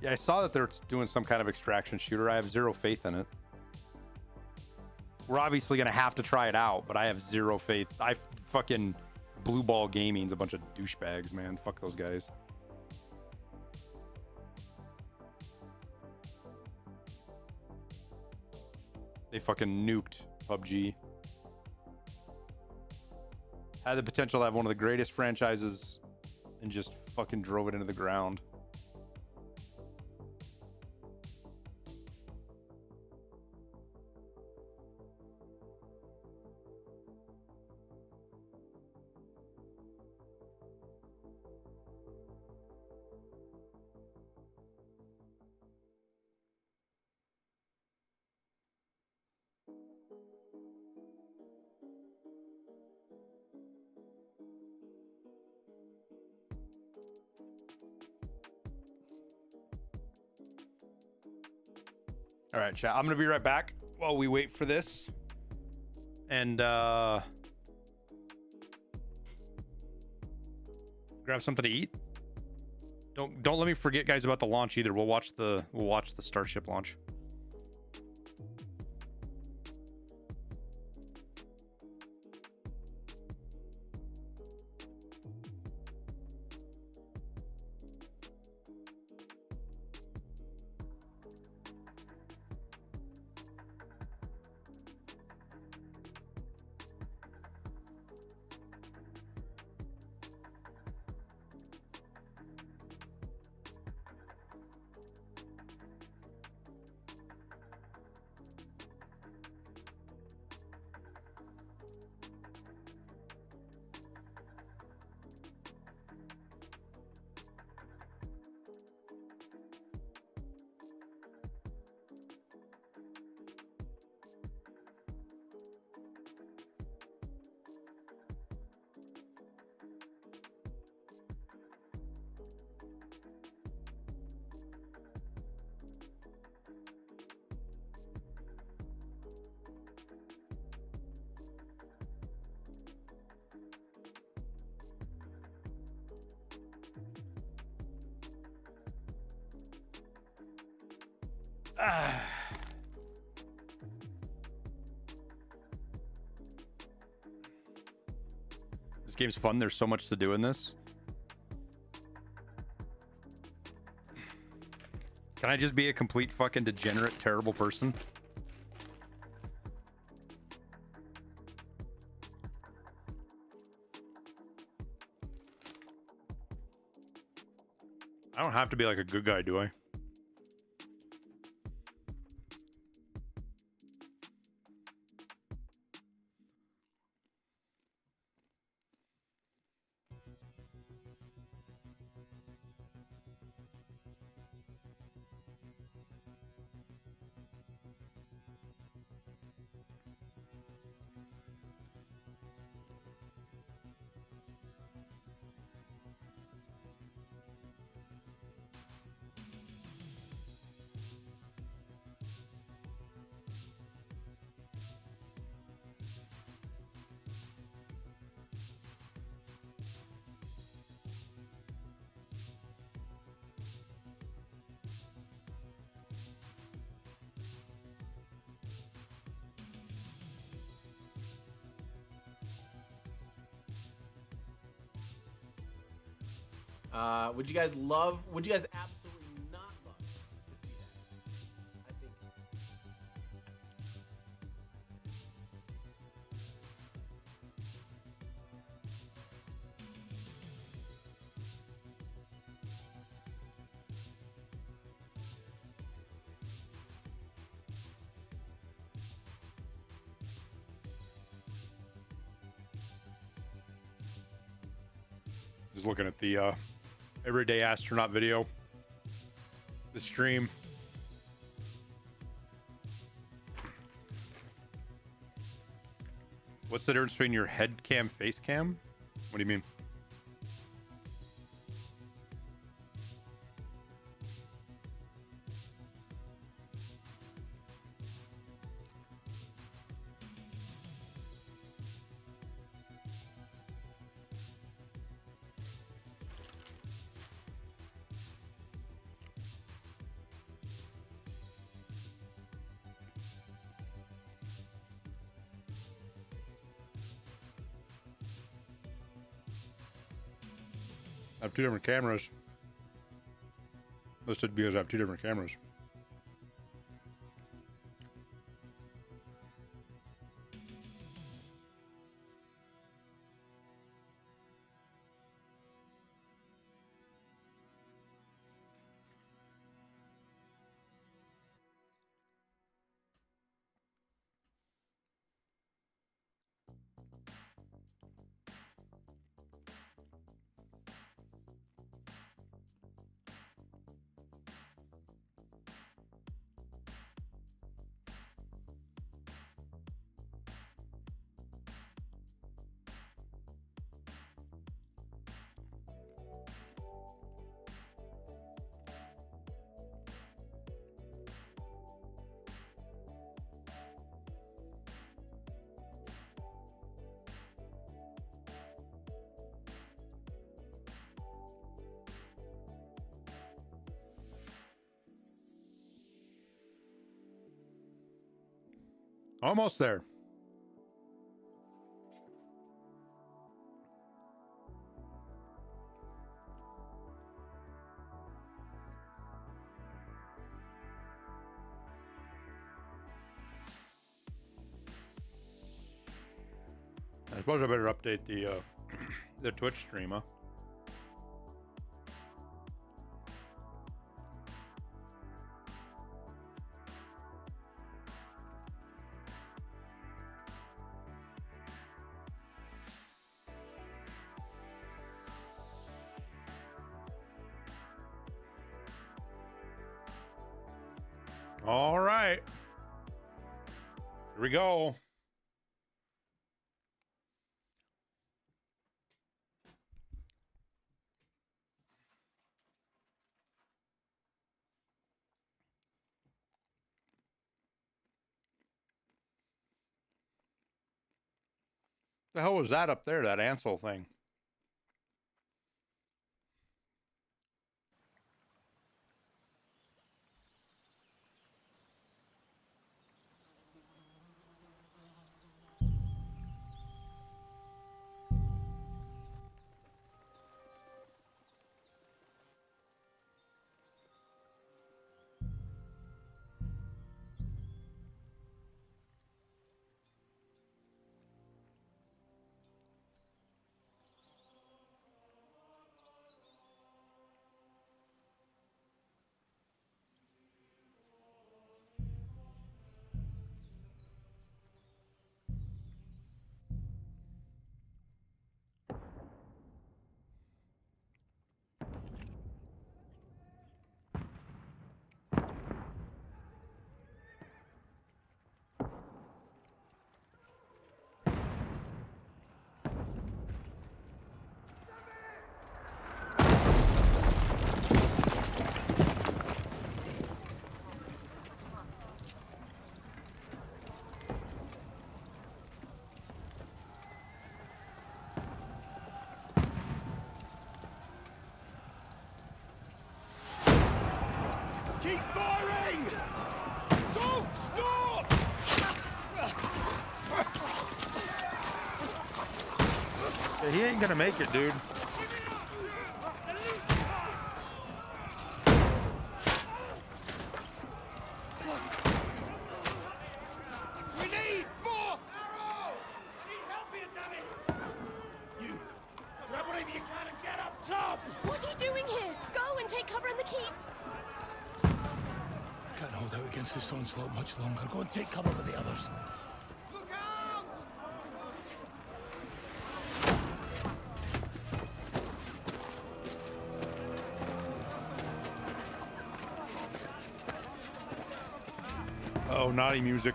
Yeah, I saw that they're doing some kind of extraction shooter. I have zero faith in it. We're obviously going to have to try it out, but I have zero faith. Fucking Blue Ball Gaming's a bunch of douchebags, man. Fuck those guys. They fucking nuked PUBG. Had the potential to have one of the greatest franchises and just fucking drove it into the ground. All right, chat. I'm going to be right back while we wait for this. And grab something to eat. Don't let me forget, guys, about the launch either. We'll watch the Starship launch. This game's fun. There's so much to do in this. Can I just be a complete fucking degenerate, terrible person? I don't have to be like a good guy, do I? Would you guys absolutely not love to see that? I think. Just looking at the Everyday Astronaut video. The stream. What's the difference between your head cam, face cam? What do you mean? I have two different cameras. Listed because I have two different cameras. Almost there. I suppose I better update the Twitch stream, huh? All right. Here we go. The hell was that up there, that Ansel thing? Keep firing! Don't stop! He ain't gonna make it, dude. We need more arrows! I need help here, damn it! You, grab whatever you can and get up top! What are you doing here? Go and take cover in the keep. Can't hold out against this onslaught much longer. Go and take cover with the others. Look out! Oh, naughty music.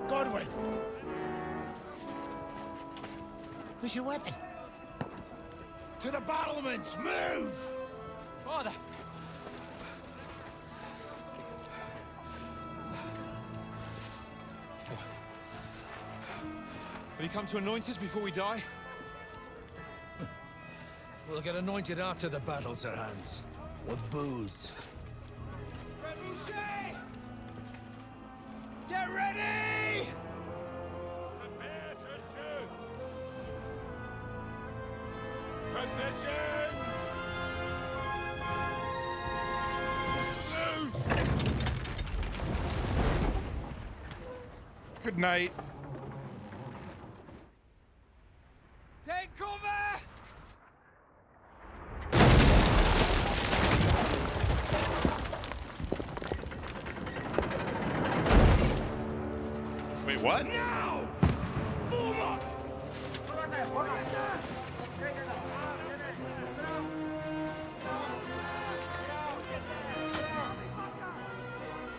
Godwin! Where's your weapon? To the battlements! Move! Father! Will you come to anoint us before we die? We'll get anointed after the battles are hands. With booze. Get ready! Prepare to shoot! Positions! Loose! Good night. Take cover! Wait, what? Now! Form up!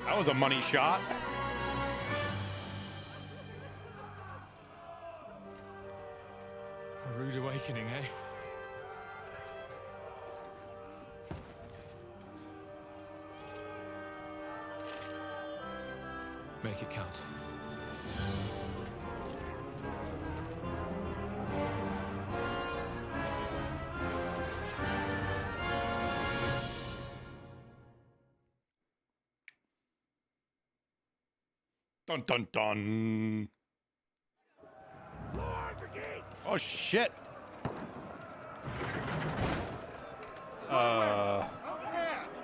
That was a money shot. A rude awakening, eh? Make it count. Dun dun dun. Oh shit.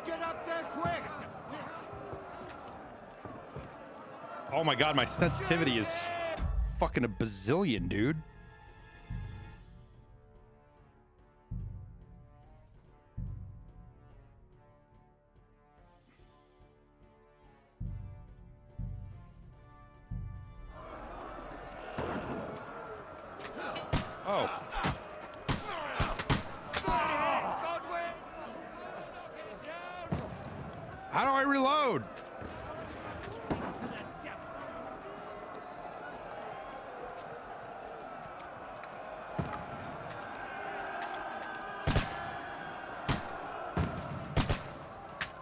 Get up there quick! Oh my god, my sensitivity is fucking a bazillion, dude. Oh. How do I reload?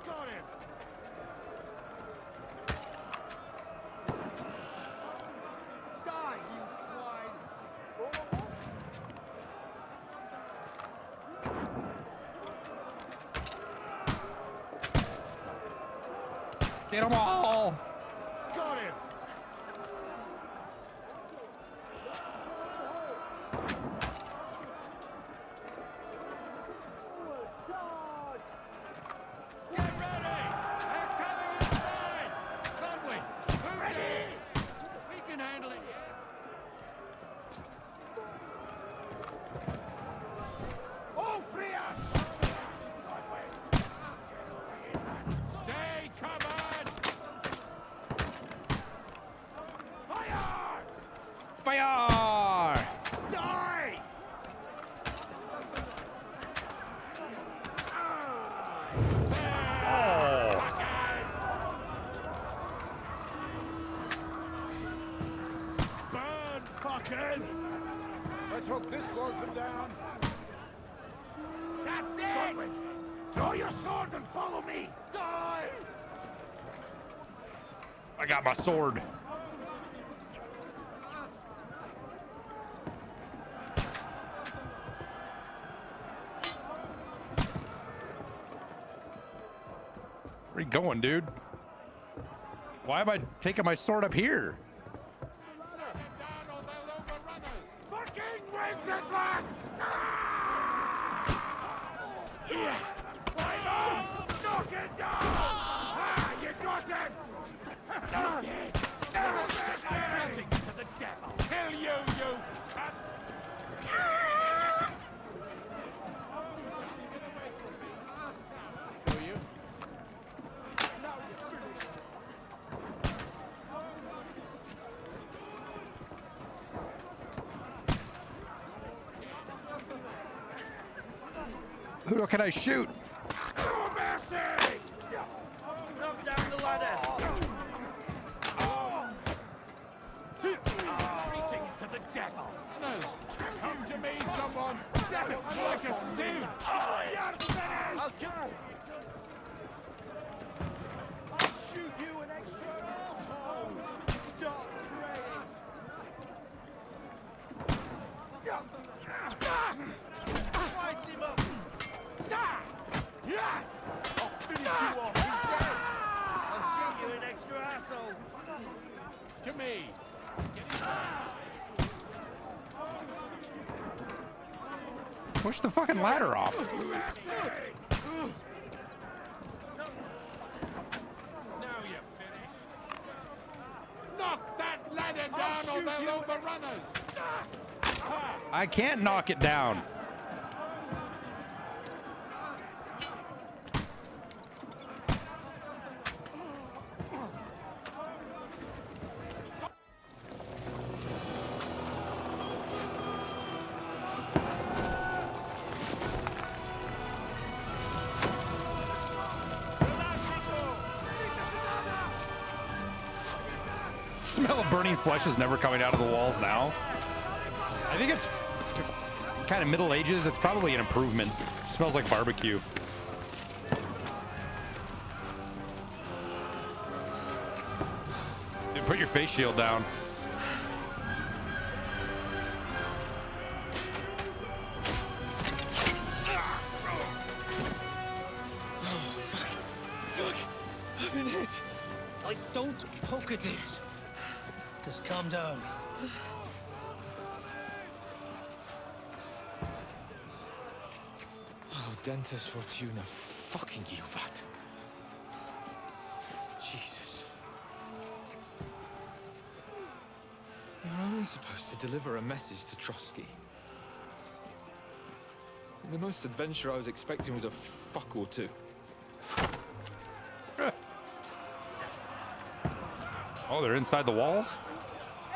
Got him! Die, you swine! Get them all! Got him! Get ready! They're coming inside! Can't we? Move ready! We can handle it, yeah? All free us! Stay covered! Fire! Fire! Die! Oh. Burn, fuckers! Let's hope this slows them down. That's it! Draw your sword and follow me! Die! I got my sword. Where you going, dude? Why am I taking my sword up here? Fucking Wenceslao! Yeah! Climb on! Knock it down! Ah, you got him! Confrontation to the devil! Kill you, you cunt! Who are you? Now you're finished! Who can I shoot? No mercy! Knock down the ladder! Greetings to the devil! No! Come to me, someone! Damn it, I'm like a sieve! You're finished! I'll kill you! I'll shoot you an extra asshole! Stop praying! Slice him up! Yeah! I'll finish you off! He's dead! I'll shoot you an extra asshole! to me. Push the fucking ladder off. Now you're finished. Knock that ladder down or they'll overrun us. I can't knock it down. Smell of burning flesh is never coming out of the walls now. I think it's kind of Middle Ages. It's probably an improvement. Smells like barbecue. Dude, put your face shield down. Fuck! I've been hit. Like, don't poke at it. Just calm down. Oh, Dentes Fortuna, fucking you, Vat. Jesus. We were only supposed to deliver a message to Trosky. And the most adventure I was expecting was a fuck or two. Oh, they're inside the walls?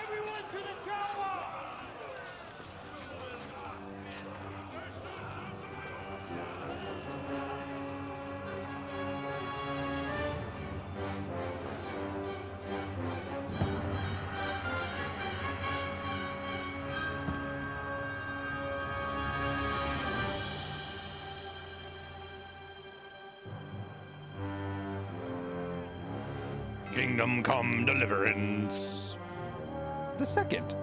Everyone to the tower! Kingdom Come Deliverance. The second.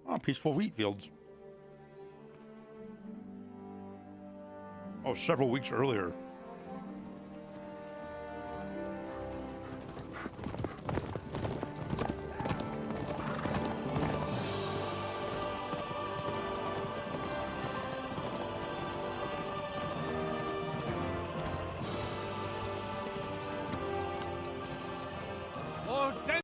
Oh, peaceful wheat fields. Oh, several weeks earlier. Or dead.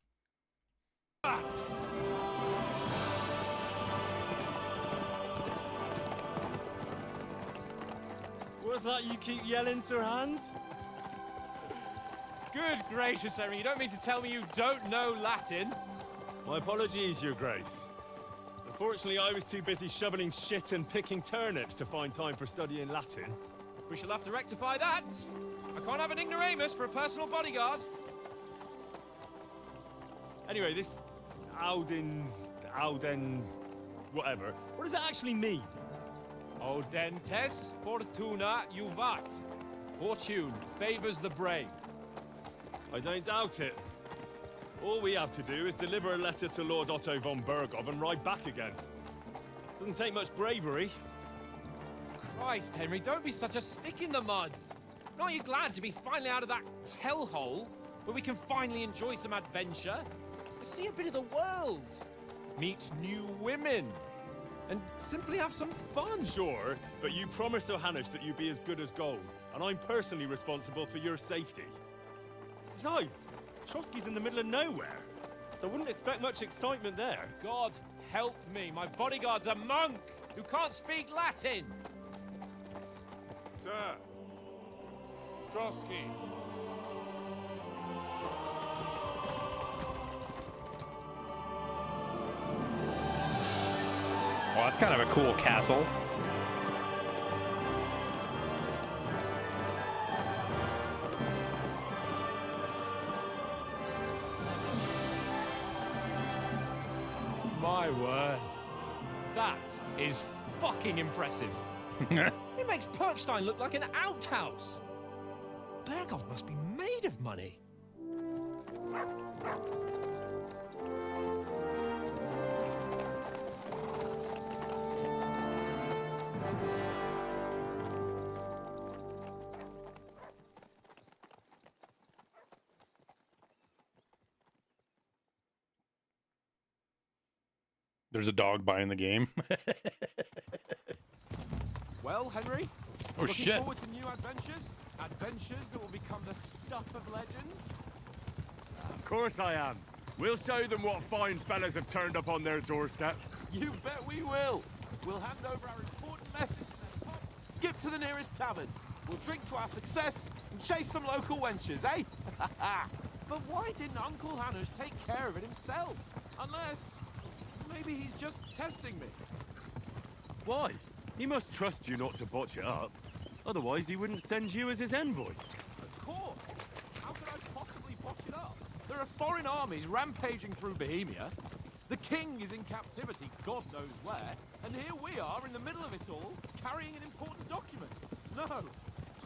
What's that you keep yelling, Sir Hans? Good gracious, Henry, you don't mean to tell me you don't know Latin? My apologies, Your Grace. Unfortunately, I was too busy shoveling shit and picking turnips to find time for studying Latin. We shall have to rectify that. I can't have an ignoramus for a personal bodyguard. Anyway, this Audens, whatever. What does that actually mean? Audentes fortuna juvat. Fortune favors the brave. I don't doubt it. All we have to do is deliver a letter to Lord Otto von Bergov and ride back again. Doesn't take much bravery. Christ, Henry, don't be such a stick in the mud. Aren't you glad to be finally out of that hellhole where we can finally enjoy some adventure? See a bit of the world. Meet new women. And simply have some fun. Sure, but you promised Johannes that you'd be as good as gold, and I'm personally responsible for your safety. Besides, Trosky's in the middle of nowhere, so I wouldn't expect much excitement there. God help me, my bodyguard's a monk who can't speak Latin. Sir. Trosky. Oh, that's kind of a cool castle. My word. That is fucking impressive. It Who makes Perkstein look like an outhouse? Berghoff must be made of money. There's a dog buying the game. Well, Henry? Oh, looking shit. forward to new adventures? Adventures that will become the stuff of legends? Of course I am. We'll show them what fine fellas have turned up on their doorstep. You bet we will. We'll hand over our important message to their pop, skip to the nearest tavern. We'll drink to our success and chase some local wenches, eh? But why didn't Uncle Hanush take care of it himself? Unless, maybe he's just testing me. Why? He must trust you not to botch it up. Otherwise, he wouldn't send you as his envoy. Of course. How could I possibly botch it up? There are foreign armies rampaging through Bohemia. The king is in captivity, God knows where. And here we are in the middle of it all, carrying an important document. No,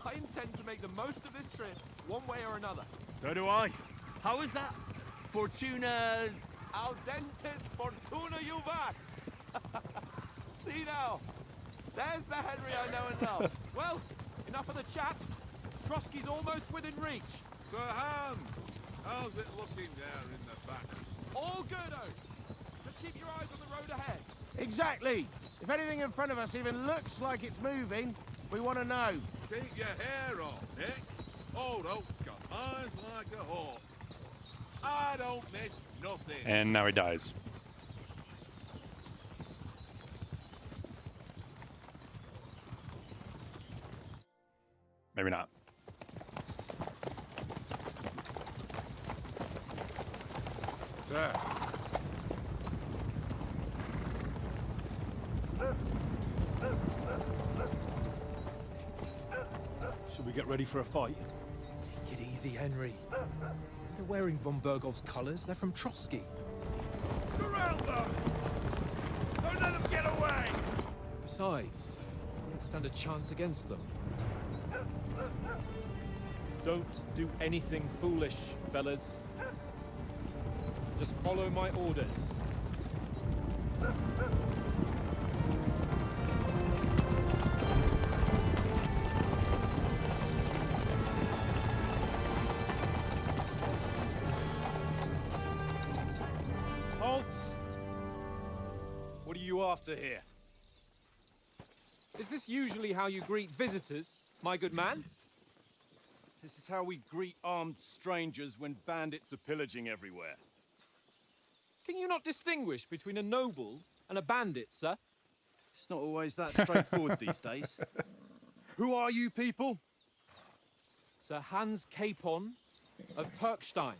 I intend to make the most of this trip, one way or another. So do I. How is that? Fortuna... Audentes fortuna juvat! See now, there's the Henry I know and love. Well, enough of the chat. Trosky's almost within reach. Sir Hans, how's it looking there in the back? All good, Oates. Just keep your eyes on the road ahead. Exactly. If anything in front of us even looks like it's moving, we want to know. Keep your hair off, Nick. Old Oak's got eyes like a hawk. I don't miss nothing. And now he dies. Maybe not. Sir. Should we get ready for a fight? Take it easy, Henry. They're wearing von Berghoff's colours. They're from Trosky. Surround them! Don't let them get away! Besides, I wouldn't stand a chance against them. Don't do anything foolish, fellas. Just follow my orders. Halt! What are you after here? Is this usually how you greet visitors, my good man? This is how we greet armed strangers when bandits are pillaging everywhere. Can you not distinguish between a noble and a bandit, sir? It's not always that straightforward these days. Who are you people? Sir Hans Capon of Perkstein.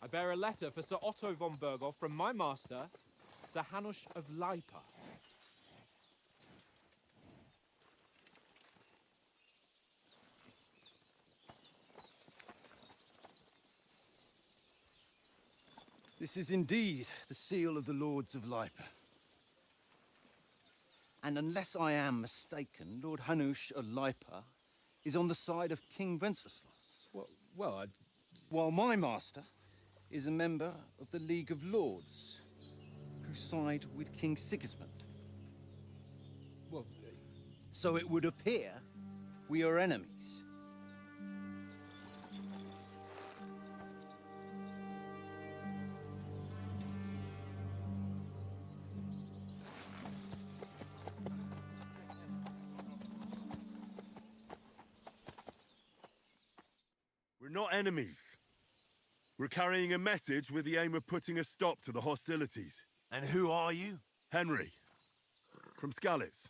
I bear a letter for Sir Otto von Berghoff from my master, Sir Hanush of Lipa. This is indeed the seal of the Lords of Lipa. And unless I am mistaken, Lord Hanush of Lipa is on the side of King Wenceslas. Well, While my master is a member of the League of Lords, who side with King Sigismund. well, So it would appear we are enemies. We're not enemies. We're carrying a message with the aim of putting a stop to the hostilities. And who are you? Henry, from Skalitz.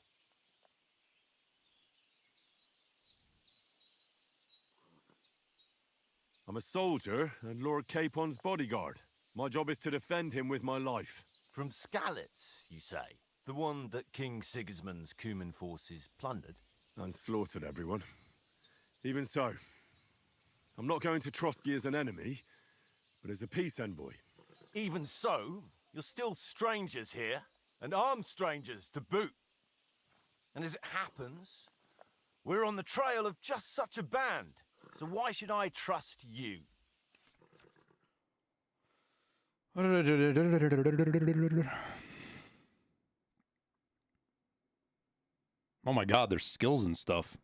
I'm a soldier and Lord Capon's bodyguard. My job is to defend him with my life. From Skalitz, you say? The one that King Sigismund's Cuman forces plundered? And slaughtered everyone. Even so, I'm not going to Trosky as an enemy, but as a peace envoy. Even so, you're still strangers here, and armed strangers to boot. And as it happens, We're on the trail of just such a band, so why should I trust you? Oh my god, there's skills and stuff.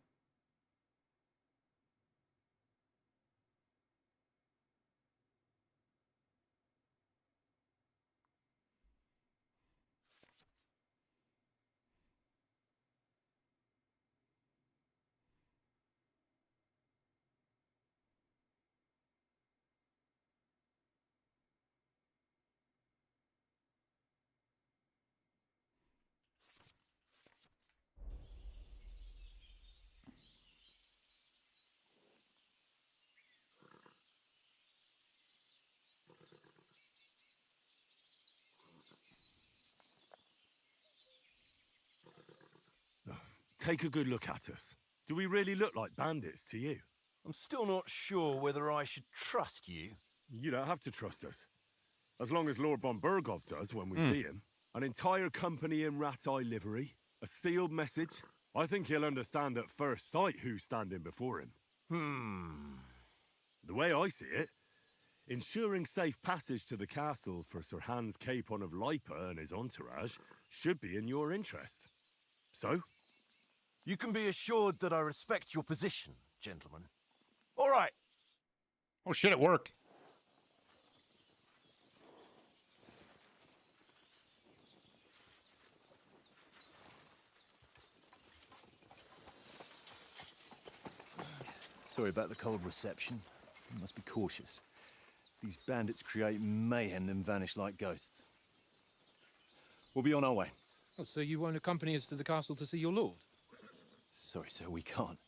Take a good look at us. Do we really look like bandits to you? I'm still not sure whether I should trust you. You don't have to trust us. As long as Lord von Burgov does when we see him. An entire company in rat eye livery, a sealed message. I think he'll understand at first sight who's standing before him. The way I see it, ensuring safe passage to the castle for Sir Hans Capon of Lipa and his entourage should be in your interest. So? You can be assured that I respect your position, gentlemen. All right. Oh shit, it worked. Sorry about the cold reception. You must be cautious. These bandits create mayhem then vanish like ghosts. We'll be on our way. Oh, so you won't accompany us to the castle to see your lord? Sorry, sir, we can't.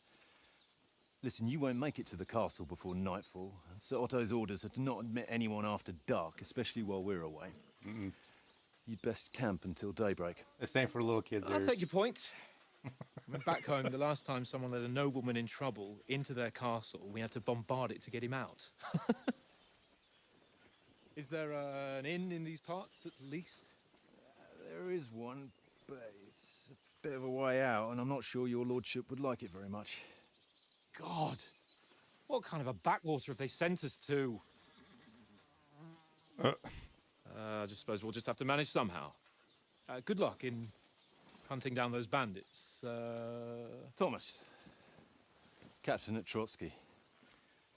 Listen, you won't make it to the castle before nightfall, and Sir Otto's orders are to not admit anyone after dark, especially while we're away. You'd best camp until daybreak. The same for little kids. I'll take your point. I mean, back home, the last time someone let a nobleman in trouble into their castle, we had to bombard it to get him out. Is there an inn in these parts, at least? There is one, but it's a bit of a way out, and I'm not sure your lordship would like it very much. God! What kind of a backwater have they sent us to? I just suppose we'll just have to manage somehow. Good luck in hunting down those bandits. Thomas, Captain at Trosky.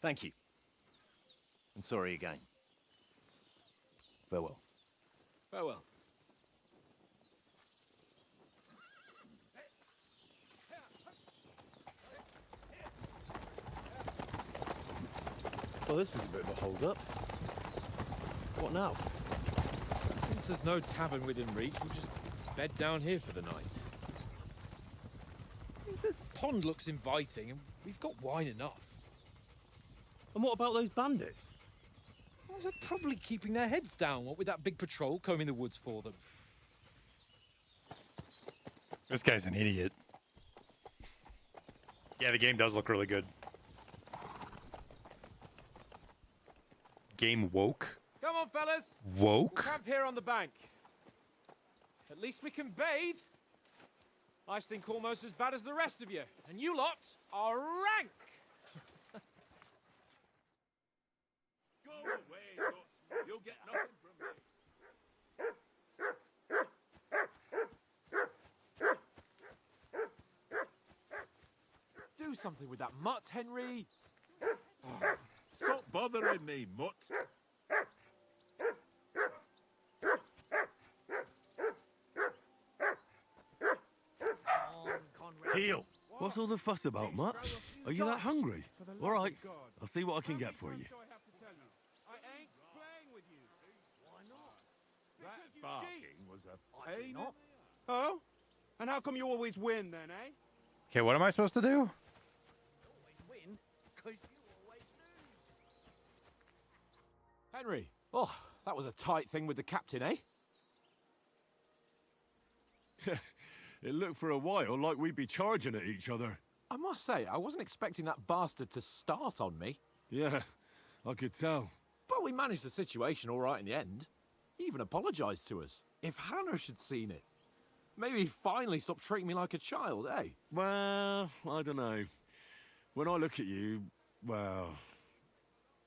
Thank you. And sorry again. Farewell. Farewell. Well, this is a bit of a hold-up. What now? Since there's no tavern within reach, we'll just bed down here for the night. The pond looks inviting, and we've got wine enough. And what about those bandits? Well, they're probably keeping their heads down, what with that big patrol combing the woods for them. This guy's an idiot. Yeah, the game does look really good. Game woke? Come on, fellas. Woke? We'll camp here on the bank. At least we can bathe. I stink almost as bad as the rest of you, and you lot are rank. Go away, you'll get nothing from me. Do something with that mutt, Henry. Stop bothering me, mutt. Heel! What's all the fuss about, Mutt? Are you that hungry? All right, I'll see what I can get for you. That barking was a pain. Oh? And how come you always win then, eh? Okay, what am I supposed to do? Henry. Oh, that was a tight thing with the captain, eh? It looked for a while like we'd be charging at each other. I must say, I wasn't expecting that bastard to start on me. Yeah, I could tell. But we managed the situation all right in the end. He even apologised to us. If Hannah had seen it. Maybe finally stop treating me like a child, eh? Well, I don't know. When I look at you, well,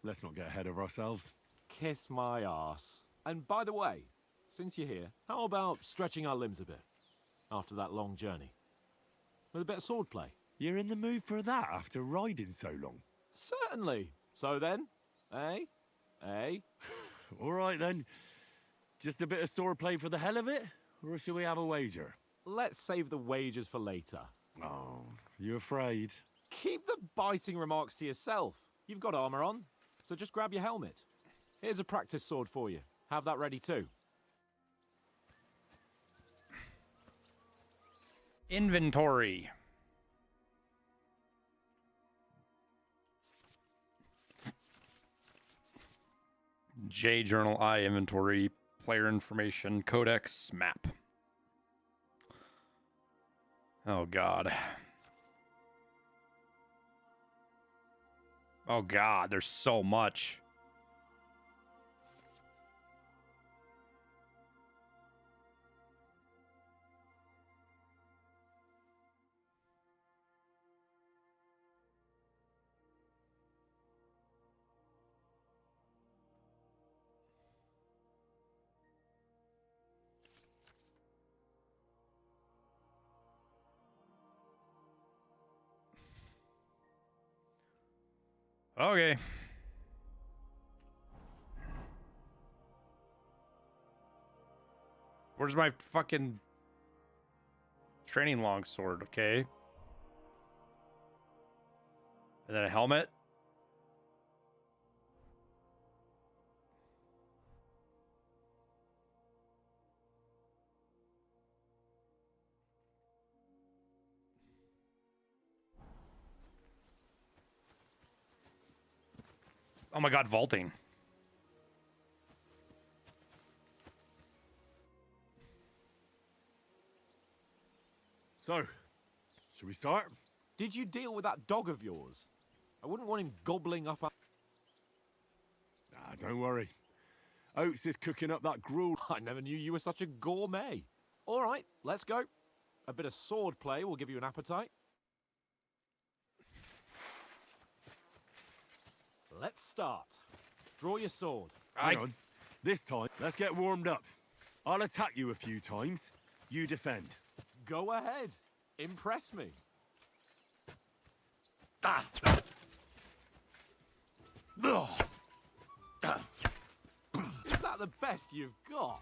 let's not get ahead of ourselves. Kiss my arse. And by the way, since you're here, how about stretching our limbs a bit after that long journey? With a bit of swordplay. You're in the mood for that after riding so long? Certainly. So then, eh? Eh? All right then. Just a bit of swordplay for the hell of it? Or should we have a wager? Let's save the wagers for later. Oh, you afraid? Keep the biting remarks to yourself. You've got armor on, so just grab your helmet. Here's a practice sword for you. Have that ready too. Inventory. J journal, I inventory, player information, codex, map. Oh God. Oh God, there's so much. Okay. Where's my fucking training longsword? Okay. And then a helmet. Oh my God, vaulting. So, should we start? Did you deal with that dog of yours? I wouldn't want him gobbling up our... Ah, don't worry. Oates is cooking up that gruel. I never knew you were such a gourmet. All right, let's go. A bit of sword play will give you an appetite. Let's start. Draw your sword. Hang on. This time, let's get warmed up. I'll attack you a few times. You defend. Go ahead. Impress me. Is that the best you've got?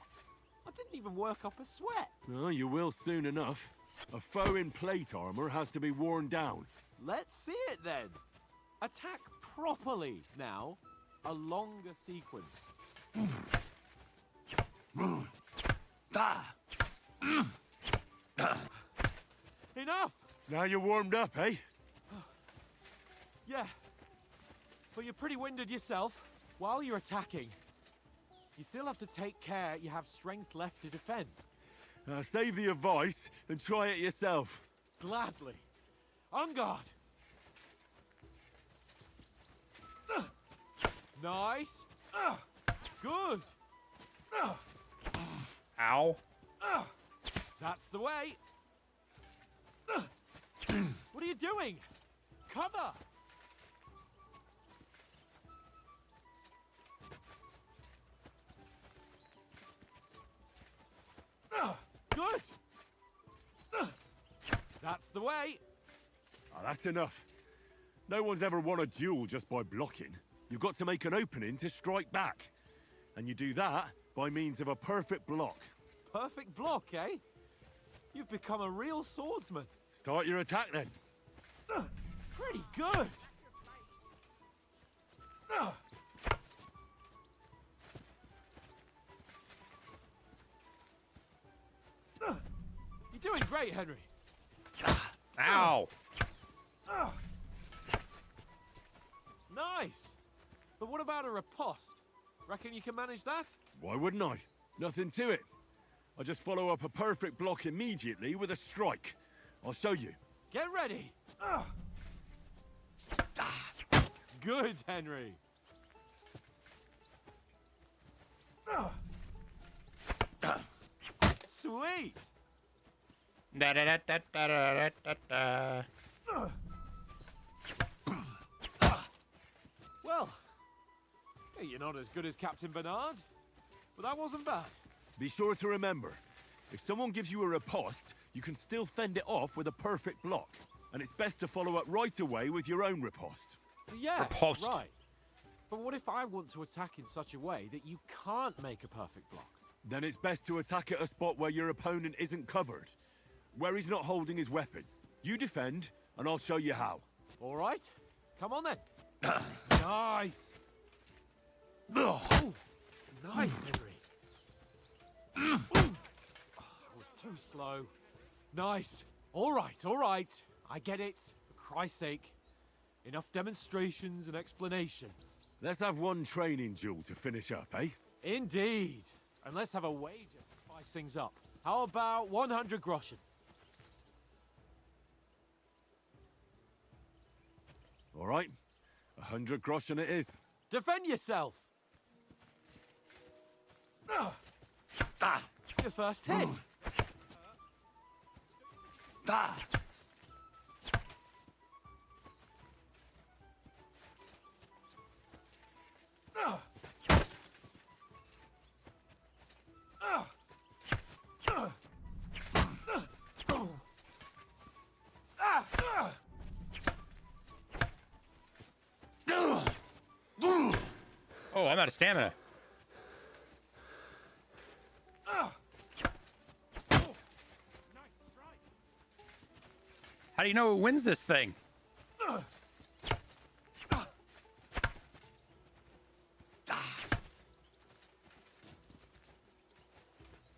I didn't even work up a sweat. Oh, you will soon enough. A foe in plate armor has to be worn down. Let's see it then. Attack properly now. A longer sequence. Enough! Now you're warmed up, eh? Yeah. But you're pretty winded yourself. While you're attacking, you still have to take care you have strength left to defend. Save the advice and try it yourself. Gladly. On guard. Nice. Good. Ow. That's the way. What are you doing? Cover. Good. That's the way. Oh, that's enough. No one's ever won a duel just by blocking. You've got to make an opening to strike back. And you do that by means of a perfect block. Perfect block, eh? You've become a real swordsman. Start your attack then. Pretty good. You're doing great, Henry. Ow. Nice. But what about a riposte? Reckon you can manage that? Why wouldn't I? Nothing to it. I just follow up a perfect block immediately with a strike. I'll show you. Get ready. Good, Henry. Sweet. Da da da da da da da. Well, hey, you're not as good as Captain Bernard, but that wasn't bad. Be sure to remember, if someone gives you a riposte, you can still fend it off with a perfect block. And it's best to follow up right away with your own riposte. Yeah, Riposte. right. But what if I want to attack in such a way that you can't make a perfect block? Then it's best to attack at a spot where your opponent isn't covered, where he's not holding his weapon. You defend, and I'll show you how. All right, come on then. Nice. Oh, nice, Henry. That was too slow. Nice. All right. I get it. For Christ's sake. Enough demonstrations and explanations. Let's have one training duel to finish up, eh? Indeed. And let's have a wager to spice things up. How about 100 groschen? All right. 100 groschen it is. Defend yourself. Your first hit. Oh, I'm out of stamina. How do you know who wins this thing?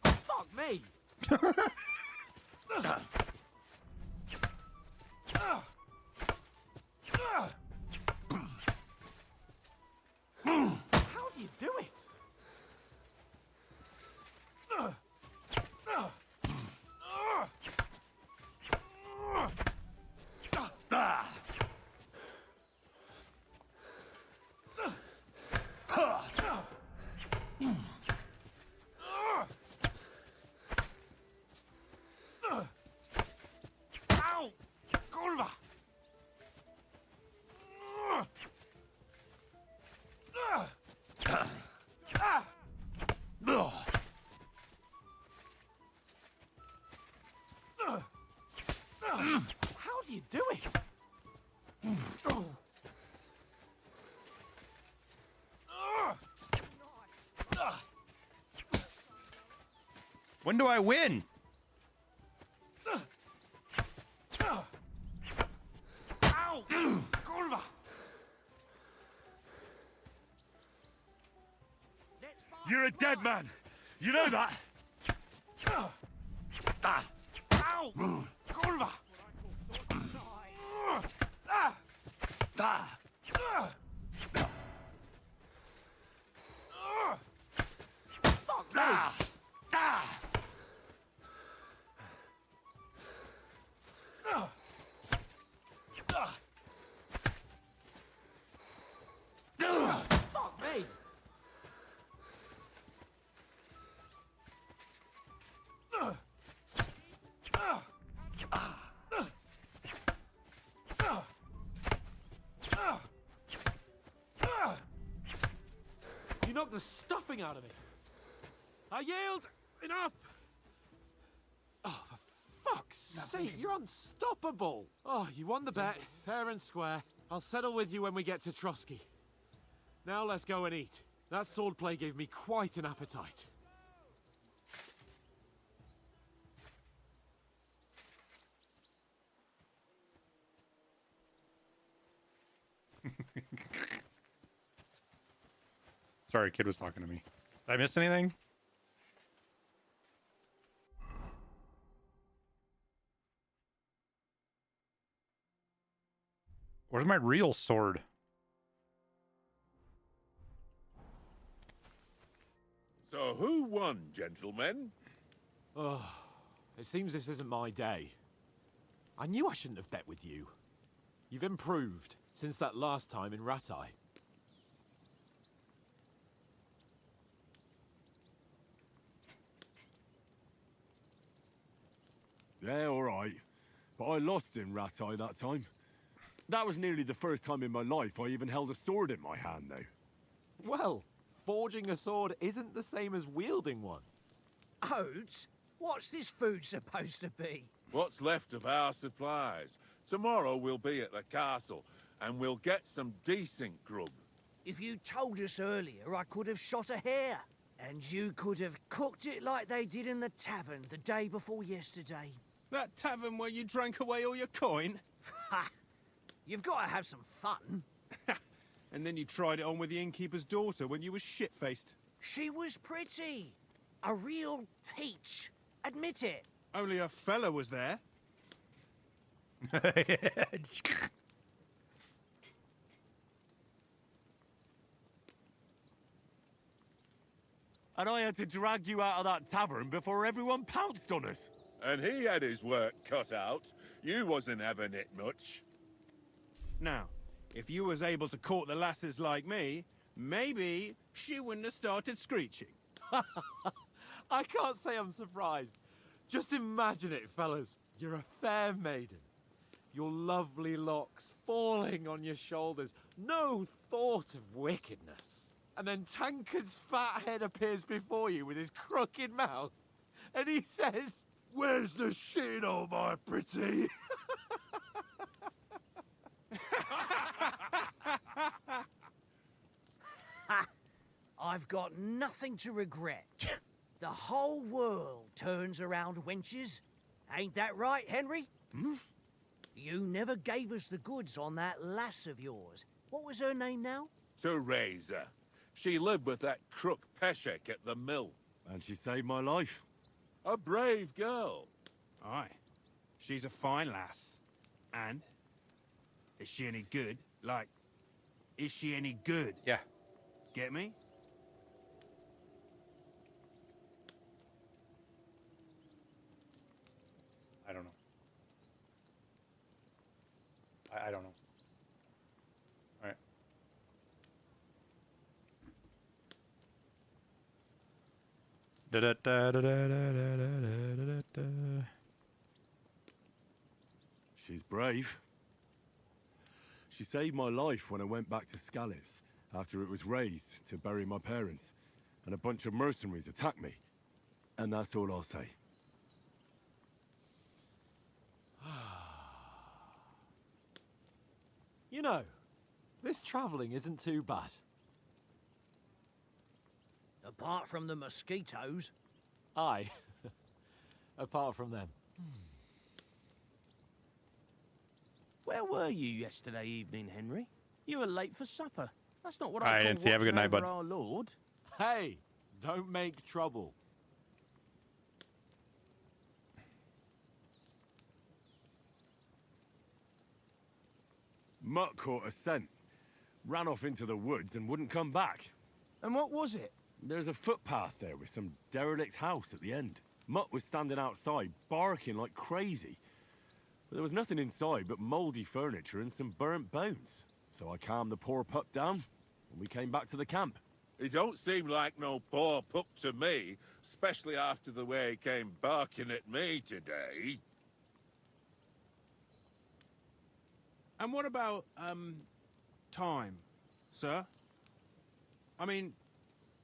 Fuck me. How do you do it? Ow! Kurwa! How do you do it? When do I win? Ow! Kurwa! You're a dead man. You know that? Ow! Kurwa! Fuck me! Fuck me! You knocked the stuffing out of me. I yield. Enough. Oh, for fuck's sake, you're unstoppable. Oh, you won the bet, fair and square. I'll settle with you when we get to Trosky. Now let's go and eat. That swordplay gave me quite an appetite. Sorry, kid was talking to me. Did I miss anything? Where's my real sword? So who won, gentlemen? Oh, it seems this isn't my day. I knew I shouldn't have bet with you. You've improved since that last time in Ratai. Yeah, all right. But I lost in Rattay that time. That was nearly the first time in my life I even held a sword in my hand, though. Well, forging a sword isn't the same as wielding one. Oats? What's this food supposed to be? What's left of our supplies. Tomorrow we'll be at the castle, and we'll get some decent grub. If you told us earlier, I could have shot a hare. And you could have cooked it like they did in the tavern the day before yesterday. That tavern where you drank away all your coin? Ha! You've got to have some fun. And then you tried it on with the innkeeper's daughter when you were shit-faced. She was pretty. A real peach. Admit it. Only a fella was there. And I had to drag you out of that tavern before everyone pounced on us. And he had his work cut out. You wasn't having it much. Now, if you was able to court the lasses like me, maybe she wouldn't have started screeching. I can't say I'm surprised. Just imagine it, fellas. You're a fair maiden. Your lovely locks falling on your shoulders. No thought of wickedness. And then Tankard's fat head appears before you with his crooked mouth. And he says, "Where's the shit, oh my pretty?" I've got nothing to regret. The whole world turns around wenches. Ain't that right, Henry? Hmm? You never gave us the goods on that lass of yours. What was her name now? Teresa. She lived with that crook Peshek at the mill. And she saved my life. A brave girl. Aye. She's a fine lass. And? Is she any good? Like, is she any good? Yeah. Get me? I don't know. I don't know. All right. Da da da da da da da da. She's brave. She saved my life when I went back to Scallis after it was razed to bury my parents, and a bunch of mercenaries attacked me. And that's all I'll say. you know, this travelling isn't too bad. Apart from the mosquitoes. Aye. Apart from them. Where were you yesterday evening, Henry? You were late for supper. That's not what I I didn't see. Have a good night, bud. Our Lord. Hey, don't make trouble. Mutt caught a scent, ran off into the woods and wouldn't come back. And what was it? There's a footpath there with some derelict house at the end. Mutt was standing outside, barking like crazy. But there was nothing inside but mouldy furniture and some burnt bones. So I calmed the poor pup down, and we came back to the camp. He don't seem like no poor pup to me, especially after the way he came barking at me today. And what about, time, sir? I mean,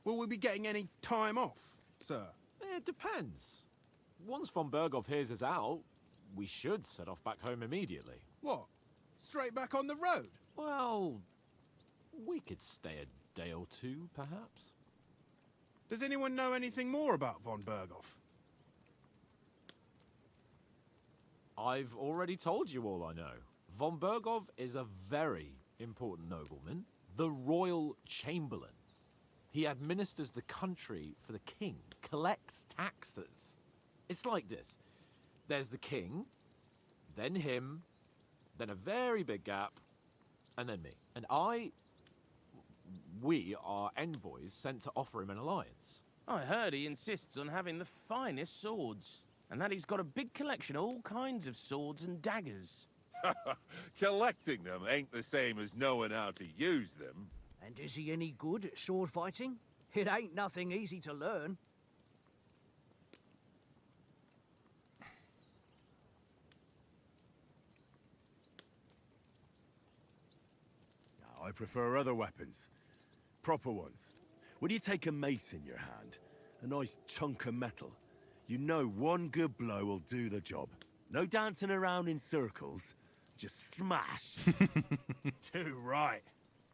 will we be getting any time off, sir? It depends. Once von Berghoff hears us out, we should set off back home immediately. What? Straight back on the road? Well, we could stay a day or two, perhaps. Does anyone know anything more about von Berghoff? I've already told you all I know. Von Berghoff is a very important nobleman, the Royal Chamberlain. He administers the country for the king, collects taxes. It's like this. There's the king, then him, then a very big gap, and then me. And we are envoys sent to offer him an alliance. I heard he insists on having the finest swords, and that he's got a big collection of all kinds of swords and daggers. Collecting them ain't the same as knowing how to use them. And is he any good at sword fighting? It ain't nothing easy to learn. prefer other weapons. Proper ones. When you take a mace in your hand, a nice chunk of metal, you know one good blow will do the job. No dancing around in circles, just smash. Too right.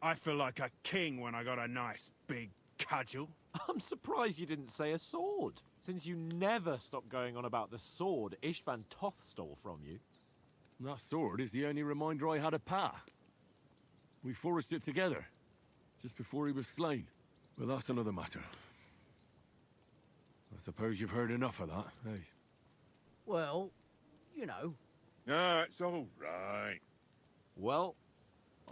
I feel like a king when I got a nice big cudgel. I'm surprised you didn't say a sword, since you never stop going on about the sword Ishvan Toth stole from you. That sword is the only reminder I had of Pa. We forged it together, just before he was slain. But that's another matter. I suppose you've heard enough of that, eh? Well, you know. No, it's all right. Well,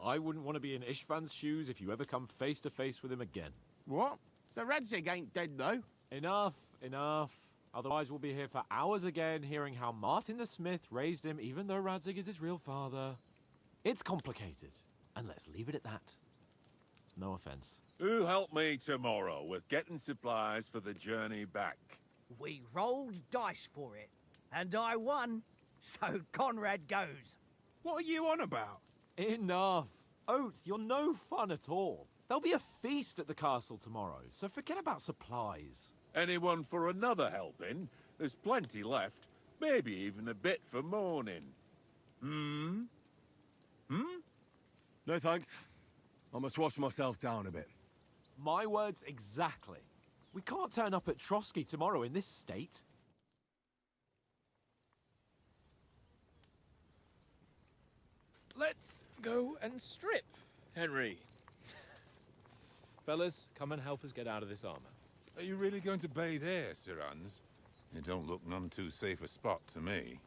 I wouldn't want to be in Ishvan's shoes if you ever come face to face with him again. What? So Radzig ain't dead, though? Enough, enough. Otherwise we'll be here for hours again, hearing how Martin the Smith raised him, even though Radzig is his real father. It's complicated, and let's leave it at that. No offense. Who'll help me tomorrow with getting supplies for the journey back? We rolled dice for it, and I won, so Conrad goes. What are you on about? Enough. Oath, you're no fun at all. There'll be a feast at the castle tomorrow, so forget about supplies. Anyone for another helping? There's plenty left. Maybe even a bit for morning. Hmm? No thanks. I must wash myself down a bit. My words exactly. We can't turn up at Trosky tomorrow in this state. Let's go and strip, Henry. Fellas, come and help us get out of this armor. Are you really going to bathe here, Sir Hans? It don't look none too safe a spot to me.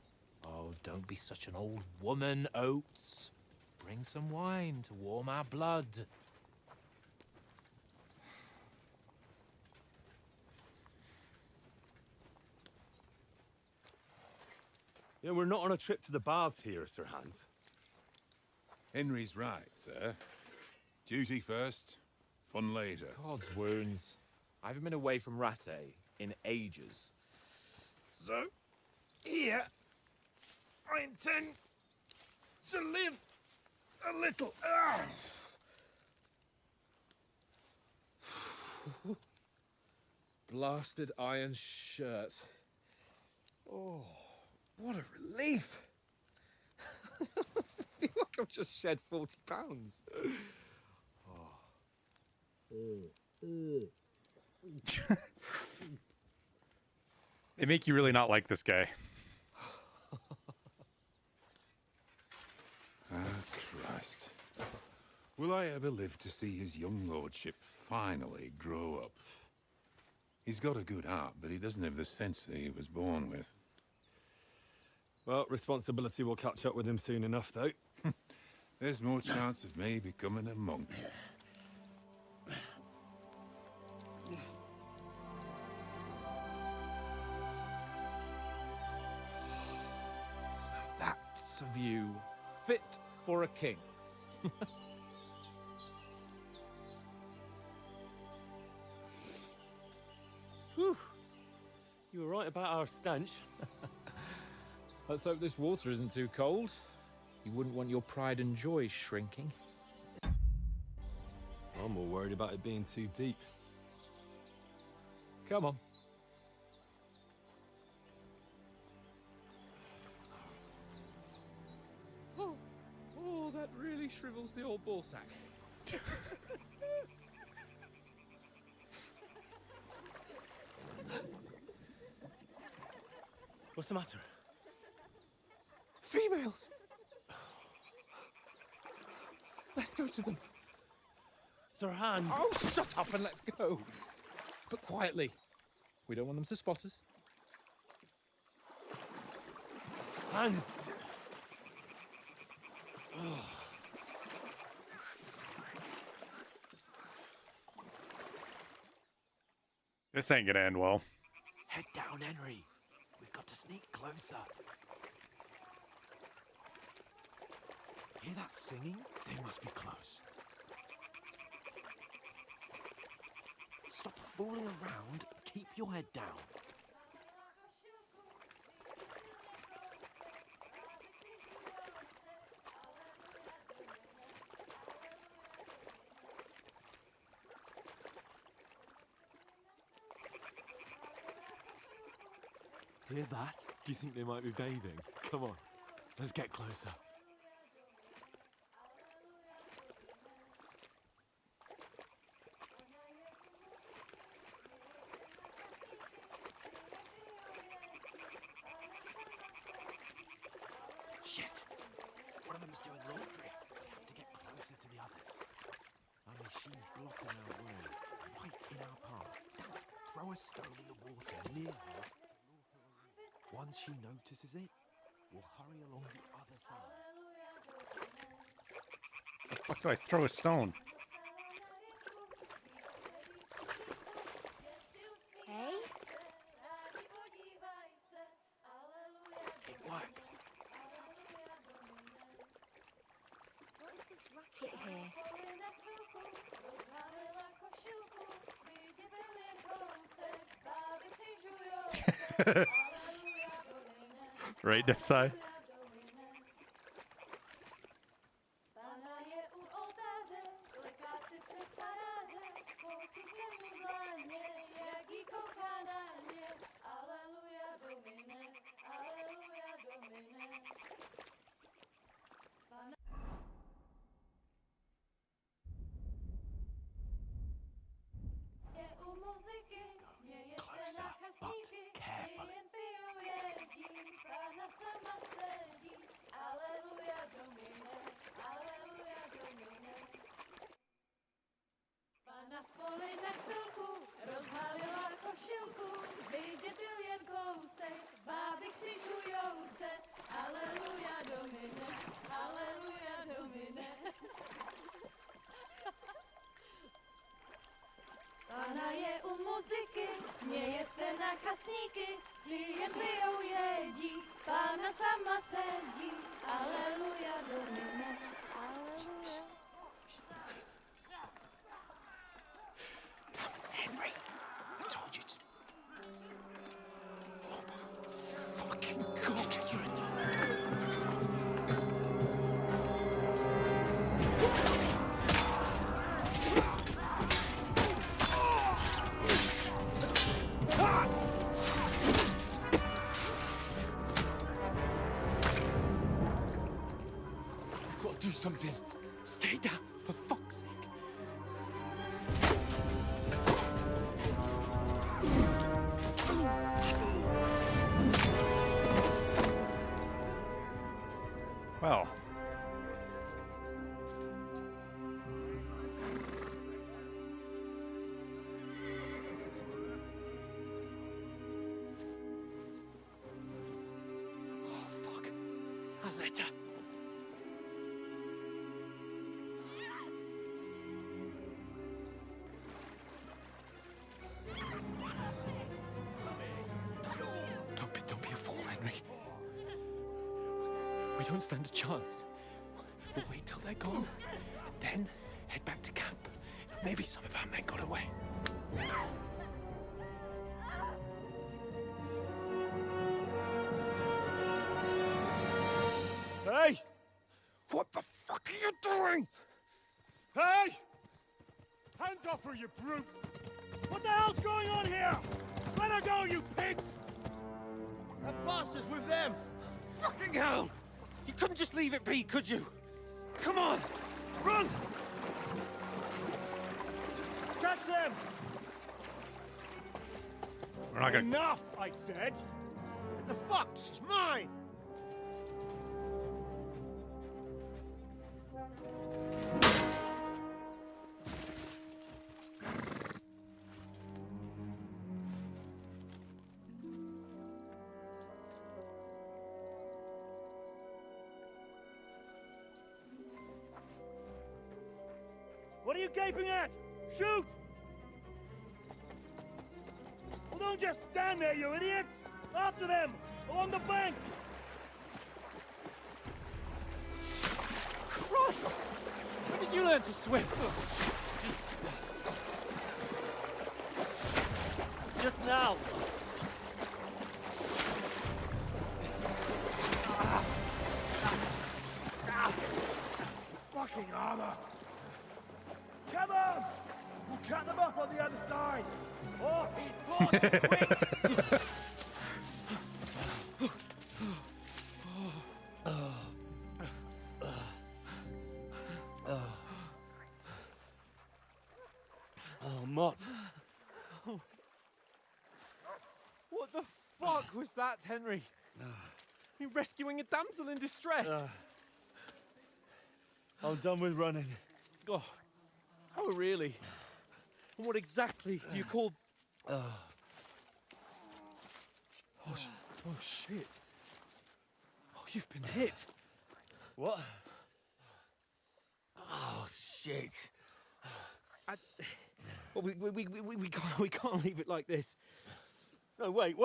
Oh, don't be such an old woman, Oates. Bring some wine to warm our blood. Yeah, we're not on a trip to the baths here, Sir Hans. Henry's right, sir. Duty first, fun later. God's wounds. I haven't been away from Rattay in ages. So, here, I intend to live a little. Blasted iron shirt. Oh, what a relief. I feel like I've just shed 40 pounds. They make you really not like this guy. Ah, Christ. Will I ever live to see his young lordship finally grow up? He's got a good heart, but he doesn't have the sense that he was born with. Well, responsibility will catch up with him soon enough, though. There's more chance of me becoming a monk. That's a view fit for a king. Whew. You were right about our stench. Let's hope this water isn't too cold. You wouldn't want your pride and joy shrinking. I'm more worried about it being too deep. Come on. Oh, that really shrivels the old ball sack. What's the matter? Females! Let's go to them. Sir Hans! Oh, shut up and let's go. But quietly. We don't want them to spot us. Hans! This ain't gonna end well. Head down, Henry. We've got to sneak closer. Hear that singing? They must be close. Stop fooling around. Keep your head down. Hear that? Do you think they might be bathing? Come on, let's get closer. Shit! One of them's doing laundry. We have to get closer to the others. Only she's blocking our way, right in our path. Don't throw a stone in the water near her. Once she notices it, we'll hurry along the other side. The fuck do I throw a stone? Hey? It worked. What's this racket here? Right this side. Closer, but carefully. Pana je u muzyky, směje se na kasníky, klient pijou jedí, Pána sama sedí, aleluja domine, aleluja. Henry, I told you to... Oh my fucking God, you're a Do something. Stay down, for fuck's sake. Well. Oh, fuck. A letter. Don't be a fool, Henry. We don't stand a chance. We'll wait till they're gone, and then head back to camp. Maybe some of our men got away. Hey! What the fuck are you doing? Hey! Hands off her, you brute! What the hell's going on here? Let her go, you pigs! That bastard's with them! Fucking hell! You couldn't just leave it be, could you? Come on! Run! Catch them! We're not gonna... Enough, I said! What the fuck? She's mine! What are you gaping at? Shoot! Well, don't just stand there, you idiots! After them! Along the bank! Christ! When did you learn to swim? Just now. Fucking armor! Come on! We'll cut them off on the other side! Off his blood, quick! What the fuck was that, Henry? You rescuing a damsel in distress? I'm done with running. Oh really? And what exactly do you call... Oh, shit. Oh, you've been hit. What? Oh, shit. Well, we can't leave it like this. No, wait!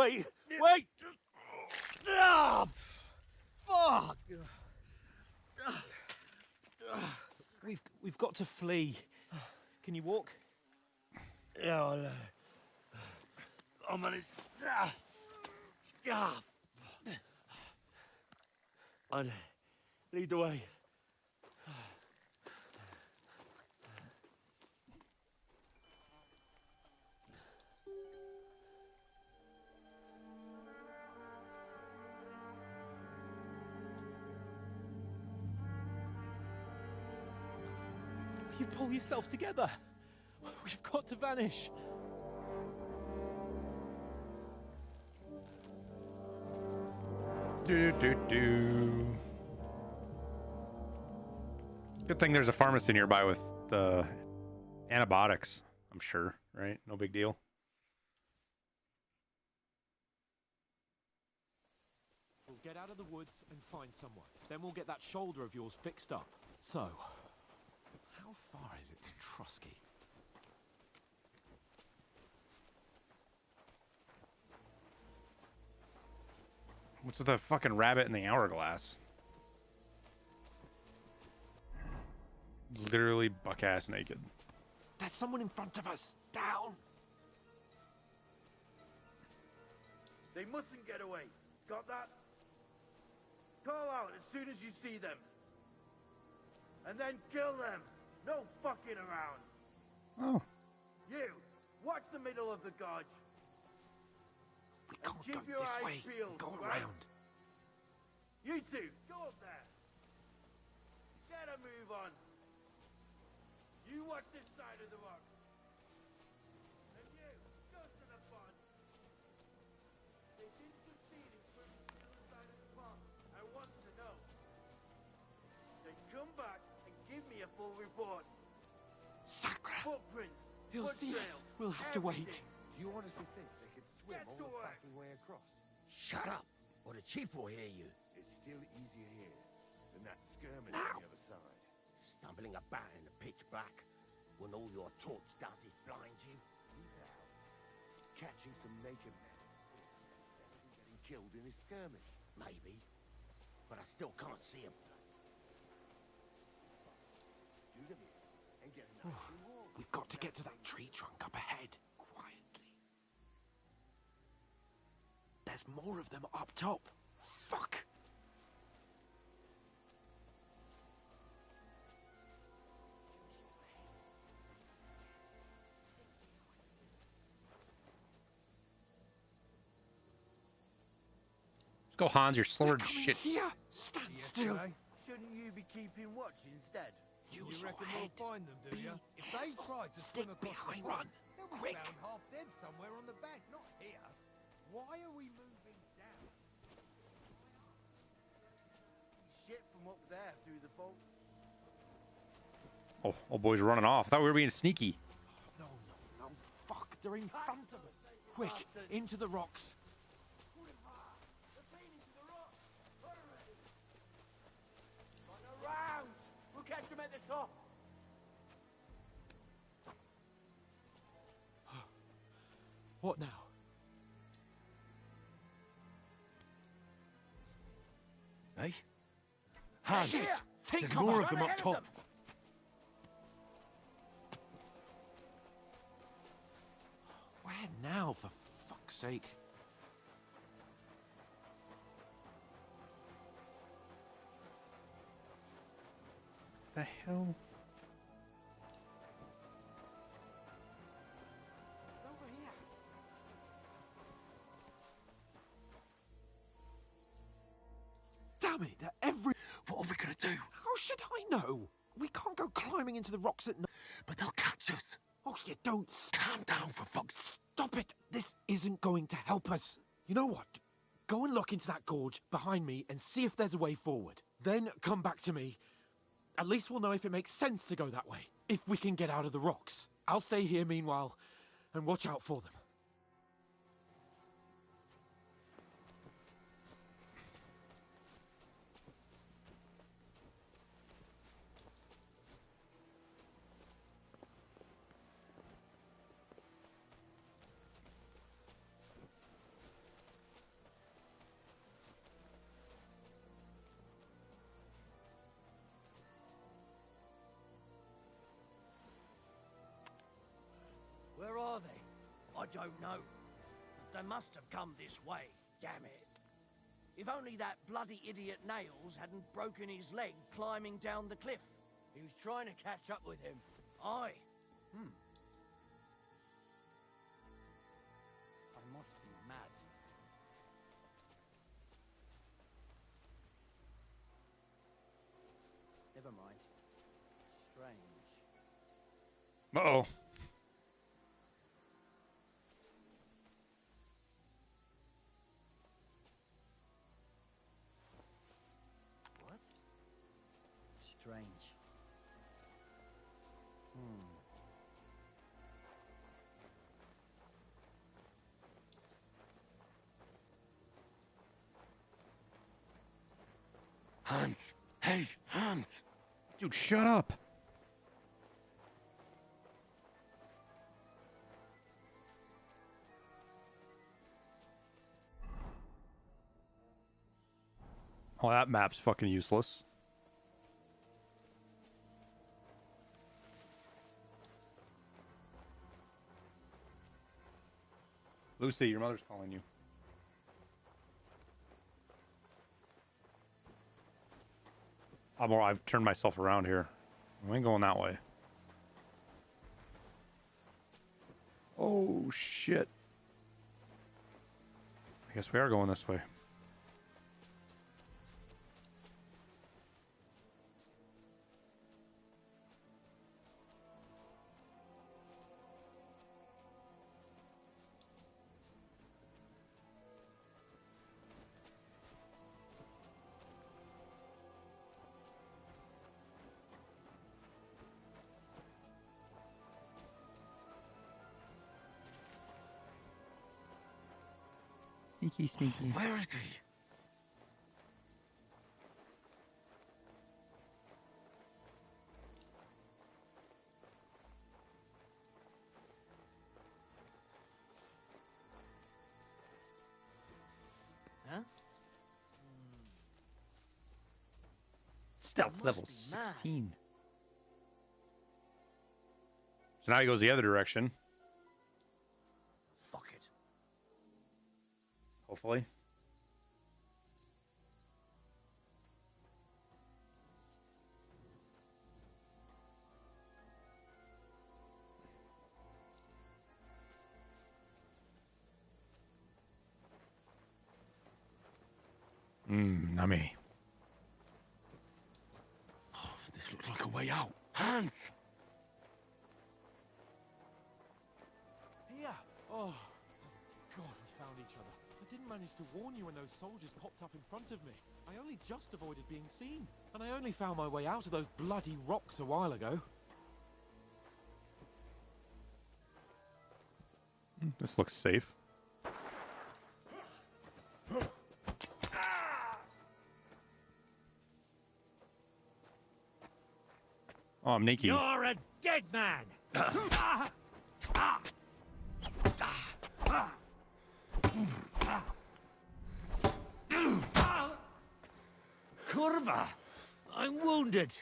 Ah! Fuck! We've got to flee. Can you walk? Yeah, I'll manage. I'd lead the way. You pull yourself together. We've got to vanish. Good thing there's a pharmacy nearby with the antibiotics, I'm sure, right? No big deal. We'll get out of the woods and find someone. Then we'll get that shoulder of yours fixed up. So, how far is it to Trosky? What's with the fucking rabbit in the hourglass? Literally buck-ass naked. There's someone in front of us. Down. They mustn't get away. Got that? Call out as soon as you see them. And then kill them. No fucking around. Oh. You, watch the middle of the gorge. We can't keep go your this eyes way. peeled, Go right? around. You two, go up there. Get a move on. You watch this side of the rock. And you, go to the pond. They didn't succeed in swimming to the other side of the pond. I want to know. Then come back and give me a full report. Sacra! Footprints. He'll foot see us. trails, We'll have to wait. everything. Do you honestly think they could swim all the fucking way across? Shut up, or the chief will hear you. It's still easier here than that skirmish Now. on the other side. Stumbling about in the pitch black when all your torch does is blind you. Keep out. Catching some naked men. Getting killed in a skirmish. Maybe, but I still can't see him. Do them in and get a nice reward. We've got to get to that tree trunk up ahead, quietly. There's more of them up top. Fuck! Let's go, Hans. You're slower than shit. Here! Stand still! Shouldn't you be keeping watch instead? Use you reckon your head. we'll find them, do you? If they tried to Stick swim across behind the me. pond, they'll be Quick. found half dead somewhere on the bank, not here. Why are we moving down? Shit from up there through the boat. Oh, old boy's running off. I thought we were being sneaky. No, fuck, they're in front of us. Quick, into the rocks. Around! We'll catch them at the top. What now? Hey? Hans! Shit! Take There's cover. more of them Run up ahead top. them. Where now, for fuck's sake? The hell? Over here. Damn it, they're every... What are we gonna do? How should I know? We can't go climbing into the rocks at night. But they'll catch us. Oh, you don't... Calm down for fuck's... Stop it! This isn't going to help us. You know what? Go and look into that gorge behind me and see if there's a way forward. Then come back to me. At least we'll know if it makes sense to go that way. If we can get out of the rocks. I'll stay here meanwhile and watch out for them. Where are they? I don't know. But they must have come this way, damn it. If only that bloody idiot Nails hadn't broken his leg climbing down the cliff. He was trying to catch up with him. Aye. I must be mad. Never mind. Strange. Uh-oh. What? Strange. Hans! Hey, Hans! Dude, shut up. Oh, that map's fucking useless. Lucy, your mother's calling you. I've turned myself around here. We ain't going that way. Oh, shit. I guess we are going this way. Sneaky, sneaky. Where is he? Huh? Stealth level 16. So now he goes the other direction. Fuck it. Hopefully. Nummy. Oh, this looks like a way out. Hans! Here! Oh, God, we found each other. I didn't manage to warn you when those soldiers popped up in front of me. I only just avoided being seen. And I only found my way out of those bloody rocks a while ago. This looks safe. Oh, I'm naked. You're a dead man! Curva! I'm wounded!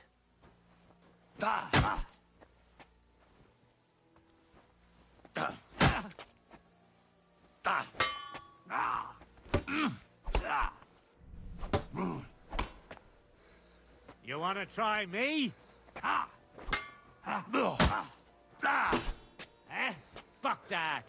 You wanna try me? Eh? Fuck that!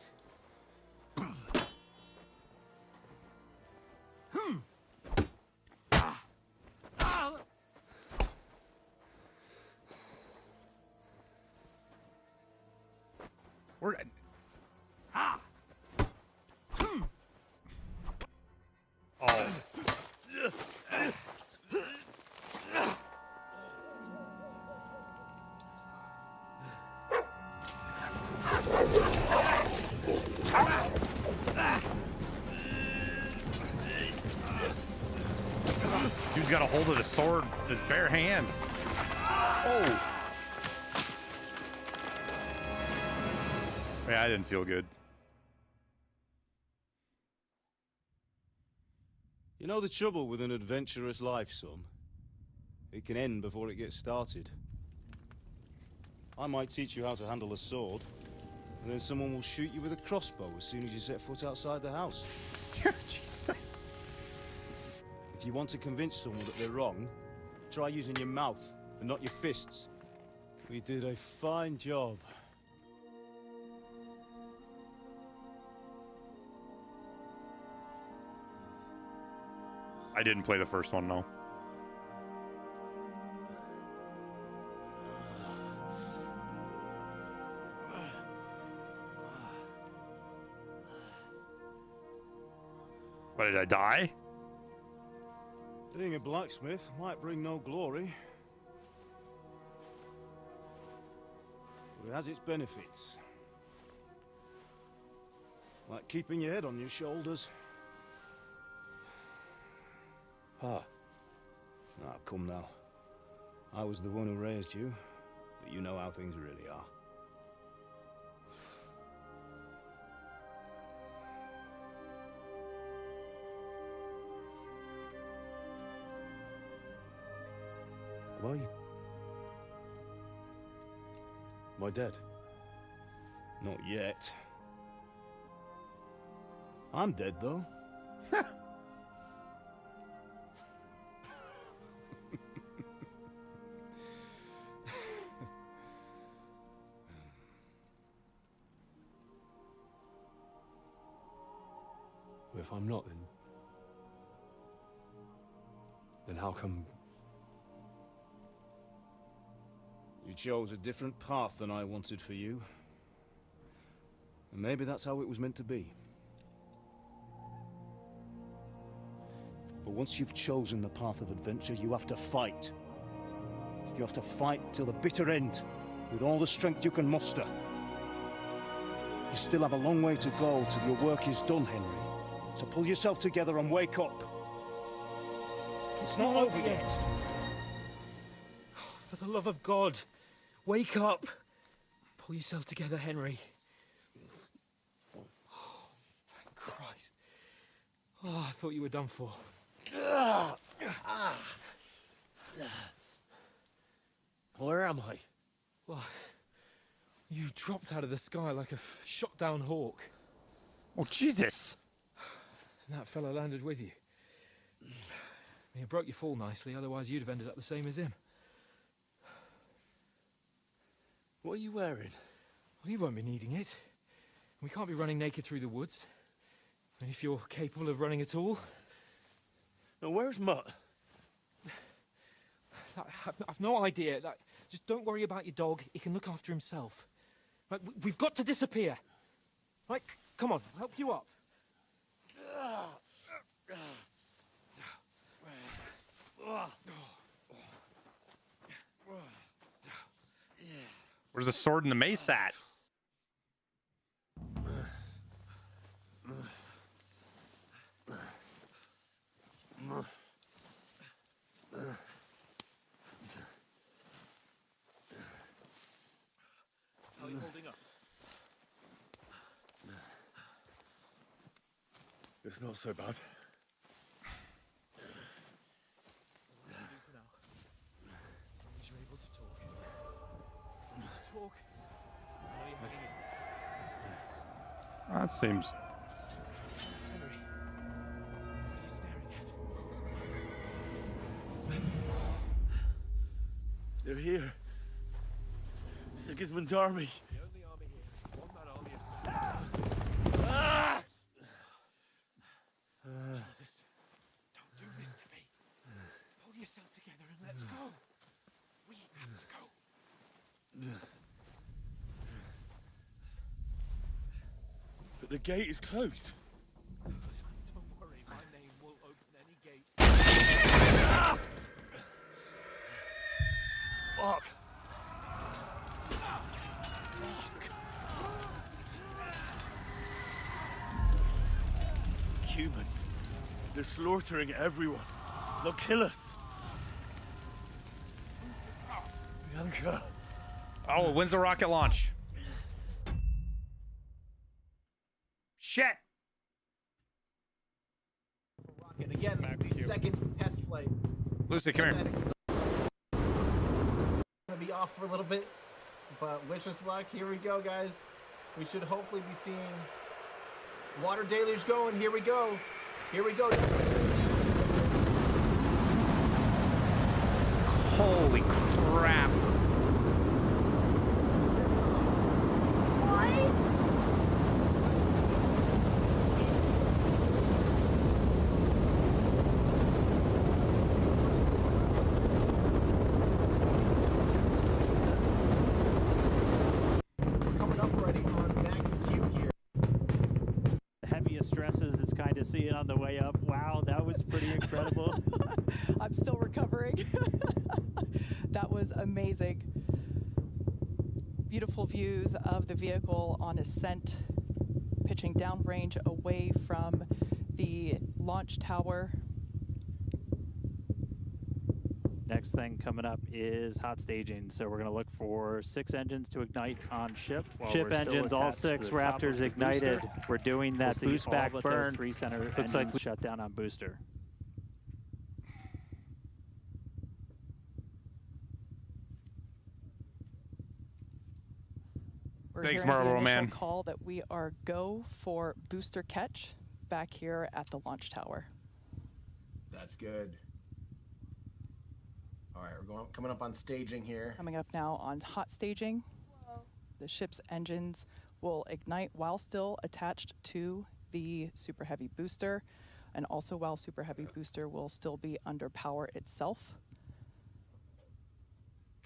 Where? He's got a hold of the sword with his bare hand. Oh. Yeah, I didn't feel good. You know the trouble with an adventurous life, son? It can end before it gets started. I might teach you how to handle a sword, and then someone will shoot you with a crossbow as soon as you set foot outside the house. Jeez. If you want to convince someone that they're wrong, try using your mouth and not your fists. We did a fine job. I didn't play the first one, no. What, did I die? Being a blacksmith might bring no glory, but it has its benefits. Like keeping your head on your shoulders. Pa. Ah, come now. I was the one who raised you, but you know how things really are. Am I dead? Not yet. I'm dead, though. Well, if I'm not, then how come... You chose a different path than I wanted for you. And maybe that's how it was meant to be. But once you've chosen the path of adventure, you have to fight. You have to fight till the bitter end, with all the strength you can muster. You still have a long way to go till your work is done, Henry. So pull yourself together and wake up. It's not over yet. For the love of God, wake up. Pull yourself together, Henry. Oh, thank Christ. Oh, I thought you were done for. Where am I? Well, you dropped out of the sky like a shot-down hawk. Oh, Jesus. And that fella landed with you. I mean, it broke your fall nicely, otherwise you'd have ended up the same as him. What are you wearing? Well, you won't be needing it. We can't be running naked through the woods. I mean, if you're capable of running at all. Now, where's Mutt? I've no idea. Just don't worry about your dog. He can look after himself. Right, we've got to disappear. Right, come on, I'll help you up. Where's the sword and the mace at? How are you holding up? It's not so bad. You're able to talk. Talk. I know you're hanging in. That seems... Henry, what are you staring at? They're here. Sigismund's army. The only army here. One man army of... Ah! Jesus, don't do this to me. Pull yourself together and let's go. We have to go. But the gate is closed. Don't worry, my name will open any gate. Fuck. Humans. They're slaughtering everyone. They'll kill us. Bianca. Oh, when's the rocket launch? Shit. And again, this is the second test flight. Lucy, come here. Gonna be off for a little bit, but wish us luck. Here we go, guys. We should hopefully be seeing water deluge going. Here we go. Here we go. Holy crap. Heaviest stresses, it's kind of seeing on the way up. Wow, that was pretty incredible. I'm still recovering. That was amazing. Beautiful views of the vehicle on ascent, pitching downrange away from the launch tower. Next thing coming up is hot staging. So we're going to look for 6 engines to ignite on ship. Ship engines, all 6 Raptors ignited. We're doing that boost back burn. 3 center looks like we shut down on booster. We're Thanks, hearing the Marlboro initial Man. call that we are go for booster catch back here at the launch tower. That's good. All right, we're coming up on staging here. Coming up now on hot staging. The ship's engines will ignite while still attached to the Super Heavy booster, and also while Super Heavy booster will still be under power itself.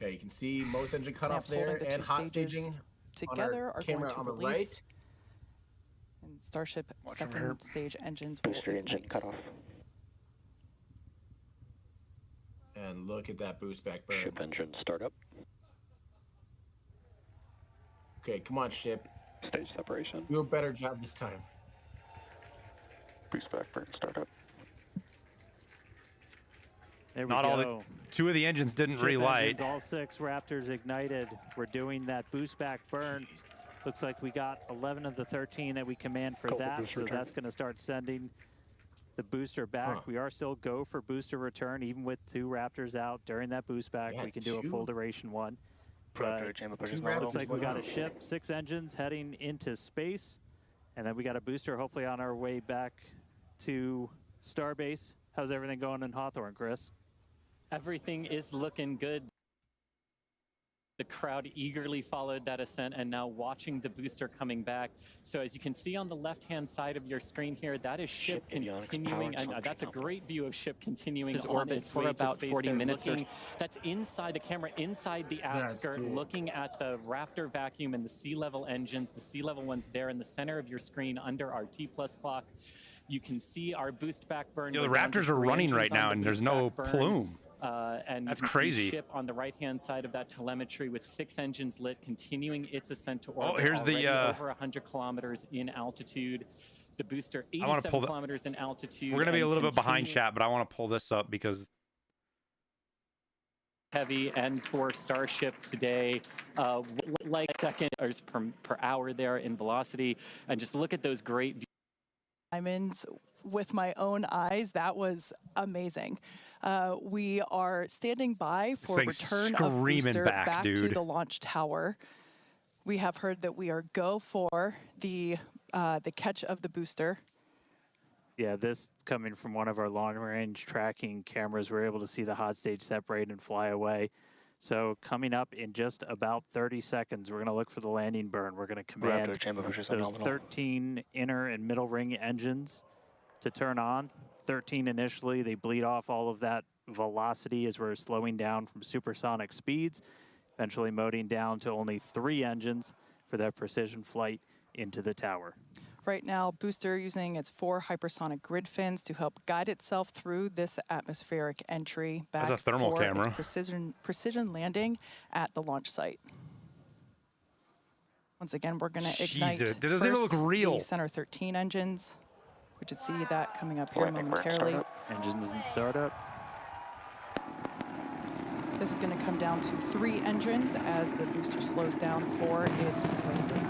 Okay, you can see most engine cut off Example, there the and two hot stages staging together on our are camera going to on the release. right. And Starship Watch over second here. stage engines will Booster engine ignite. cut off. And look at that boost back burn. Ship engine startup. Okay, come on, ship. Stage separation. Do a better job this time. Boost back burn startup. There we Not go. all the 2 of the engines didn't Ship relight. engines, all 6 Raptors ignited. We're doing that boost back burn. Looks like we got 11 of the 13 that we command for that, so that's going to start sending the booster back. Huh. We are still go for booster return, even with 2 Raptors out during that boost back. Yeah, we can do a 2. full duration one. But looks like we got a ship, 6 engines heading into space, and then we got a booster hopefully on our way back to Starbase. How's everything going in Hawthorne, Chris? Everything is looking good. The crowd eagerly followed that ascent and now watching the booster coming back. So as you can see on the left-hand side of your screen here, that is ship continuing, and that's a great view of ship continuing His on orbit its for way about to space. 40 They're minutes or looking- That's inside the camera, inside the aft That's skirt, cool. looking at the Raptor vacuum and the sea level engines. The sea level ones there in the center of your screen under our T+ clock. You can see our boost back burn. Yo, the go down to Raptors are 3 running engines right on now, the and there's boost no back burn. plume. And That's you can crazy. see ship on the right-hand side of that telemetry with 6 engines lit, continuing its ascent to Oh, orbit. here's the, already over 100 kilometers in altitude. The booster, I wanna 87 pull the- kilometers in altitude. We're going to be a and little bit behind continue- chat, but I want to pull this up because Heavy and for Starship today, like second per hour there in velocity, and just look at those great views. Diamonds with my own eyes. That was amazing. We are standing by for thing's return of screaming booster back, to dude. the launch tower. We have heard that we are go for the catch of the booster. Yeah, this coming from one of our long-range tracking cameras, we're able to see the hot stage separate and fly away. So coming up in just about 30 seconds, we're going to look for the landing burn. We're going to command those 13 inner and middle ring engines to turn on. 13 initially, they bleed off all of that velocity as we're slowing down from supersonic speeds, eventually moding down to only 3 engines for that precision flight into the tower. Right now, booster using its 4 hypersonic grid fins to help guide itself through this atmospheric entry back That's a thermal for camera. its precision landing at the launch site. Once again, we're going to ignite Jesus, that doesn't even first look real. the Center 13 engines. We should see that coming up here momentarily. Engines in startup. This is going to come down to 3 engines as the booster slows down for its landing.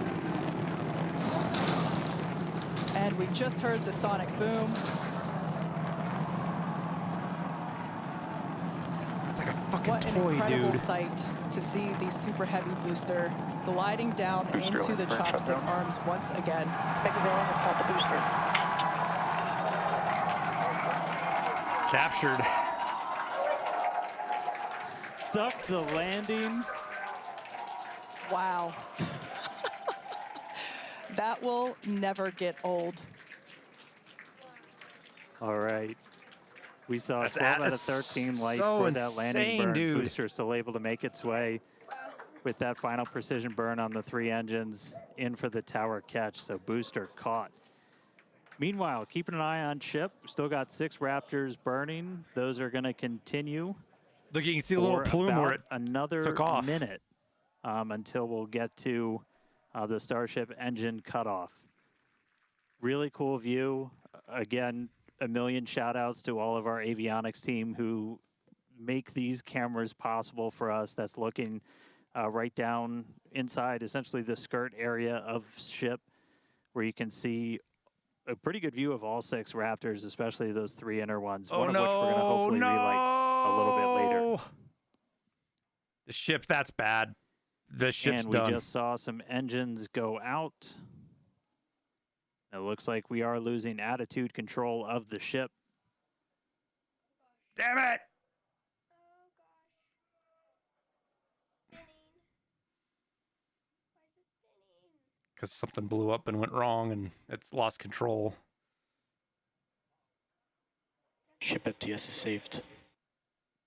And we just heard the sonic boom. It's like a fucking what toy, an incredible dude. sight to see the super heavy booster gliding down into the chopstick arms once again. Captured. Stuck the landing. Wow. That will never get old. All right. We saw That's 12 out of 13 light so for that landing insane, burn. dude. Booster still able to make its way with that final precision burn on the 3 engines in for the tower catch. So booster caught. Meanwhile, keeping an eye on ship. Still got 6 Raptors burning. Those are going to continue. Look, you can see the little plume where it another took off. minute until we'll get to the Starship engine cutoff. Really cool view. Again, a million shout outs to all of our avionics team who make these cameras possible for us. That's looking right down inside essentially the skirt area of ship, where you can see a pretty good view of all 6 Raptors, especially those 3 inner ones, one of which we're going to hopefully relight a little bit later. The ship, that's bad. The ship's and done. we just saw some engines go out. It looks like we are losing attitude control of the ship. Damn it! Because something blew up and went wrong and it's lost control. Ship FTS is saved.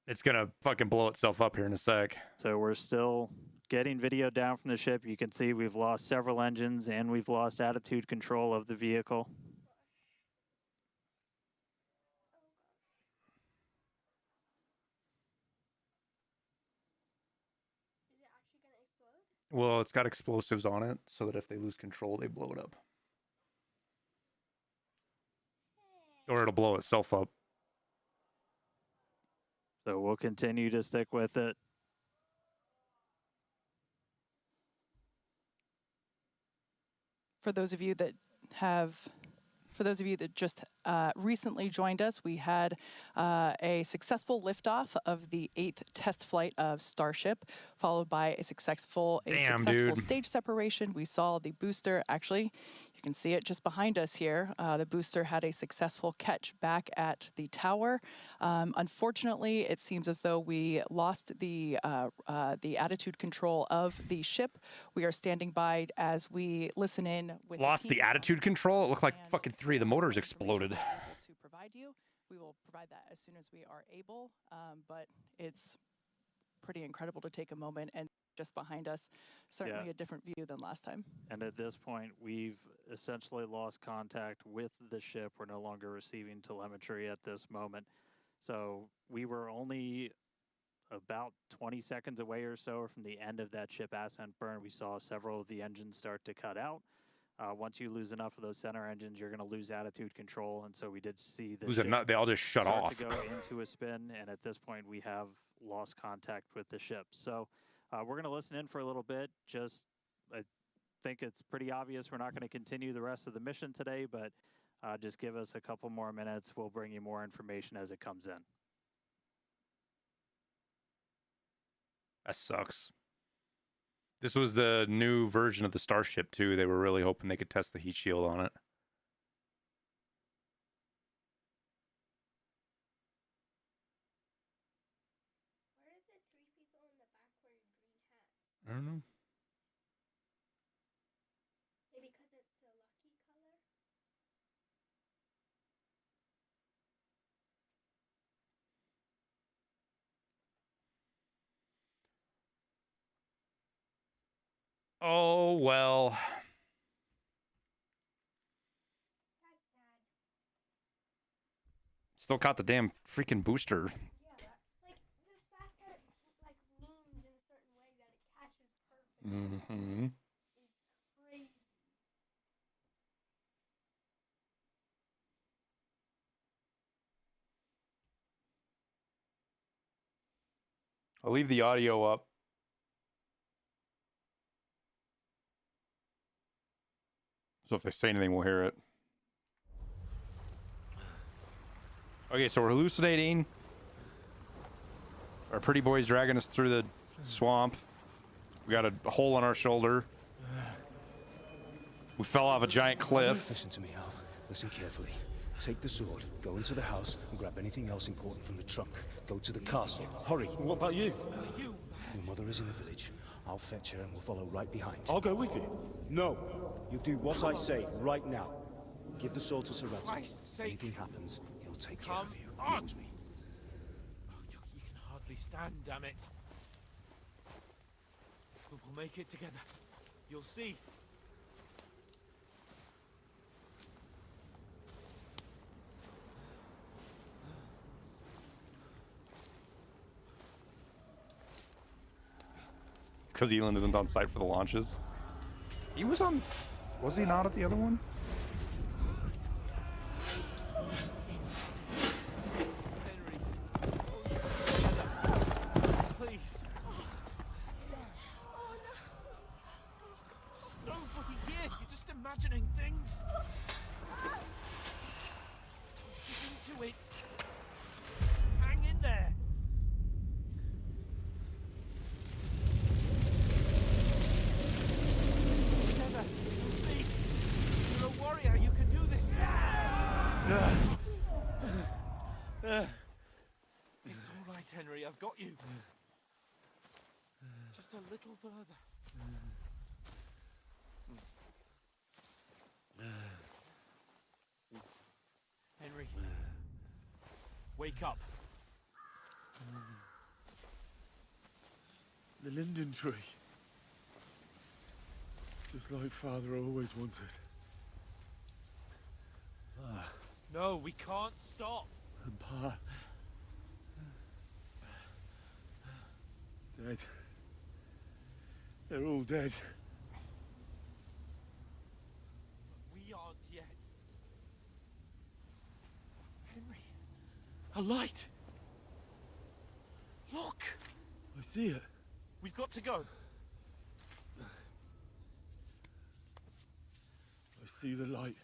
It's going to fucking blow itself up here in a sec. So we're still getting video down from the ship. You can see we've lost several engines and we've lost attitude control of the vehicle. Well, it's got explosives on it so that if they lose control, they blow it up. Or it'll blow itself up. So we'll continue to stick with it. For those of you that just recently joined us, we had a successful liftoff of the 8th test flight of Starship, followed by a successful stage separation. We saw the booster, actually, you can see it just behind us here. The booster had a successful catch back at the tower. Unfortunately, it seems as though we lost the attitude control of the ship. We are standing by as we listen in with Lost the attitude control? It looked like fucking 3 of the motors exploded. To provide you. We will provide that as soon as we are able, but it's pretty incredible to take a moment and just behind us, certainly a different view than last time. And at this point, we've essentially lost contact with the ship. We're no longer receiving telemetry at this moment. So we were only about 20 seconds away or so from the end of that ship ascent burn. We saw several of the engines start to cut out. Once you lose enough of those center engines, you're going to lose attitude control. And so we did see the ship They all just shut start off. to go into a spin. And at this point, we have lost contact with the ship. So we're going to listen in for a little bit. I think it's pretty obvious we're not going to continue the rest of the mission today, but just give us a couple more minutes. We'll bring you more information as it comes in. That sucks. This was the new version of the Starship, too. They were really hoping they could test the heat shield on it. I don't know. Maybe because it's the lucky color? Oh, well. Still caught the damn freaking booster. Yeah, like the fact that it like leans in a certain way that it catches perfectly Mm-hmm. is crazy. I'll leave the audio up. So if they say anything, we'll hear it. Okay, so we're hallucinating. Our pretty boy's dragging us through the swamp. We got a hole in our shoulder. We fell off a giant cliff. Listen to me, Al. Listen carefully. Take the sword, go into the house, and grab anything else important from the trunk. Go to the castle. Hurry. What about you? Your mother is in the village. I'll fetch her and we'll follow right behind. I'll go with you. No. You do what I say right now. Give the sword to Sir Rejection. Christ's If sake. anything happens, he'll take care Come of you. on. He knows me. You can hardly stand, damn it. We'll make it together. You'll see. Because Elon isn't on site for the launches. He was on... Was he not at the other one? Please. Nobody here. You're just imagining things. Get into it. Hang in there. Together. You'll see. You're a warrior. You can do this. It's all right, Henry. I've got you. Just a little further. Henry, wake up. The linden tree. Just like Father always wanted. No, we can't stop. And Pa... dead. They're all dead. We aren't yet. Henry, a light. Look. I see it. We've got to go. I see the light.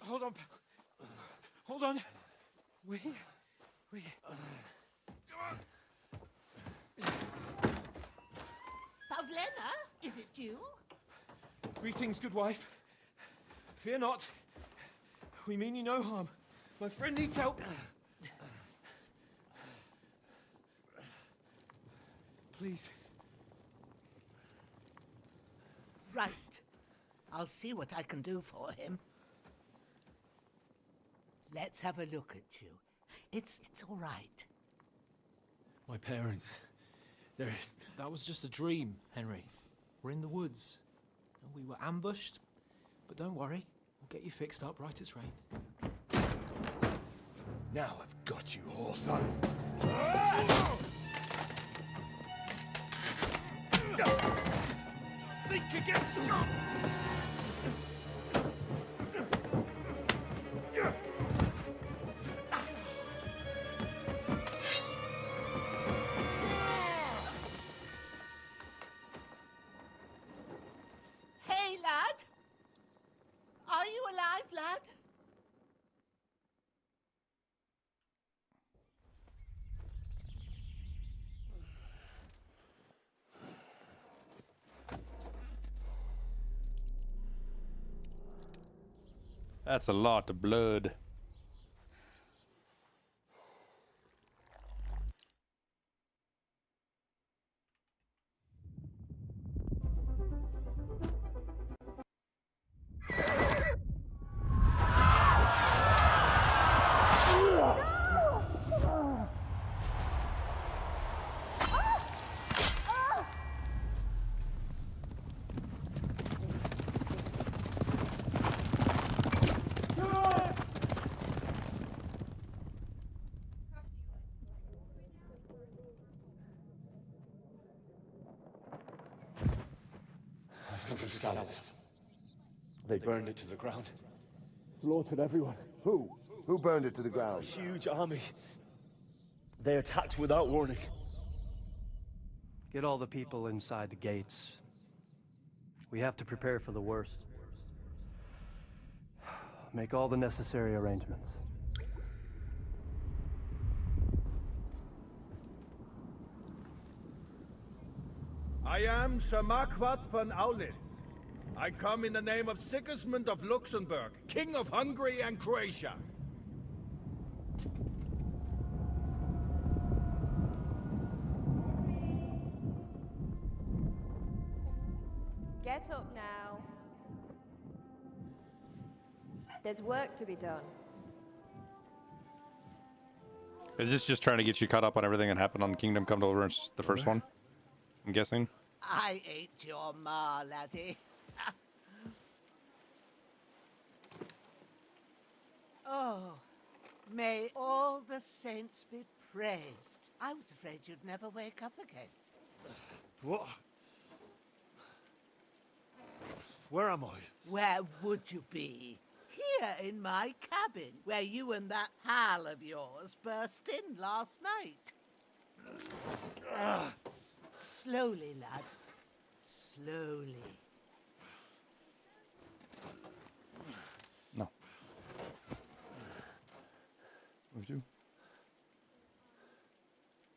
Hold on, pal. Hold on. We. Pavlena, is it you? Greetings, good wife. Fear not. We mean you no harm. My friend needs help. Please. Right. I'll see what I can do for him. Let's have a look at you. It's all right. My parents. They're... That was just a dream, Henry. We're in the woods. We were ambushed, but don't worry. We'll get you fixed up right as rain. Now I've got you, whore sons. Think again, Scott! Hey, lad. Are you alive, lad? That's a lot of blood. Scallops. They burned it to the ground. Slaughtered everyone. Who? Who burned it to the ground? A huge army. They attacked without warning. Get all the people inside the gates. We have to prepare for the worst. Make all the necessary arrangements. I am Sir Marquardt von Aulitz. I come in the name of Sigismund of Luxembourg, King of Hungary and Croatia. Get up now. There's work to be done. Is this just trying to get you caught up on everything that happened on Kingdom Come Deliverance, the first one? I'm guessing. I ain't your ma, laddie. Oh, may all the saints be praised. I was afraid you'd never wake up again. What? Where am I? Where would you be? Here in my cabin, where you and that pal of yours burst in last night. Slowly, lad. Slowly. No. Would you?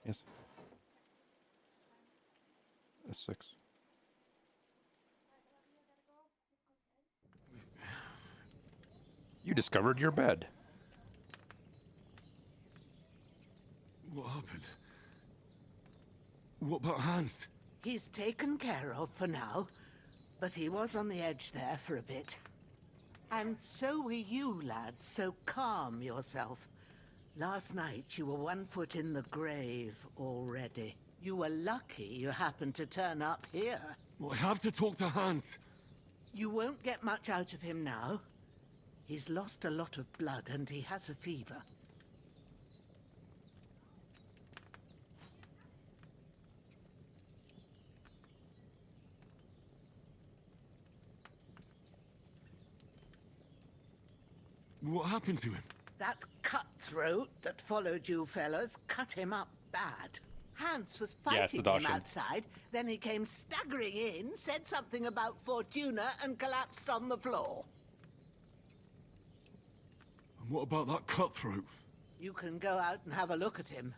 Yes. S6. You discovered your bed. What happened? What about Hans? He's taken care of for now, but he was on the edge there for a bit. And so were you, lad, so calm yourself. Last night you were 1 foot in the grave already. You were lucky you happened to turn up here. Well, I have to talk to Hans. You won't get much out of him now. He's lost a lot of blood and he has a fever. What happened to him? That cutthroat that followed you fellas cut him up bad. Hans was fighting him outside, then he came staggering in, said something about Fortuna and collapsed on the floor. And what about that cutthroat? You can go out and have a look at him.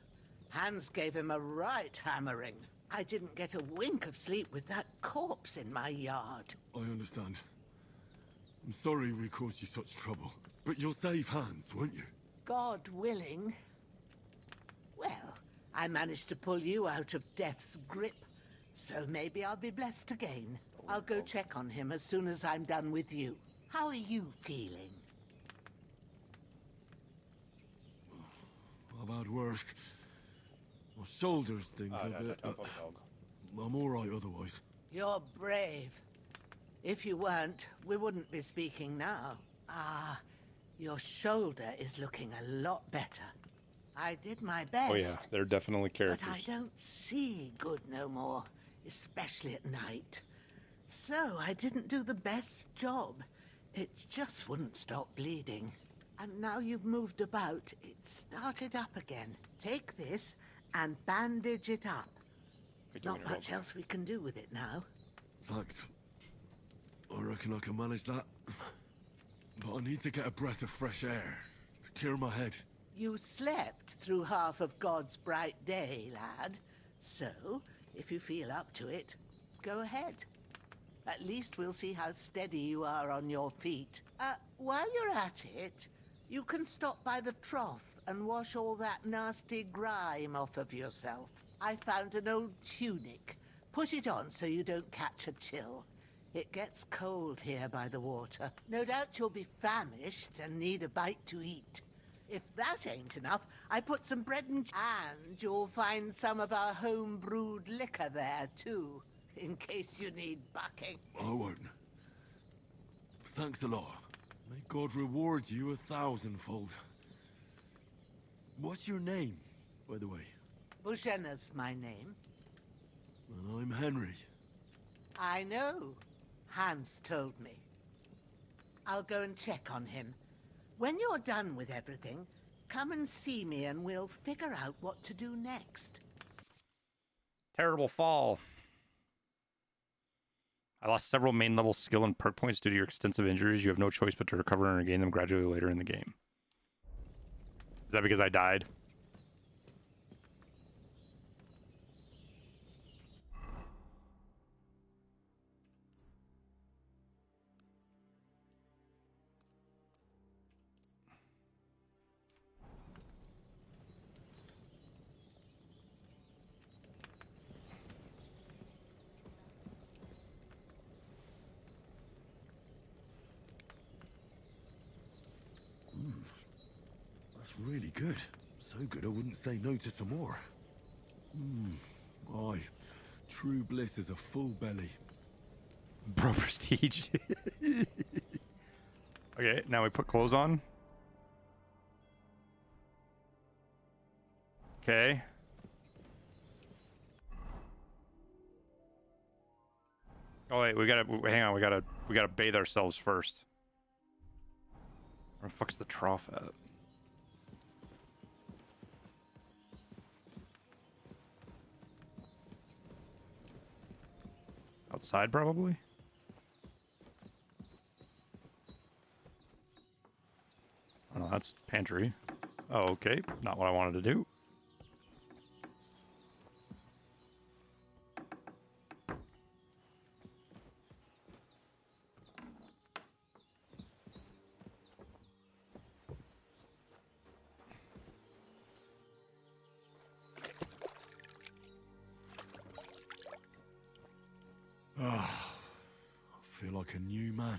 Hans gave him a right hammering. I didn't get a wink of sleep with that corpse in my yard. I understand. I'm sorry we caused you such trouble. But you'll save Hans, won't you? God willing. Well, I managed to pull you out of death's grip, so maybe I'll be blessed again. I'll go check on him as soon as I'm done with you. How are you feeling? I've had worse. My shoulders things a bit. I'm all right otherwise. You're brave. If you weren't, we wouldn't be speaking now. Ah, your shoulder is looking a lot better. I did my best. Oh yeah, they're definitely characters. But I don't see good no more, especially at night. So I didn't do the best job. It just wouldn't stop bleeding. And now you've moved about, it started up again. Take this and bandage it up. Not much else we can do with it now. Thanks. I reckon I can manage that. But I need to get a breath of fresh air to clear my head. You slept through half of God's bright day, lad. So, if you feel up to it, go ahead. At least we'll see how steady you are on your feet. While you're at it, you can stop by the trough and wash all that nasty grime off of yourself. I found an old tunic. Put it on so you don't catch a chill. It gets cold here by the water. No doubt you'll be famished and need a bite to eat. If that ain't enough, I put some bread and you'll find some of our home-brewed liquor there, too, in case you need bucking. I won't. Thanks a lot. May God reward you 1,000-fold. What's your name, by the way? Bushena's my name. And I'm Henry. I know. Hans told me. I'll go and check on him. When you're done with everything, come and see me and we'll figure out what to do next. Terrible fall. I lost several main level skill and perk points due to your extensive injuries. You have no choice but to recover and regain them gradually later in the game. Is that because I died? That's really good. So good I wouldn't say no to some more. Aye. True bliss is a full belly. Bro, prestige. Okay, now we put clothes on. Okay. Oh wait, hang on, we gotta bathe ourselves first. Where the fuck's the trough at? Outside, probably? Oh, no, that's pantry. Oh, okay. Not what I wanted to do. Ah, I feel like a new man.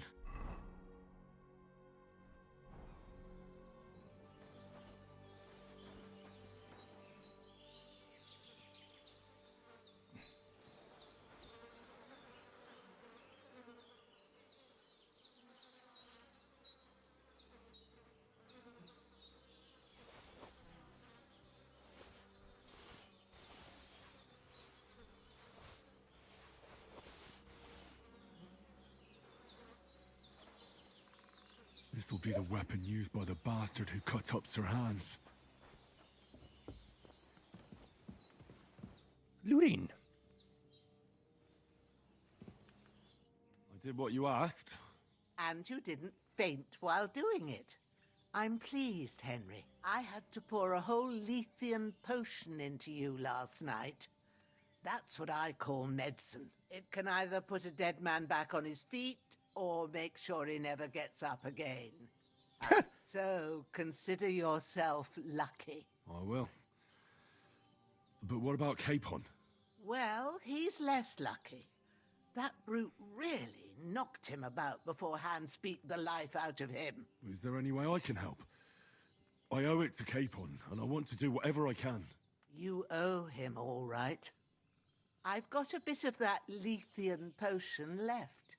This'll be the weapon used by the bastard who cut up Sir Hans. Looting. I did what you asked. And you didn't faint while doing it. I'm pleased, Henry. I had to pour a whole Lethean potion into you last night. That's what I call medicine. It can either put a dead man back on his feet or make sure he never gets up again. So consider yourself lucky. I will. But what about Capon? Well, he's less lucky. That brute really knocked him about before Hans beat the life out of him. Is there any way I can help? I owe it to Capon, and I want to do whatever I can. You owe him, all right. I've got a bit of that Lethean potion left.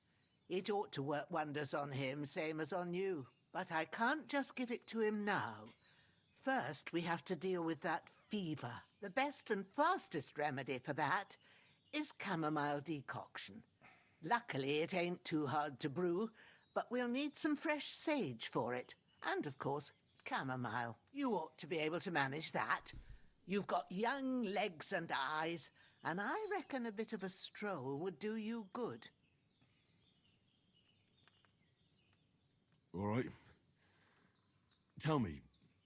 It ought to work wonders on him, same as on you. But I can't just give it to him now. First, we have to deal with that fever. The best and fastest remedy for that is chamomile decoction. Luckily, it ain't too hard to brew, but we'll need some fresh sage for it. And, of course, chamomile. You ought to be able to manage that. You've got young legs and eyes, and I reckon a bit of a stroll would do you good. All right. Tell me,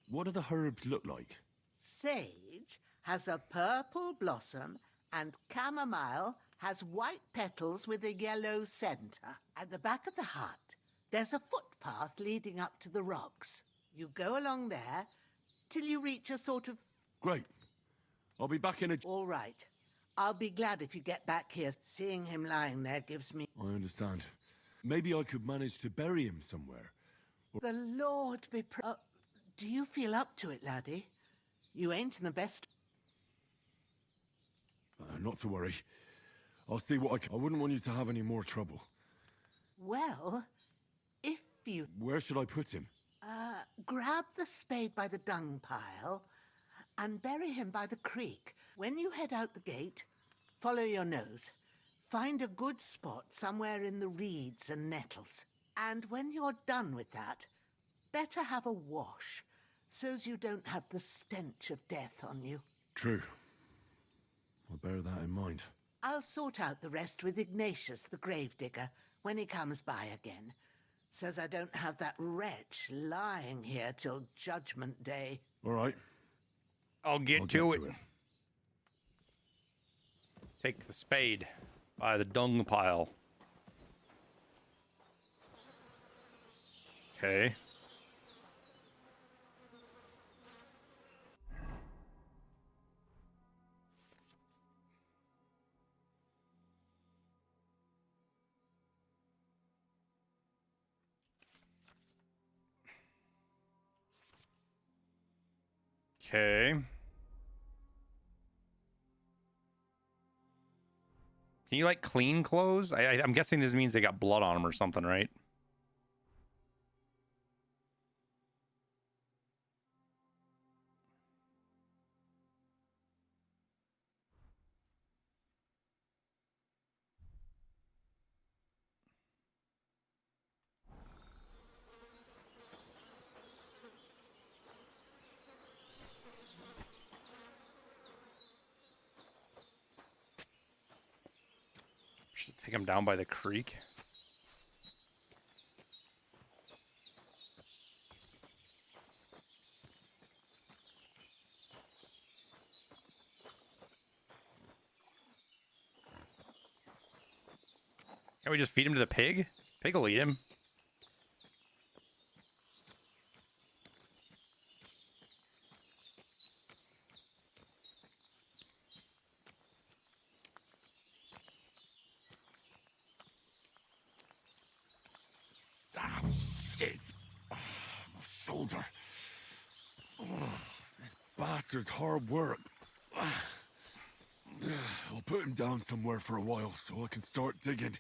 what do the herbs look like? Sage has a purple blossom, and chamomile has white petals with a yellow center. At the back of the hut, there's a footpath leading up to the rocks. You go along there till you reach a sort of... Great. I'll be back in a... All right. I'll be glad if you get back here. Seeing him lying there gives me... I understand. Maybe I could manage to bury him somewhere. The Lord be do you feel up to it, laddie? You ain't in the best... Not to worry. I'll see what I can... I wouldn't want you to have any more trouble. Well, if you... Where should I put him? Grab the spade by the dung pile and bury him by the creek. When you head out the gate, follow your nose. Find a good spot somewhere in the reeds and nettles. And when you're done with that, Better have a wash, so's you don't have the stench of death on you. True. I'll bear that in mind. I'll sort out the rest with Ignatius, the gravedigger, when he comes by again, so's I don't have that wretch lying here till Judgment Day. All right. I'll get to it. Take the spade by the dung pile. Okay. Okay. Can you, like, clean clothes? I'm guessing this means they got blood on them or something, right? Should take him down by the creek. Can we just feed him to the pig? Pig will eat him. Ah, shit. Oh, my shoulder. Oh, this bastard's hard work. I'll put him down somewhere for a while so I can start digging.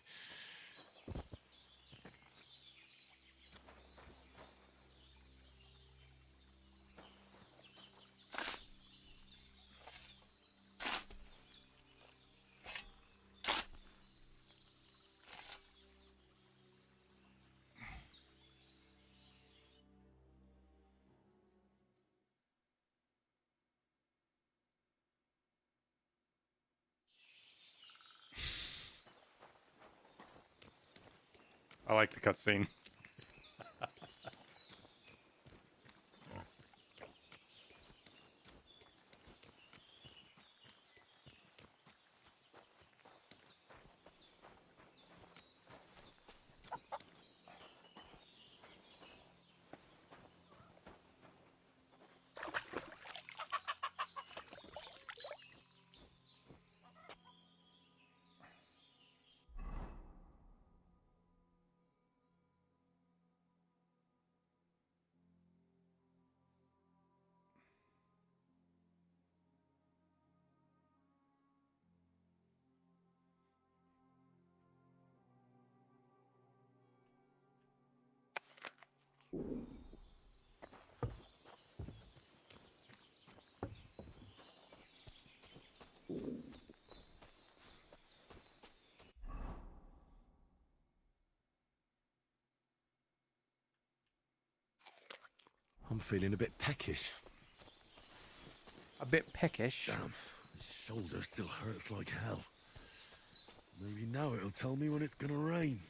I like the cutscene. I'm feeling a bit peckish. A bit peckish? Damn, this shoulder still hurts like hell. Maybe now it'll tell me when it's gonna rain.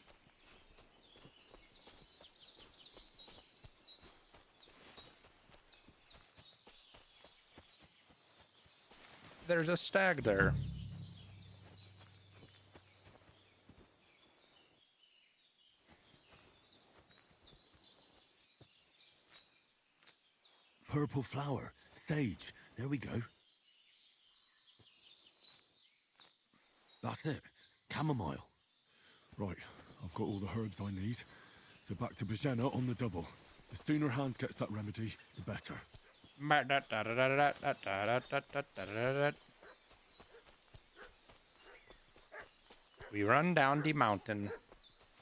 There's a stag there. Purple flower, sage, there we go. That's it, chamomile. Right, I've got all the herbs I need. So back to Bajena on the double. The sooner Hans gets that remedy, the better. We run down the mountain.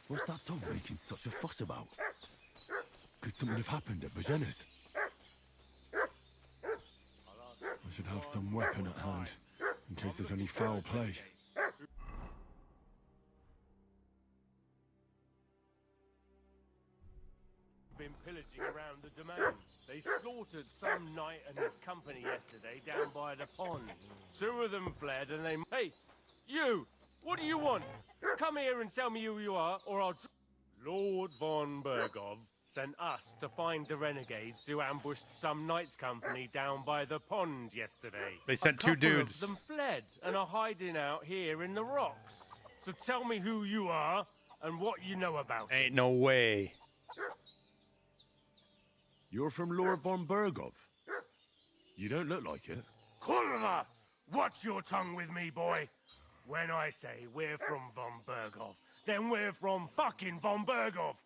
What's that dog making such a fuss about? Could something have happened at Bajena's? I should have some weapon at hand, in case there's any foul play. been pillaging around the domain. They slaughtered some knight and his company yesterday down by the pond. 2 of them fled and they... Hey, you! What do you want? Come here and tell me who you are, or I'll... Lord von Bergov sent us to find the renegades who ambushed some knight's company down by the pond yesterday. They sent 2 dudes. Of them fled and are hiding out here in the rocks. So tell me who you are and what you know about Ain't no way. You're from Lord von Bergov. You don't look like it. Kurva! Watch your tongue with me, boy. When I say we're from von Bergov, then we're from fucking von Bergov.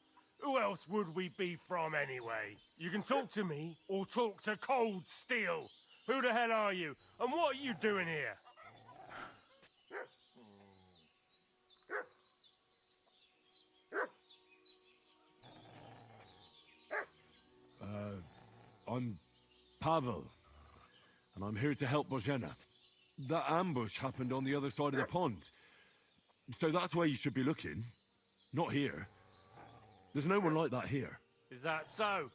Who else would we be from anyway? You can talk to me or talk to cold steel. Who the hell are you? And what are you doing here? I'm Pavel, and I'm here to help Bozhena. That ambush happened on the other side of the pond. So that's where you should be looking. Not here. There's no one like that here. Is that so?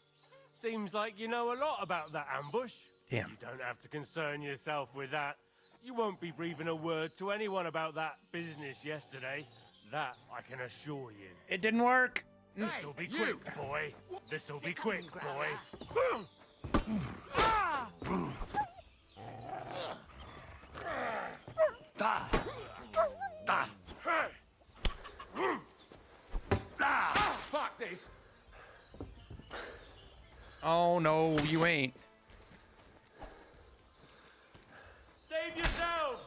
Seems like you know a lot about that ambush. Damn. You don't have to concern yourself with that. You won't be breathing a word to anyone about that business yesterday. That I can assure you. It didn't work. This'll be quick, boy. This'll be quick, boy. Fuck this! Oh no, you ain't. Save yourselves!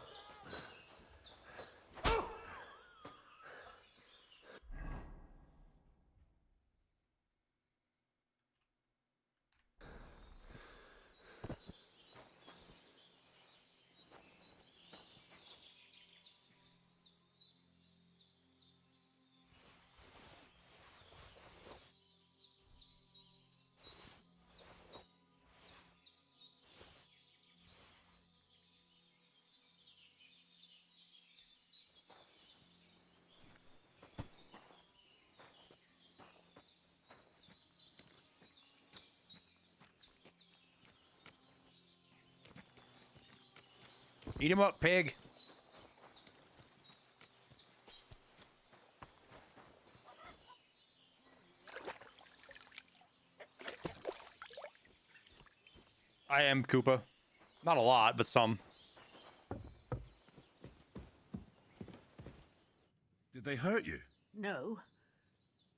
Eat him up, pig. I am Koopa. Not a lot, but some. Did they hurt you? No,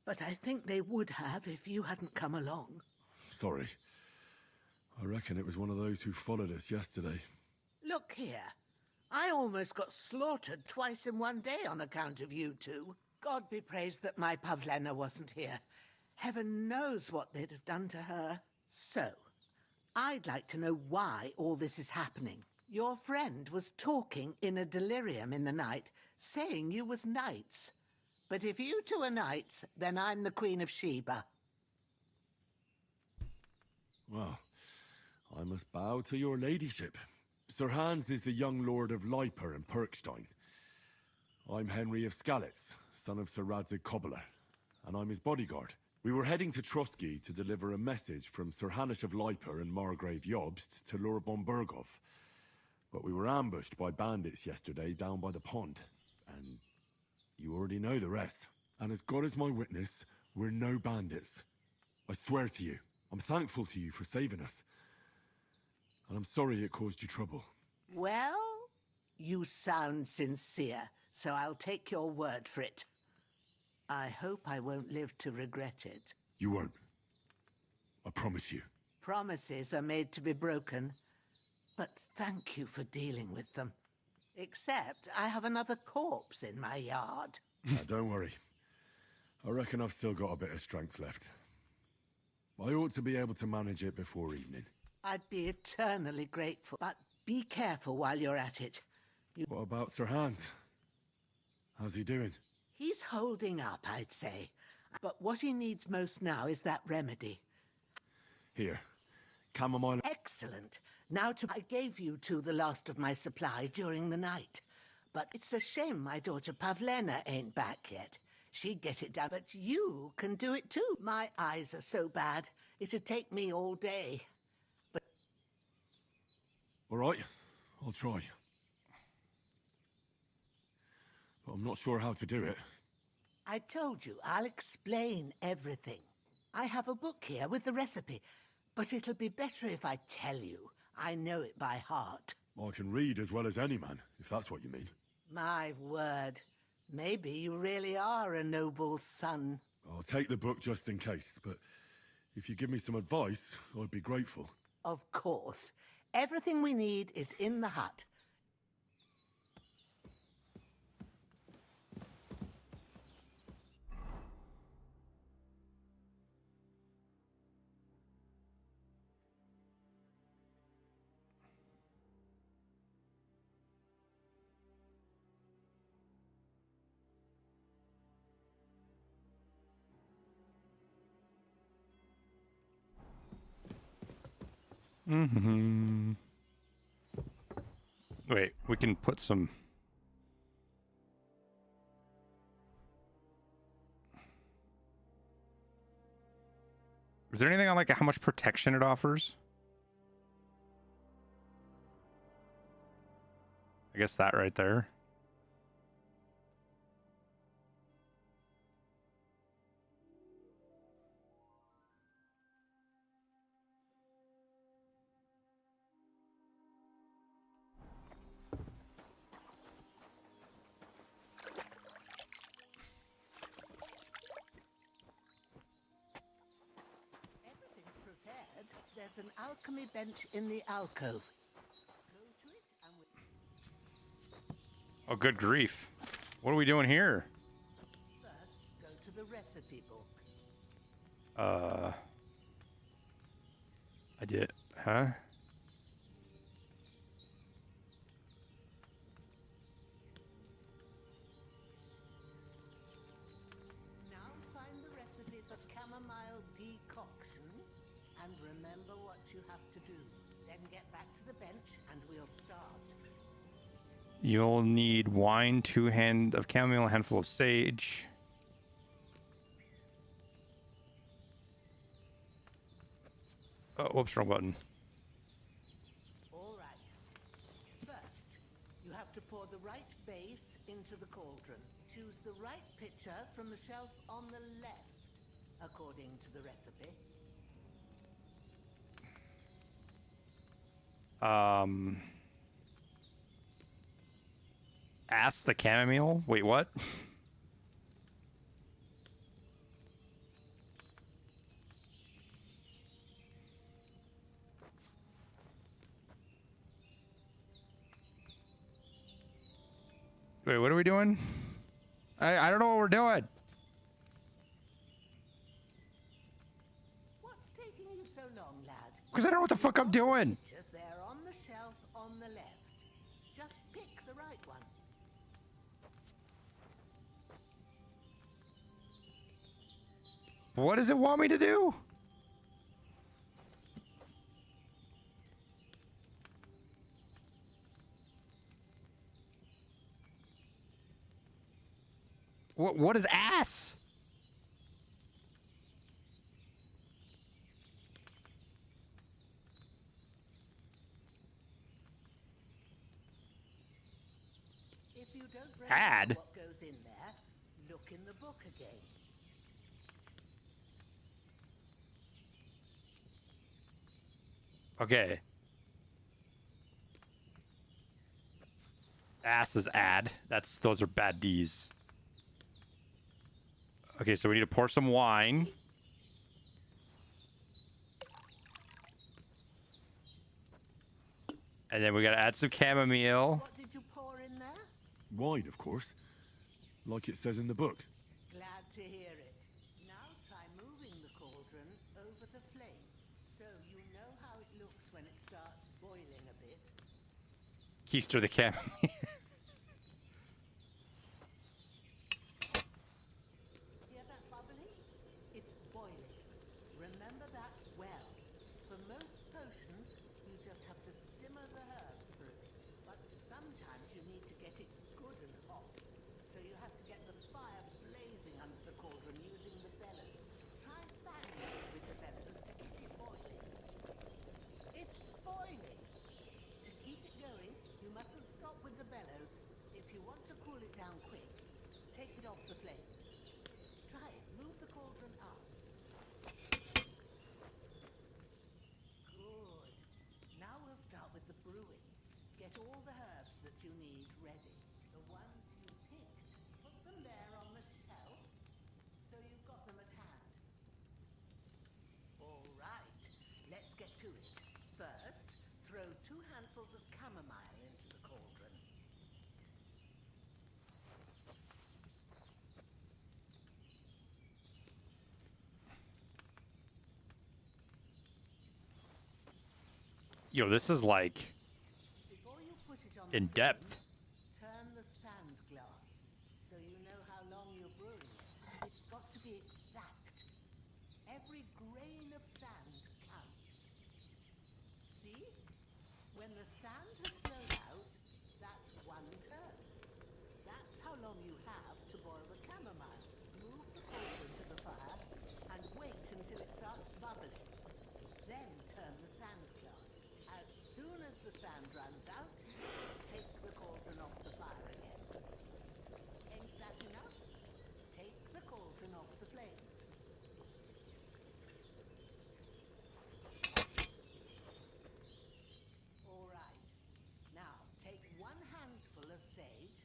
but I think they would have if you hadn't come along. Sorry. I reckon it was one of those who followed us yesterday. Look here. I almost got slaughtered twice in one day on account of you two. God be praised that my Pavlena wasn't here. Heaven knows what they'd have done to her. So, I'd like to know why all this is happening. Your friend was talking in a delirium in the night, saying you was knights. But if you two are knights, then I'm the Queen of Sheba. Well, I must bow to your ladyship. Sir Hans is the young lord of Leiper and Perkstein. I'm Henry of Skalitz, son of Sir Radzig Kobyla, and I'm his bodyguard. We were heading to Trosky to deliver a message from Sir Hanish of Leiper and Margrave Jobst to Lord von Bergov. But we were ambushed by bandits yesterday down by the pond, and you already know the rest. And as God is my witness, we're no bandits. I swear to you, I'm thankful to you for saving us. And I'm sorry it caused you trouble. Well, you sound sincere, so I'll take your word for it. I hope I won't live to regret it. You won't. I promise you. Promises are made to be broken, but thank you for dealing with them. Except I have another corpse in my yard. Don't worry. I reckon I've still got a bit of strength left. I ought to be able to manage it before evening. I'd be eternally grateful, but be careful while you're at it. What about Sir Hans? How's he doing? He's holding up, I'd say. But what he needs most now is that remedy. Here. Chamomile. Excellent. I gave you two the last of my supply during the night. But it's a shame my daughter Pavlena ain't back yet. She'd get it done, but you can do it too. My eyes are so bad, it'd take me all day. But All right, I'll try. But I'm not sure how to do it. I told you, I'll explain everything. I have a book here with the recipe, but it'll be better if I tell you. I know it by heart. I can read as well as any man, if that's what you mean. My word. Maybe you really are a noble son. I'll take the book just in case, but if you give me some advice, I'd be grateful. Of course. Everything we need is in the hut. Mm-hmm. Wait, we can put some... Is there anything on like how much protection it offers? I guess that right there. There's an alchemy bench in the alcove. Oh, good grief. What are we doing here? First, go to the recipe book. I did, huh? Now find the recipe for chamomile decoction and remember what you have to do. Then get back to the bench and we'll start. You'll need wine, 2 hand of chamomile, a handful of sage. Oh, whoops, wrong button. All right. First, you have to pour the right base into the cauldron. Choose the right pitcher from the shelf on the left, according to the recipe. Ask the chamomile? Wait, what? Wait, what are we doing? I don't know what we're doing. What's taking you so long, lad? Because I don't know what the fuck I'm doing. Pitchers there on the shelf on the left. Just pick the right one. What does it want me to do? What is ass? If you don't Add? remember what goes in there, look in the book again. Okay. Ass is add. Those are bad D's. Okay, so we need to pour some wine. And then we gotta add some chamomile. What did you pour in there? Wine, of course. Like it says in the book. Glad to hear it. Now try moving the cauldron over the flame, so you know how it looks when it starts boiling a bit. Keister the chamomile. Hear that bubbling? It's boiling. Remember that well. For most potions, you just have to simmer the herbs for a bit. But sometimes you need to get it good and hot. So you have to get the fire blazing cauldron up. Good. Now we'll start with the brewing. Get all the herbs that you need ready. The ones you picked, put them there on the shelf, so you've got them at hand. All right, let's get to it. First, throw 2 handfuls of chamomile into the cauldron. Yo, this is like in depth. Turn the sand glass so you know how long you're brewing it. It's got to be exact. Every grain of sand counts. See? When the sand has flowed out, that's 1 turn. That's how long you have to boil the chamomile. Move the cauldron to the fire and wait until it starts bubbling. Then turn the sand glass. As soon as the sand runs out, take the cauldron off the fire again. Ain't that enough? Take the cauldron off the flames. All right. Now, take 1 handful of sage,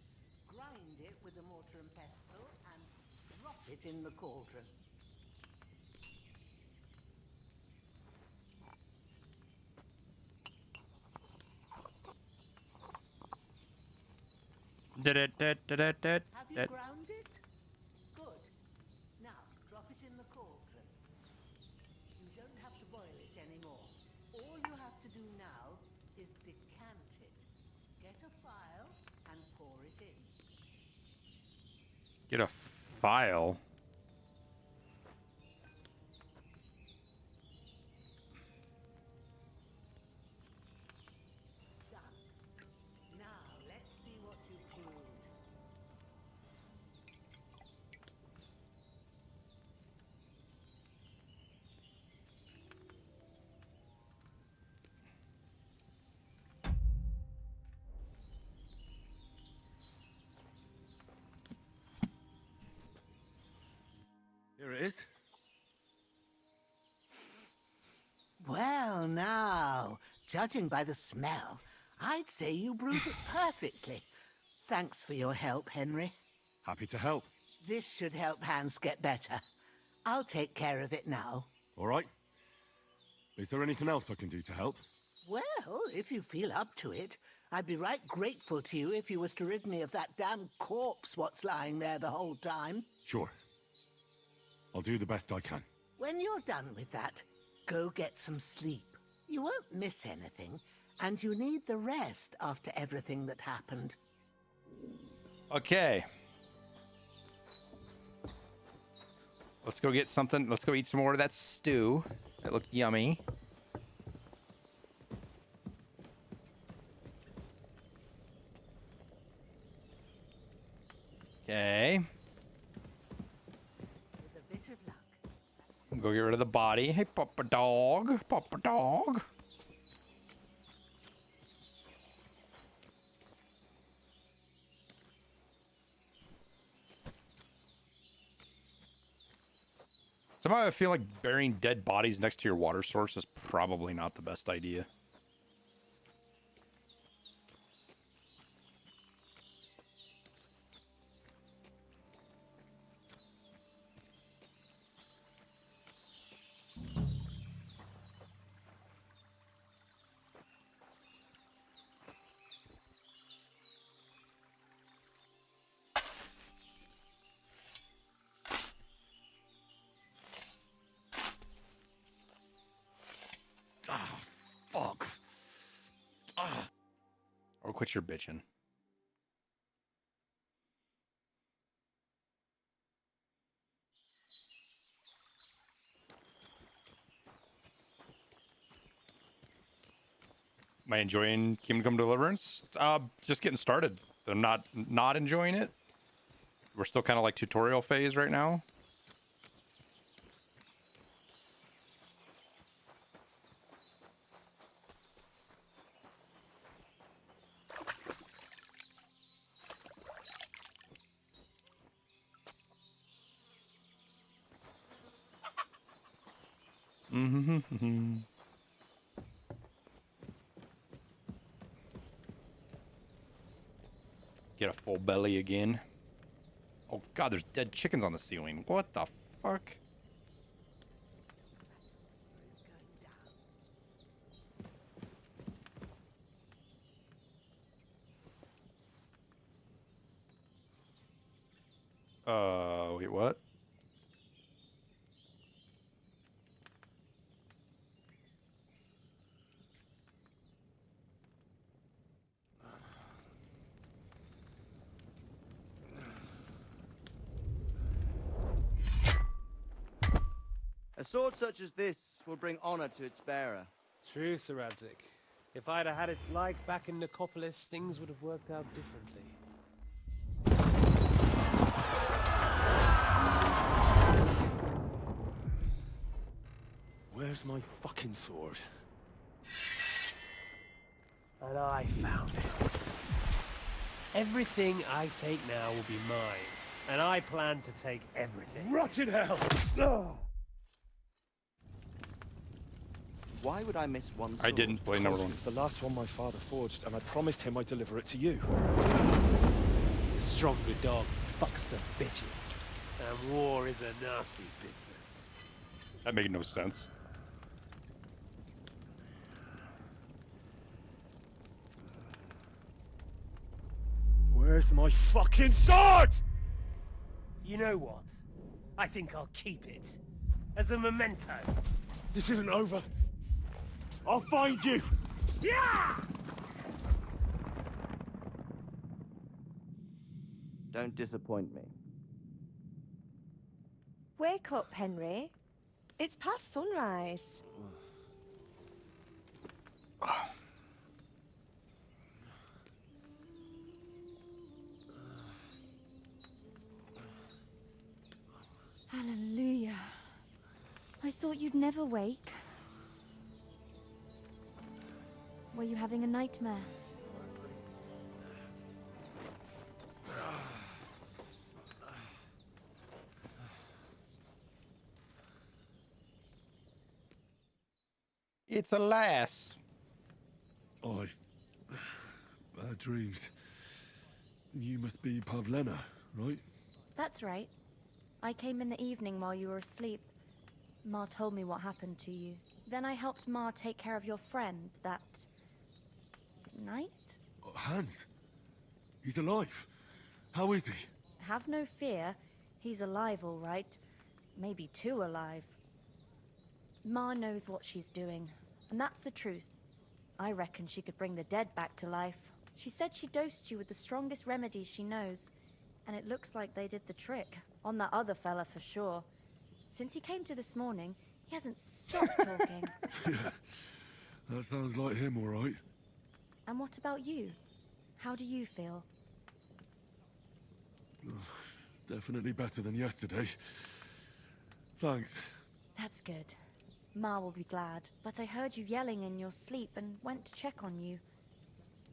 grind it with a mortar and pestle, and drop it in the cauldron. Have you ground it? Good. Now, drop it in the cauldron. You don't have to boil it anymore. All you have to do now is decant it. Get a file and pour it in. Get a file. Here it is. Well, now, judging by the smell, I'd say you brewed it perfectly. Thanks for your help, Henry. Happy to help. This should help Hans get better. I'll take care of it now. All right. Is there anything else I can do to help? Well, if you feel up to it, I'd be right grateful to you if you was to rid me of that damn corpse what's lying there the whole time. Sure. I'll do the best I can. When you're done with that, go get some sleep. You won't miss anything, and you need the rest after everything that happened. Okay. Let's go get something. Let's go eat some more of that stew. That looked yummy. Okay. With a bit of luck. Go get rid of the body. Hey, Papa Dog. Papa Dog. Somehow I feel like burying dead bodies next to your water source is probably not the best idea. Ah, fuck. Ah. Or quit your bitching. Am I enjoying Kingdom Come Deliverance? Just getting started. I'm not enjoying it. We're still kind of like tutorial phase right now. Get a full belly again. Oh god, there's dead chickens on the ceiling. What the fuck? Wait, what? A sword such as this will bring honor to its bearer. True, Sir Radzik. If I'd have had its like back in Nicopolis, things would have worked out differently. Where's my fucking sword? And I found it. Everything I take now will be mine, and I plan to take everything. Rotted hell! Why would I miss one sword? I didn't play number one. It's the last one my father forged, and I promised him I'd deliver it to you. The stronger dog fucks the bitches, and war is a nasty business. That made no sense. Where's my fucking sword? You know what? I think I'll keep it. As a memento. This isn't over. I'll find you! Yeah! Don't disappoint me. Wake up, Henry. It's past sunrise. Hallelujah. I thought you'd never wake. Were you having a nightmare? It's a lass. I had dreams. You must be Pavlena, right? That's right. I came in the evening while you were asleep. Ma told me what happened to you. Then I helped Ma take care of your friend that night? Hans? He's alive. How is he? Have no fear. He's alive, all right. Maybe too alive. Ma knows what she's doing, and that's the truth. I reckon she could bring the dead back to life. She said she dosed you with the strongest remedies she knows, and it looks like they did the trick. On that other fella for sure. Since he came to this morning, he hasn't stopped talking. Yeah, that sounds like him, all right. And what about you? How do you feel? Definitely better than yesterday. Thanks. That's good. Ma will be glad. But I heard you yelling in your sleep and went to check on you.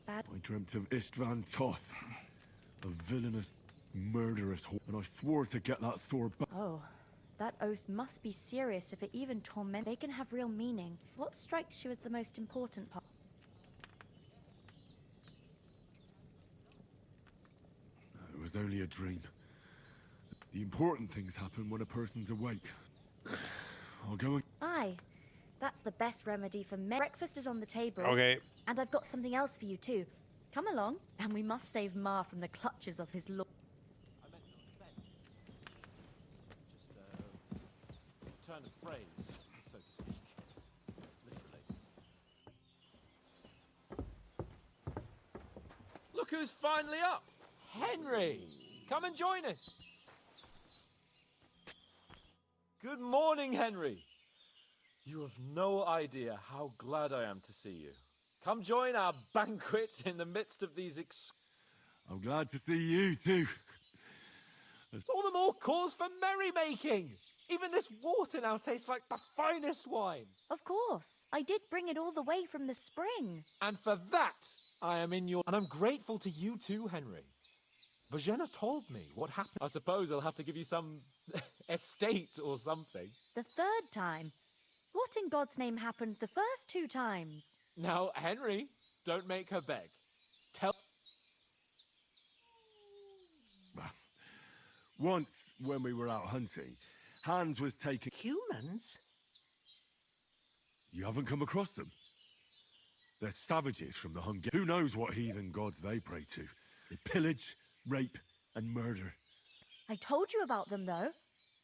Bad. I dreamt of Istvan Toth, a villainous, murderous whore, and I swore to get that sword back. Oh, that oath must be serious if it even torments. They can have real meaning. What strikes you as the most important part? It was only a dream. The important things happen when a person's awake. I'll go and... Aye. That's the best remedy for me. Breakfast is on the table. Okay. And I've got something else for you too. Come along, and we must save Ma from the clutches of his lord. Turn of phrase, so to speak. Literally. Look who's finally up! Henry! Come and join us! Good morning, Henry! You have no idea how glad I am to see you. Come join our banquet in the midst of these I'm glad to see you, too. all the more cause for merrymaking! Even this water now tastes like the finest wine. Of course. I did bring it all the way from the spring. And for that, I am in your... And I'm grateful to you too, Henry. Bojena told me what happened. I suppose I'll have to give you some estate or something. The third time. What in God's name happened the first 2 times? Now, Henry, don't make her beg. Tell... Once, when we were out hunting, Hans was taking... Humans? You haven't come across them? They're savages from the Hungarian. Who knows what heathen gods they pray to? They pillage, rape, and murder. I told you about them, though.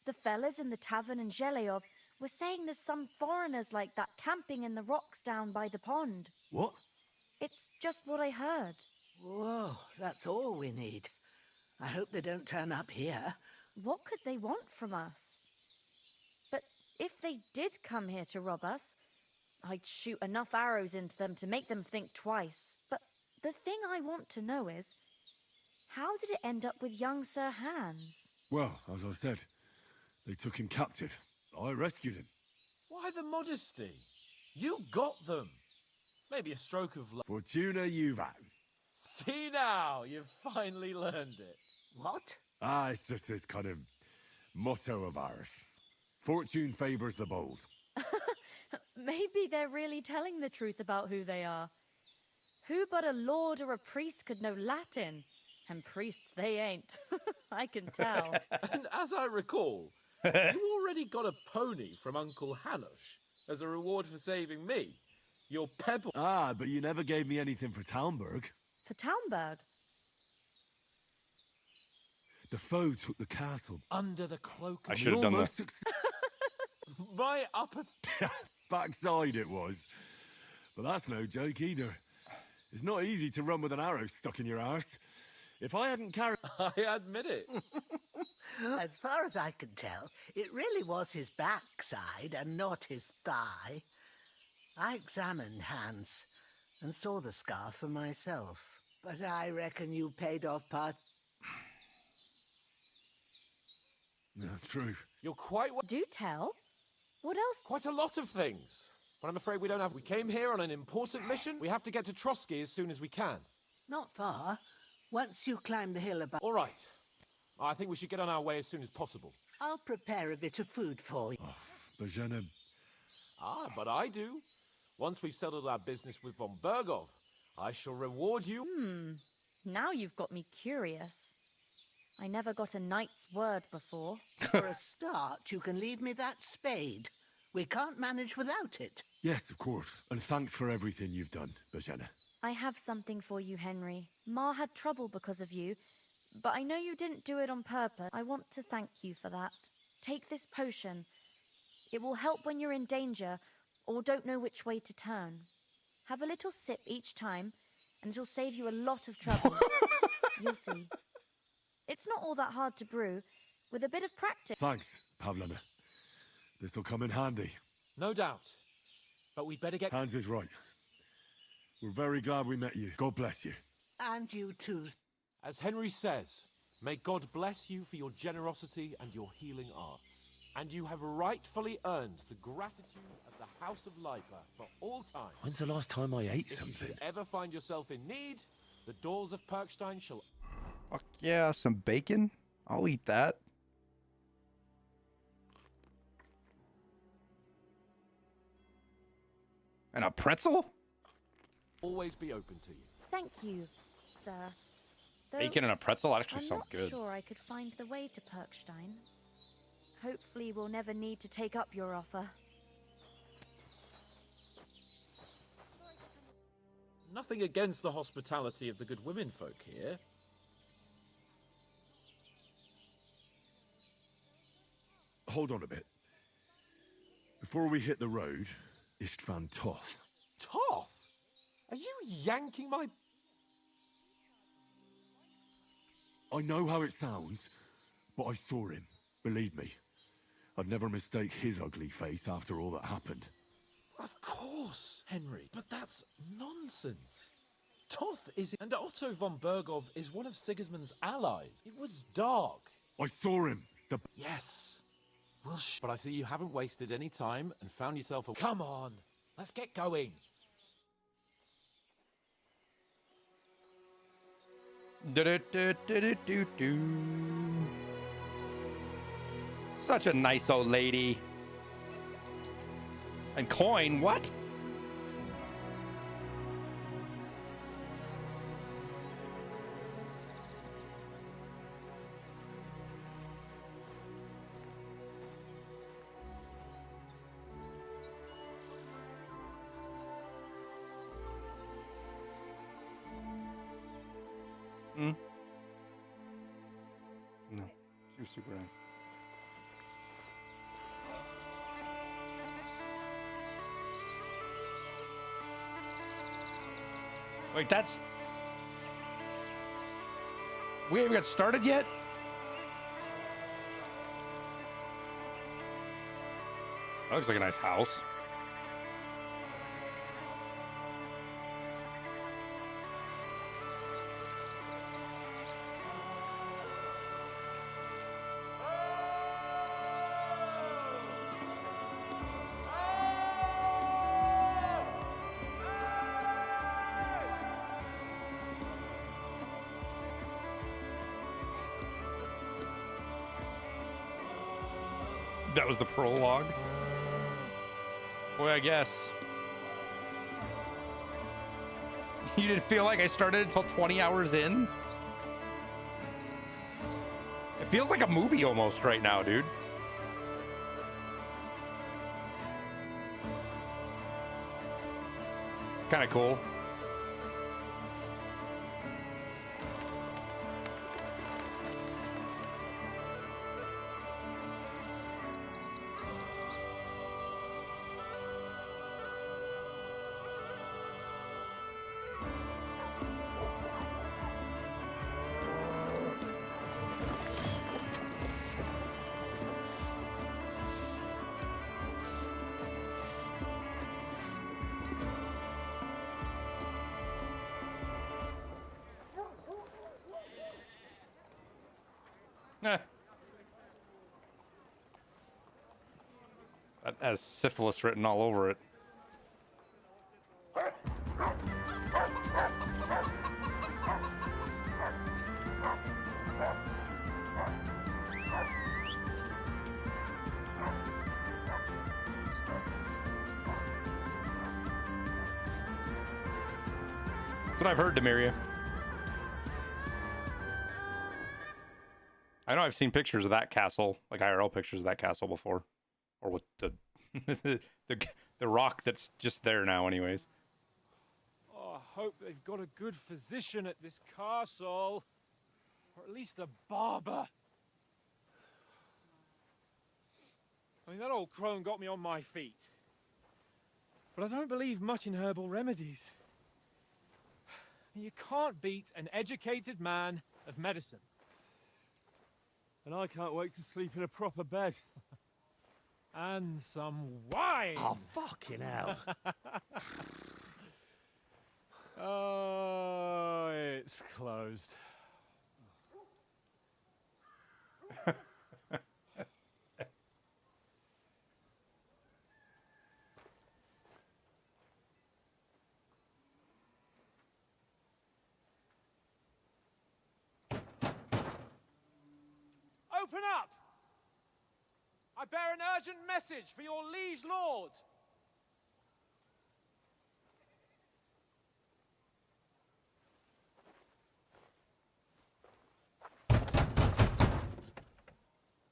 The fellas in the tavern in Zheleyov were saying there's some foreigners like that camping in the rocks down by the pond. What? It's just what I heard. Whoa, that's all we need. I hope they don't turn up here. What could they want from us? But if they did come here to rob us, I'd shoot enough arrows into them to make them think twice. But the thing I want to know is, how did it end up with young Sir Hans? Well, as I said, they took him captive. I rescued him. Why the modesty? You got them. Maybe a stroke of luck. Fortuna juvat. See now, you've finally learned it. What? It's just this kind of motto of ours. Fortune favors the bold. Maybe they're really telling the truth about who they are. Who but a lord or a priest could know Latin? And priests they ain't. I can tell. And as I recall, you already got a pony from Uncle Hanush as a reward for saving me. Your pebble... But you never gave me anything for Talmberg. For Talmberg? The foe took the castle. Under the cloak of... I should have done that. My upper... Backside it was. But that's no joke either. It's not easy to run with an arrow stuck in your arse. If I hadn't carried... I admit it. As far as I can tell, it really was his backside and not his thigh. I examined Hans and saw the scar for myself. But I reckon you paid off part... No, true. You're quite... Do tell. What else? Quite a lot of things. But I'm afraid we don't have... We came here on an important mission. We have to get to Trosky as soon as we can. Not far. Once you climb the hill above... All right. I think we should get on our way as soon as possible. I'll prepare a bit of food for you. Bajana... But I do. Once we've settled our business with von Bergov, I shall reward you. Now you've got me curious. I never got a knight's word before. For a start, you can leave me that spade. We can't manage without it. Yes, of course. And thanks for everything you've done, Bajana. I have something for you, Henry. Ma had trouble because of you, but I know you didn't do it on purpose. I want to thank you for that. Take this potion. It will help when you're in danger or don't know which way to turn. Have a little sip each time, and it'll save you a lot of trouble. You'll see. It's not all that hard to brew. With a bit of practice... Thanks, Pavlana. This'll come in handy. No doubt. But we'd better get... Hans is right. We're very glad we met you. God bless you. And you too. As Henry says, may God bless you for your generosity and your healing arts. And you have rightfully earned the gratitude of the House of Lipa for all time. When's the last time I ate If something? you should ever find yourself in need, the doors of Perkstein shall... Fuck yeah, some bacon. I'll eat that. And a pretzel? always be open to you. Thank you, sir. Though Bacon and a pretzel? That actually I'm sounds not good. sure I could find the way to Perkstein. Hopefully we'll never need to take up your offer. Nothing against the hospitality of the good womenfolk here. Hold on a bit. Before we hit the road, Istvan Toth. Toth? Are you yanking my... I know how it sounds, but I saw him. Believe me. I'd never mistake his ugly face after all that happened. Of course, Henry, but that's nonsense. Toth is... And Otto von Bergov is one of Sigismund's allies. It was dark. I saw him. Yes. Well, but I see you haven't wasted any time and found yourself a... Come on, let's get going. Such a nice old lady. And coin? What? Hmm? No. She was super nice. Wait, that's... We haven't got started yet? That looks like a nice house. That was the prologue? Boy, I guess. You didn't feel like I started until 20 hours in? It feels like a movie almost right now, dude. Kind of cool. That has syphilis written all over it. That's what I've heard, Demiria. I know I've seen pictures of that castle, like IRL pictures of that castle before. Or with the the rock that's just there now anyways. Oh, I hope they've got a good physician at this castle. Or at least a barber. I mean, that old crone got me on my feet. But I don't believe much in herbal remedies. You can't beat an educated man of medicine. And I can't wait to sleep in a proper bed. And some wine! Oh, fucking hell. Oh, it's closed. Open up! I bear an urgent message for your liege lord.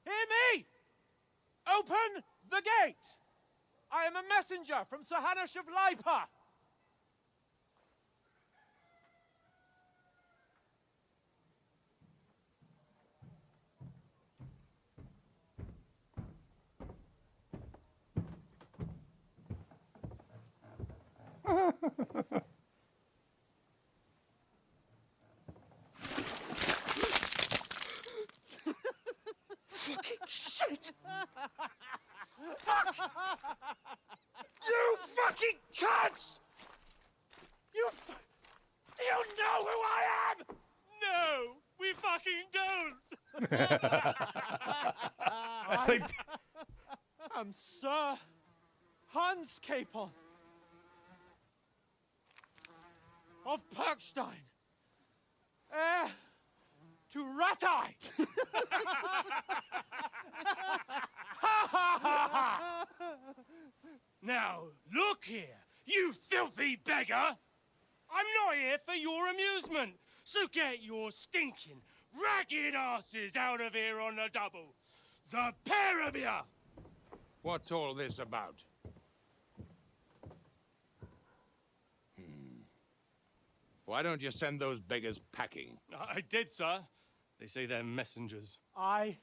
Hear me! Open the gate! I am a messenger from Sir Hanush of Lipa. Fucking shit! Fuck! You fucking cunts! Do you know who I am? No, we fucking don't! It's like... I'm Sir Hans Capon of Perkstein, heir to Ratai. Now, beggar! I'm not here for your amusement, so get your stinking, ragged asses out of here on the double. The pair of you! What's all this about? Why don't you send those beggars packing? I did, sir. They say they're messengers. I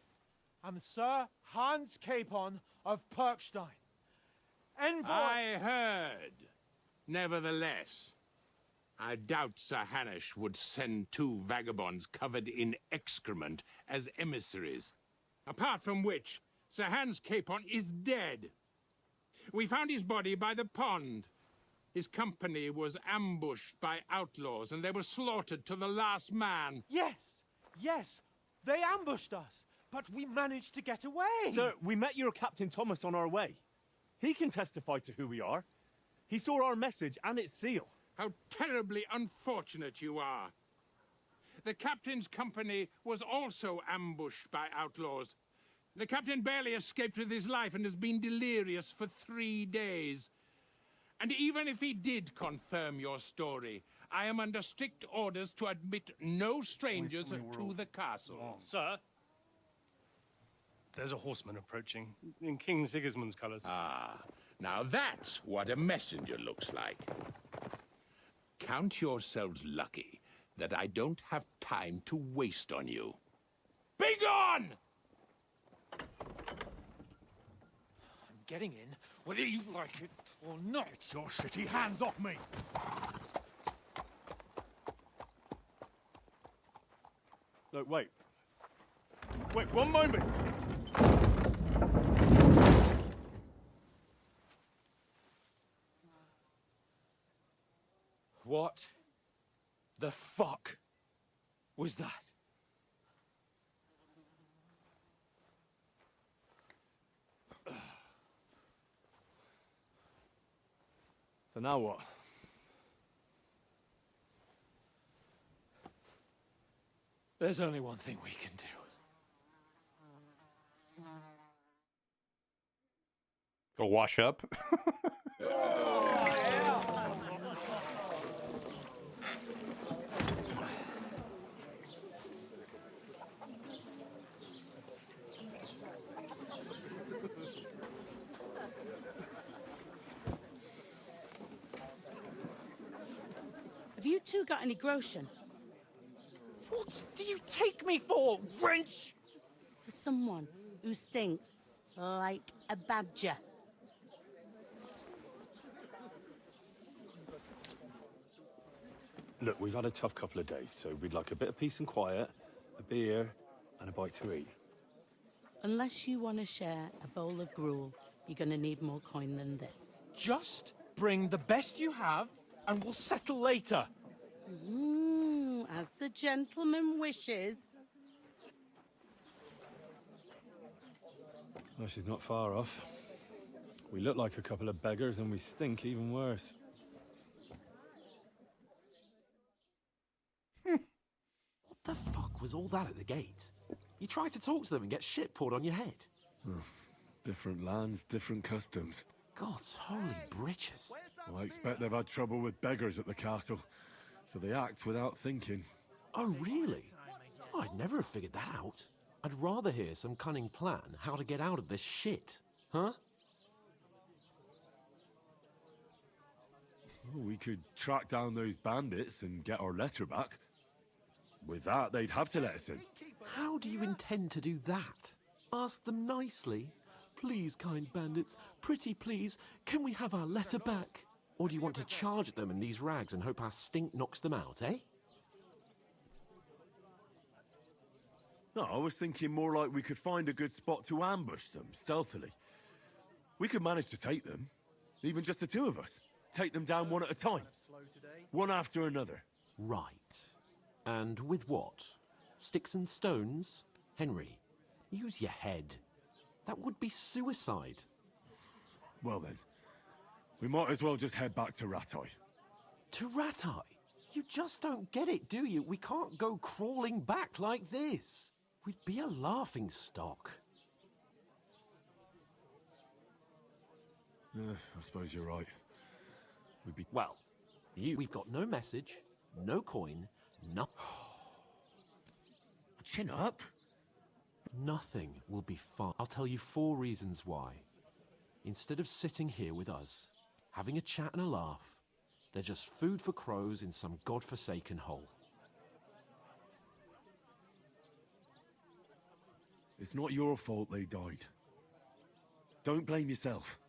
am Sir Hans Capon of Perkstein. Envoy... I heard. Nevertheless, I doubt Sir Hanush would send 2 vagabonds covered in excrement as emissaries. Apart from which, Sir Hans Capon is dead. We found his body by the pond. His company was ambushed by outlaws, and they were slaughtered to the last man. Yes, they ambushed us, but we managed to get away. Sir, we met your Captain Thomas on our way. He can testify to who we are. He saw our message and its seal. How terribly unfortunate you are. The captain's company was also ambushed by outlaws. The captain barely escaped with his life and has been delirious for 3 days. And even if he did confirm your story, I am under strict orders to admit no strangers to the castle. Sir, there's a horseman approaching, in King Sigismund's colours. Ah, now that's what a messenger looks like. Count yourselves lucky that I don't have time to waste on you. Be gone! I'm getting in, whether you like it or not. Get your shitty hands off me! Look, wait. Wait, one moment! What the fuck was that? So now what? There's only one thing we can do. Go wash up. Have you two got any groschen? What do you take me for, wench? For someone who stinks like a badger. Look, we've had a tough couple of days, so we'd like a bit of peace and quiet, a beer, and a bite to eat. Unless you want to share a bowl of gruel, you're going to need more coin than this. Just bring the best you have, and we'll settle later. As the gentleman wishes. Well, she's not far off. We look like a couple of beggars, and we stink even worse. What the fuck was all that at the gate? You try to talk to them and get shit poured on your head. Different lands, different customs. God's holy britches. Well, I expect they've had trouble with beggars at the castle, so they act without thinking. Oh, really? I'd never have figured that out. I'd rather hear some cunning plan how to get out of this shit, huh? Well, we could track down those bandits and get our letter back. With that, they'd have to let us in. How do you intend to do that? Ask them nicely. Please, kind bandits, pretty please, can we have our letter back? Or do you want to charge at them in these rags and hope our stink knocks them out, eh? No, I was thinking more like we could find a good spot to ambush them, stealthily. We could manage to take them, even just the two of us. Take them down one at a time. One after another. Right. And with what? Sticks and stones? Henry, use your head. That would be suicide. Well then, we might as well just head back to Ratai. To Ratai? You just don't get it, do you? We can't go crawling back like this. We'd be a laughing stock. I suppose you're right. We'd be... Well, We've got no message, no coin, no... Chin up. Nothing will be fine. I'll tell you 4 reasons why. Instead of sitting here with us, having a chat and a laugh, they're just food for crows in some godforsaken hole. It's not your fault they died. Don't blame yourself.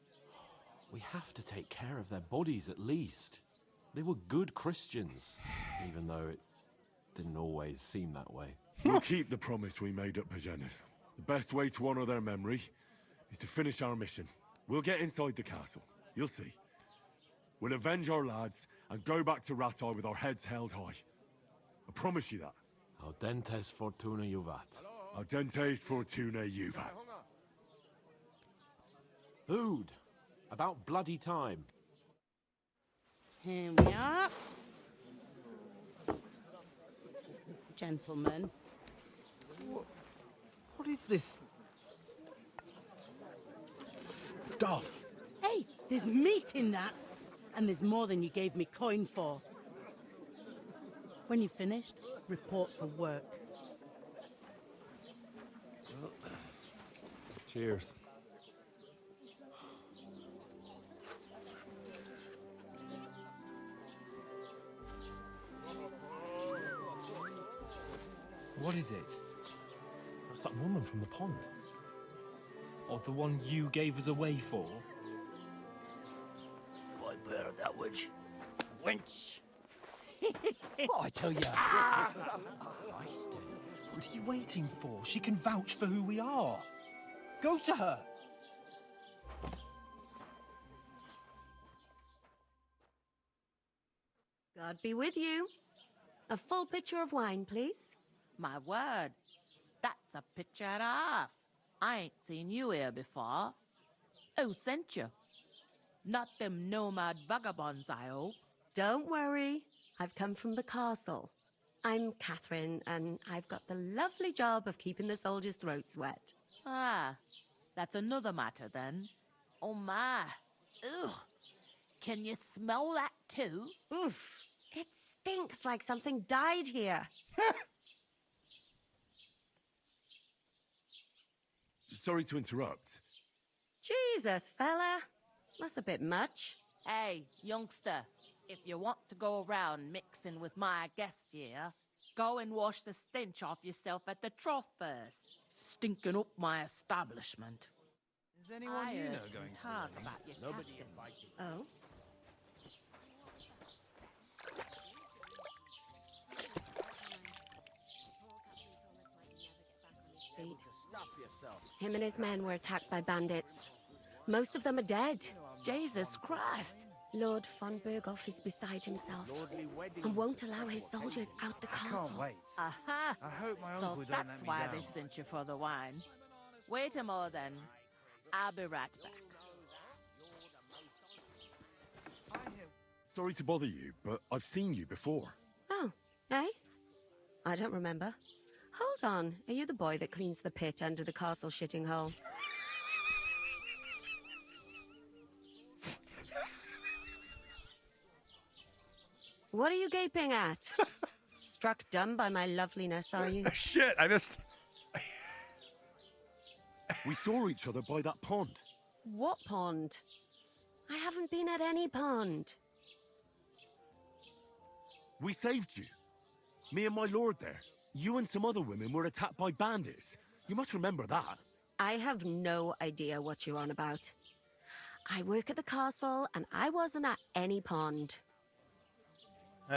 We have to take care of their bodies at least. They were good Christians, even though it didn't always seem that way. We'll keep the promise we made at Pagenis. The best way to honor their memory is to finish our mission. We'll get inside the castle. You'll see. We'll avenge our lads and go back to Ratai with our heads held high. I promise you that. Audentes fortuna juvat. Audentes fortuna juvat. Food. About bloody time. Here we are. Gentlemen. What is this stuff? Hey, there's meat in that. And there's more than you gave me coin for. When you're finished, report for work. Cheers. What is it? That's that woman from the pond. Or the one you gave us away for? Quite bear that witch. Wench! What I tell you? What are you waiting for? She can vouch for who we are. Go to her. God be with you. A full pitcher of wine, please. My word, that's a picture and a half. I ain't seen you here before. Who sent you? Not them nomad vagabonds, I hope. Don't worry. I've come from the castle. I'm Catherine, and I've got the lovely job of keeping the soldiers' throats wet. Ah, that's another matter then. Oh my. Ugh. Can you smell that too? Oof. It stinks like something died here. Sorry to interrupt. Jesus, fella. That's a bit much. Hey, youngster, if you want to go around mixing with my guests here, go and wash the stench off yourself at the trough first. Stinking up my establishment. Is anyone you know going to talk about your Nobody captain. invited. Oh? Stuff yourself. Him and his men were attacked by bandits. Most of them are dead. Jesus Christ. Lord von Berghoff is beside himself and won't allow his soldiers out the castle. Can't wait. Aha. I hope my So uncle don't that's let me why down. they sent you for the wine. Wait a more then. I'll be right back. Sorry to bother you, but I've seen you before. Oh, eh? I don't remember. Hold on. Are you the boy that cleans the pit under the castle shitting hole? What are you gaping at? Struck dumb by my loveliness, are you? Shit, I just... We saw each other by that pond. What pond? I haven't been at any pond. We saved you. Me and my lord there. You and some other women were attacked by bandits. You must remember that. I have no idea what you're on about. I work at the castle, and I wasn't at any pond. You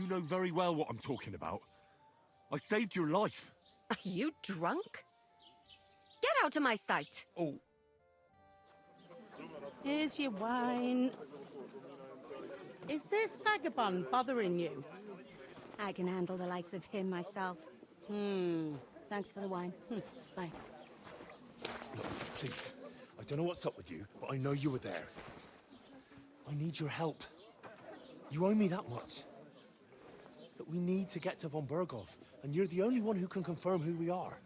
know very well what I'm talking about. I saved your life. Are you drunk? Get out of my sight. Oh. Here's your wine. Is this vagabond bothering you? I can handle the likes of him myself. Thanks for the wine. Bye. Look, please. I don't know what's up with you, but I know you were there. I need your help. You owe me that much. But we need to get to von Berghoff, and you're the only one who can confirm who we are.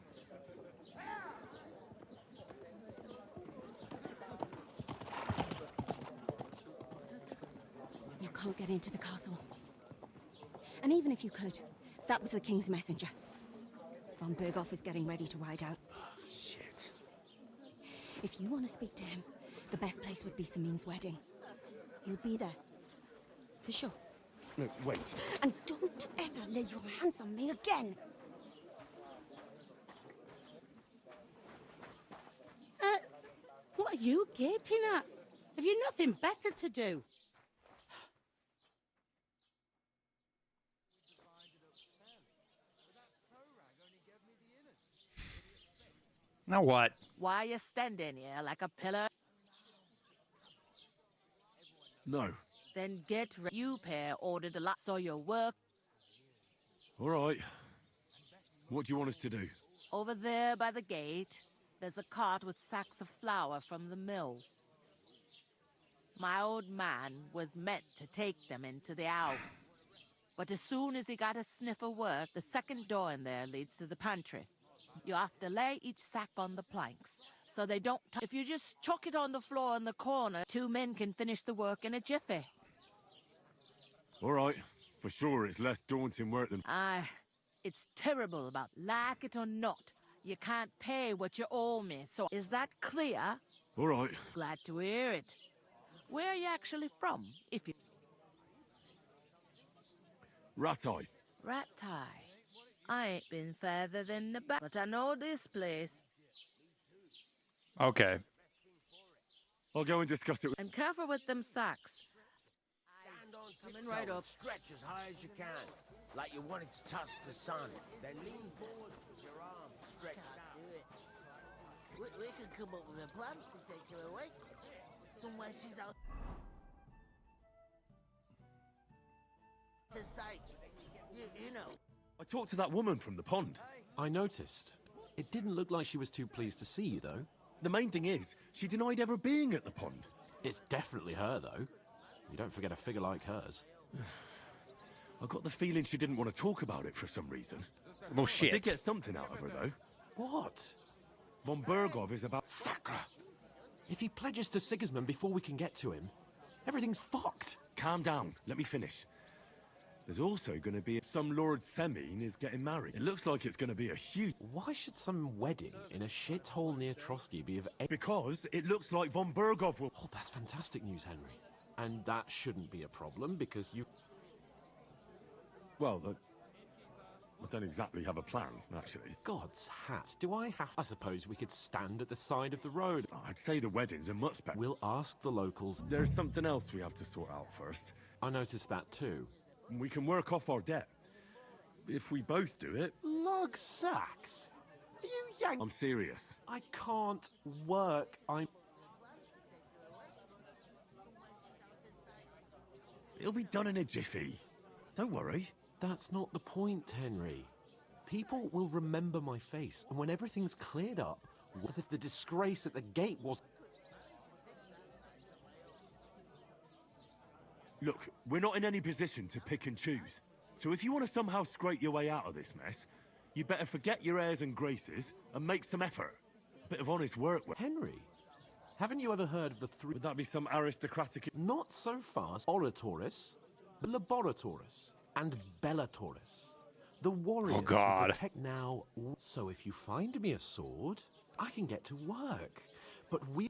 can't get into the castle. And even if you could, that was the King's messenger. Von Berghoff is getting ready to ride out. Shit. If you want to speak to him, the best place would be Samin's wedding. He'll be there. For sure. No, wait. And don't ever lay your hands on me again! What are you gaping at? Have you nothing better to do? Now what? Why you standing here like a pillar? No. Then get ready. You pair ordered a lot, so your work All right. What do you want us to do? over there by the gate. There's a cart with sacks of flour from the mill. My old man was meant to take them into the house. But as soon as he got a sniff of work, the second door in there leads to the pantry. You have to lay each sack on the planks, so they don't if you just chuck it on the floor in the corner, 2 men can finish the work in a jiffy. All right. For sure, it's less daunting work than... It's terrible about like it or not. You can't pay what you owe me, so is that clear? All right. Glad to hear it. Where are you actually from, if you... Rat-eye. Rat-tie. I ain't been further than the back, but I know this place. Okay. I'll go and discuss it with... And careful with them sacks. Coming right up. Stretch as high as you can, like you wanted to touch the sun. Then lean forward with your arms stretched out. We could come up with a plan to take her away. Somewhere she's out of sight. You know. I talked to that woman from the pond. I noticed. It didn't look like she was too pleased to see you, though. The main thing is, she denied ever being at the pond. It's definitely her, though. You don't forget a figure like hers. I got the feeling she didn't want to talk about it for some reason. Well, shit. I did get something out of her, though. What? Von Berghoff is about... Sacra! If he pledges to Sigismund before we can get to him, everything's fucked. Calm down. Let me finish. There's also going to be... Some Lord Semine is getting married. It looks like it's going to be a huge... Why should some wedding in a shithole near Trosky be of... Because it looks like Von Berghoff will... Oh, that's fantastic news, Henry. And that shouldn't be a problem, because you... Well, I don't exactly have a plan, actually. God's hat, do I have... I suppose we could stand at the side of the road. I'd say the weddings are much better. We'll ask the locals. There's something else we have to sort out first. I noticed that too. We can work off our debt. If we both do it... Log sacks? Are you yank... I'm serious. I can't work. It'll be done in a jiffy. Don't worry. That's not the point, Henry. People will remember my face, and when everything's cleared up, as if the disgrace at the gate was... Look, we're not in any position to pick and choose. So if you want to somehow scrape your way out of this mess, you better forget your airs and graces and make some effort. A bit of honest work. Henry, haven't you ever heard of the three... Would that be some aristocratic... Not so fast. Oratoris, Laboratoris, and Bellatoris. The warriors Oh, God. who protect now. So if you find me a sword, I can get to work. But we...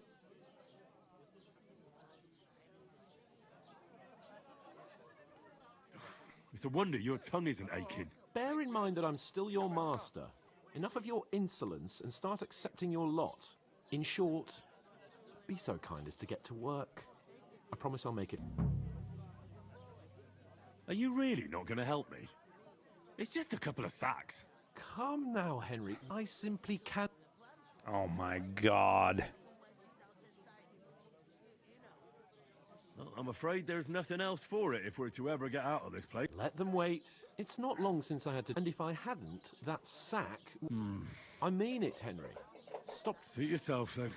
It's a wonder your tongue isn't aching. Bear in mind that I'm still your master. Enough of your insolence and start accepting your lot. In short, be so kind as to get to work. I promise I'll make it. Are you really not going to help me? It's just a couple of sacks. Come now, Henry. I simply can't... Oh my God. Well, I'm afraid there's nothing else for it if we're to ever get out of this place. Let them wait. It's not long since I had to... And if I hadn't, that sack... I mean it, Henry. Stop... Suit yourself, then.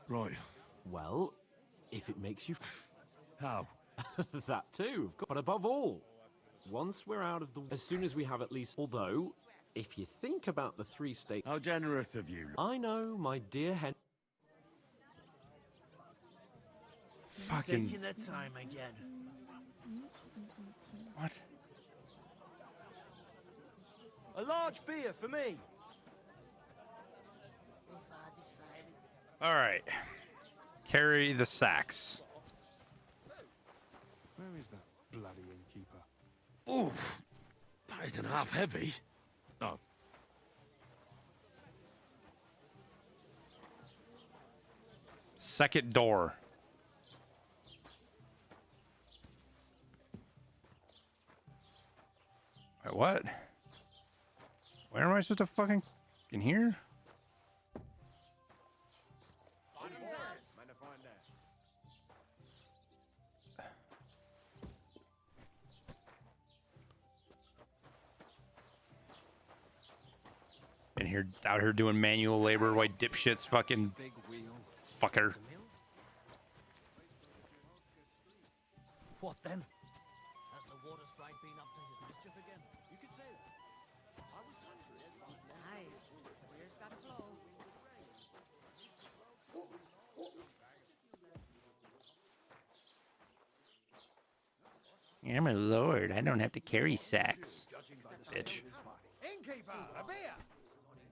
Right. Well, if it makes you... How? That too, but above all, once we're out of the... As soon as we have at least... Although, if you think about the 3 states... How generous of you. I know, my dear Henry. Fucking... Taking their time again. What? A large beer for me. All right. Carry the sacks. Where is that bloody innkeeper? Oof! That isn't half heavy. Oh. Second door. Wait, what? Where am I supposed to fucking... in here? In here, out here doing manual labor, white dipshits, fucking fucker. What then? Has the water sprite been up to his mischief again? You could say that. I was hungry. Aye, where's that flow? Yeah, my lord, I don't have to carry sacks. Bitch. Innkeeper, a beer!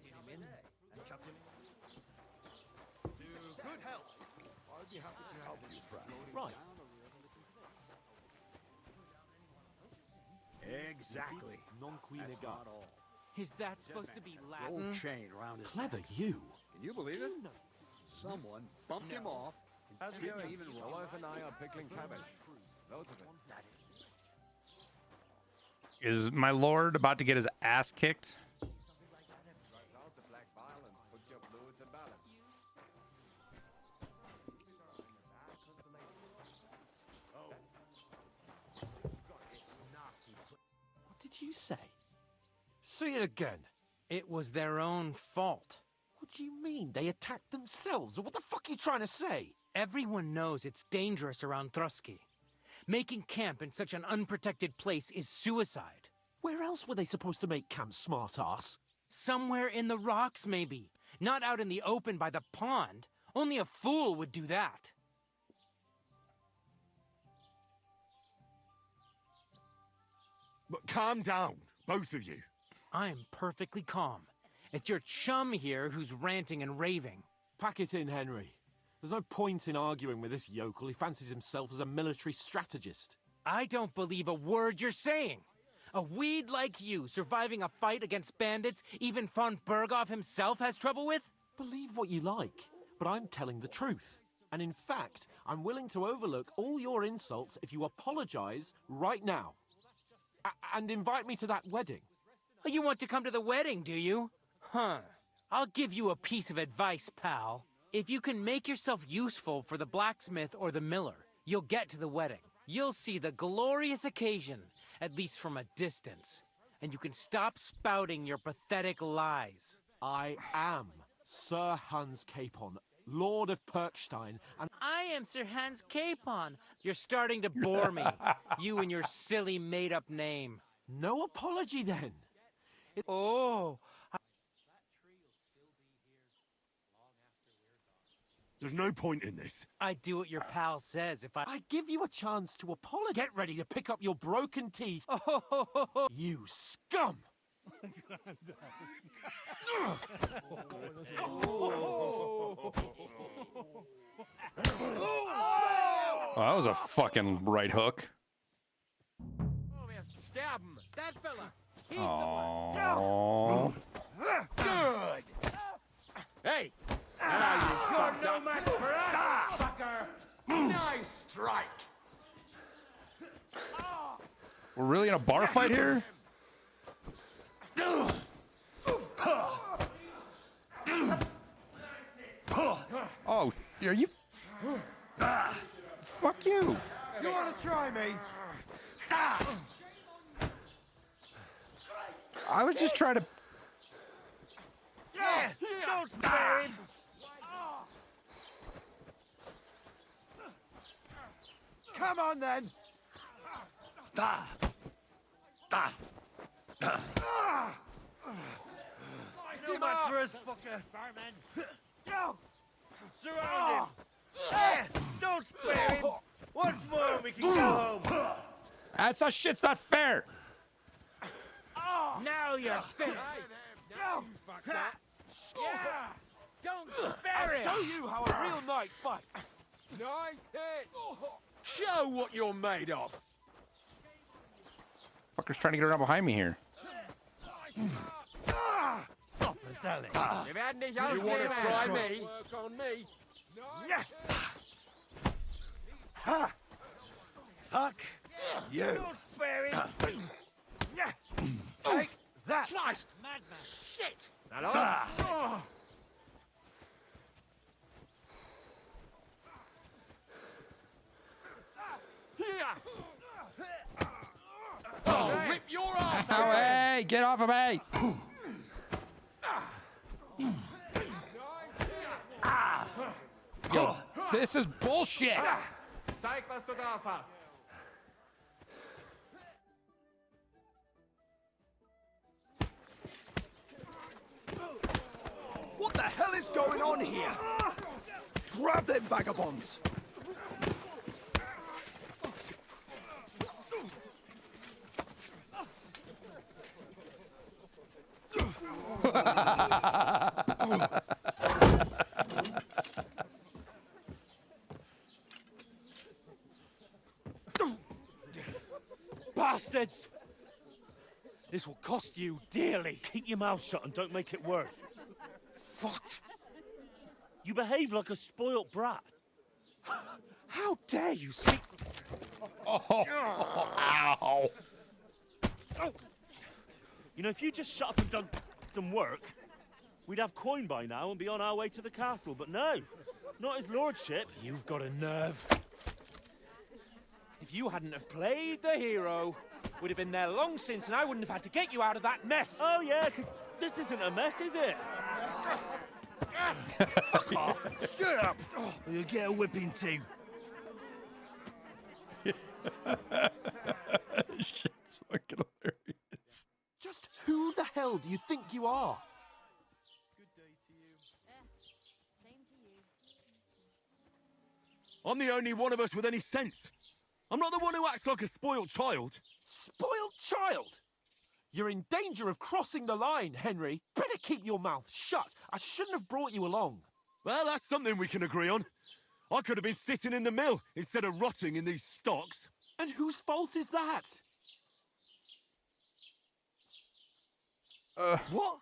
Did him in and chucked him in. To good health. I'd be happy to help you, friend. Right. Exactly. Non qui legat. Is that supposed to be Latin? Old chain round his Clever neck. you. Can you believe it? Someone bumped him off. How's it going? Even my wife and I are pickling cabbage. Loads of it. Is my lord about to get his ass kicked? Drives out the black bile and puts your fluids in balance. What did you say? Say it again. It was their own fault. What do you mean? They attacked themselves? What the fuck are you trying to say? Everyone knows it's dangerous around Trosky. Making camp in such an unprotected place is suicide. Where else were they supposed to make camp, smart-ass? Somewhere in the rocks, maybe. Not out in the open by the pond. Only a fool would do that. But calm down, both of you. I'm perfectly calm. It's your chum here who's ranting and raving. Pack it in, Henry. There's no point in arguing with this yokel. He fancies himself as a military strategist. I don't believe a word you're saying. A weed like you surviving a fight against bandits even von Berghoff himself has trouble with? Believe what you like, but I'm telling the truth. And in fact, I'm willing to overlook all your insults if you apologize right now. And invite me to that wedding. Oh, you want to come to the wedding, do you? Huh. I'll give you a piece of advice, pal. If you can make yourself useful for the blacksmith or the miller, you'll get to the wedding. You'll see the glorious occasion, at least from a distance. And you can stop spouting your pathetic lies. I am Sir Hans Capon, Lord of Perkstein, and I am Sir Hans Capon. You're starting to bore me. You and your silly made-up name. No apology, then. Oh. There's no point in this. I do what your pal says if I give you a chance to apologize. Get ready to pick up your broken teeth. You scum! Oh, that was a fucking right hook. Oh, yes, stab him. That fella. He's Oh. Good. Hey. Now you fucked no match for us, fucker. Nice strike. We're really in a bar fight here? Oh, are you? Fuck you. You want to try me? I was just trying to. Yeah, don't spare him. Come on then. Too much for us, fucker. Barman. Go. Surround him. Don't spare him! Once more we can go home! That's that shit's not fair! Now you're finished. No! Fuck that! Yeah! Don't spare him! I'll show you how a real knight fights. Nice hit! Show what you're made of. Fucker's trying to get around behind me here. You want to try me? Work on me. Ha! Fuck you! Don't spare him! Take that! Christ! Madman! Shit! That off? Oh, rip your ass Oh, out! hey, get off of me! Yo, this is bullshit! Zeig, was du drauf hast. What the hell is going on here? Grab them vagabonds! Bastards! This will cost you dearly. Keep your mouth shut and don't make it worse. What? You behave like a spoilt brat. How dare you speak? Oh, ow! You know, if you just shut up and done some work, we'd have coin by now and be on our way to the castle. But no, not his lordship. You've got a nerve. If you hadn't have played the hero, we'd have been there long since, and I wouldn't have had to get you out of that mess. Oh yeah, because this isn't a mess, is it? Shut up! Or you'll get a whipping too. Shit's fucking hilarious. Just who the hell do you think you are? I'm the only one of us with any sense. I'm not the one who acts like a spoilt child. Spoiled child? You're in danger of crossing the line, Henry. Better keep your mouth shut. I shouldn't have brought you along. Well, that's something we can agree on. I could have been sitting in the mill instead of rotting in these stocks. And whose fault is that? What?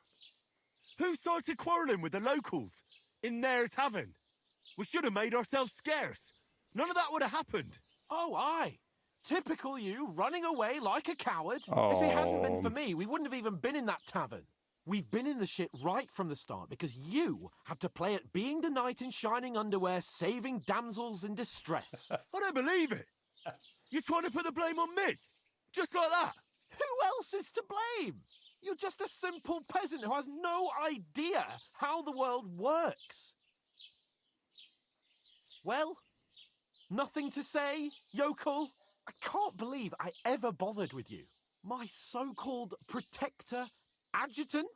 Who started quarrelling with the locals in their tavern? We should have made ourselves scarce. None of that would have happened. Oh, aye. Typical you, running away like a coward. If it hadn't been for me, we wouldn't have even been in that tavern. We've been in the shit right from the start because you had to play at being the knight in shining underwear, saving damsels in distress. I don't believe it. You're trying to put the blame on me? Just like that? Who else is to blame? You're just a simple peasant who has no idea how the world works. Well, nothing to say, yokel? I can't believe I ever bothered with you. My so-called protector, adjutant?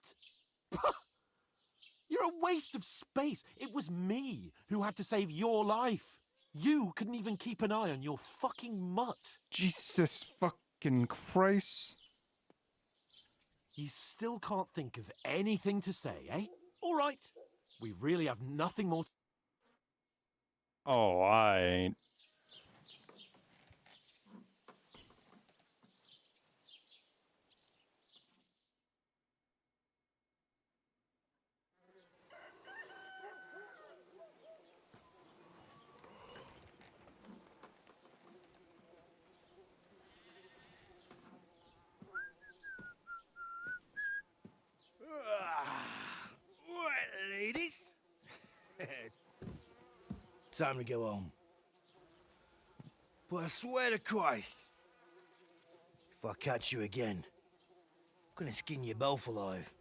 You're a waste of space. It was me who had to save your life. You couldn't even keep an eye on your fucking mutt. Jesus fucking Christ. You still can't think of anything to say, eh? All right. We really have nothing more to... Oh, I... Right, ladies. Time to go home. But I swear to Christ, if I catch you again, I'm gonna skin you both alive.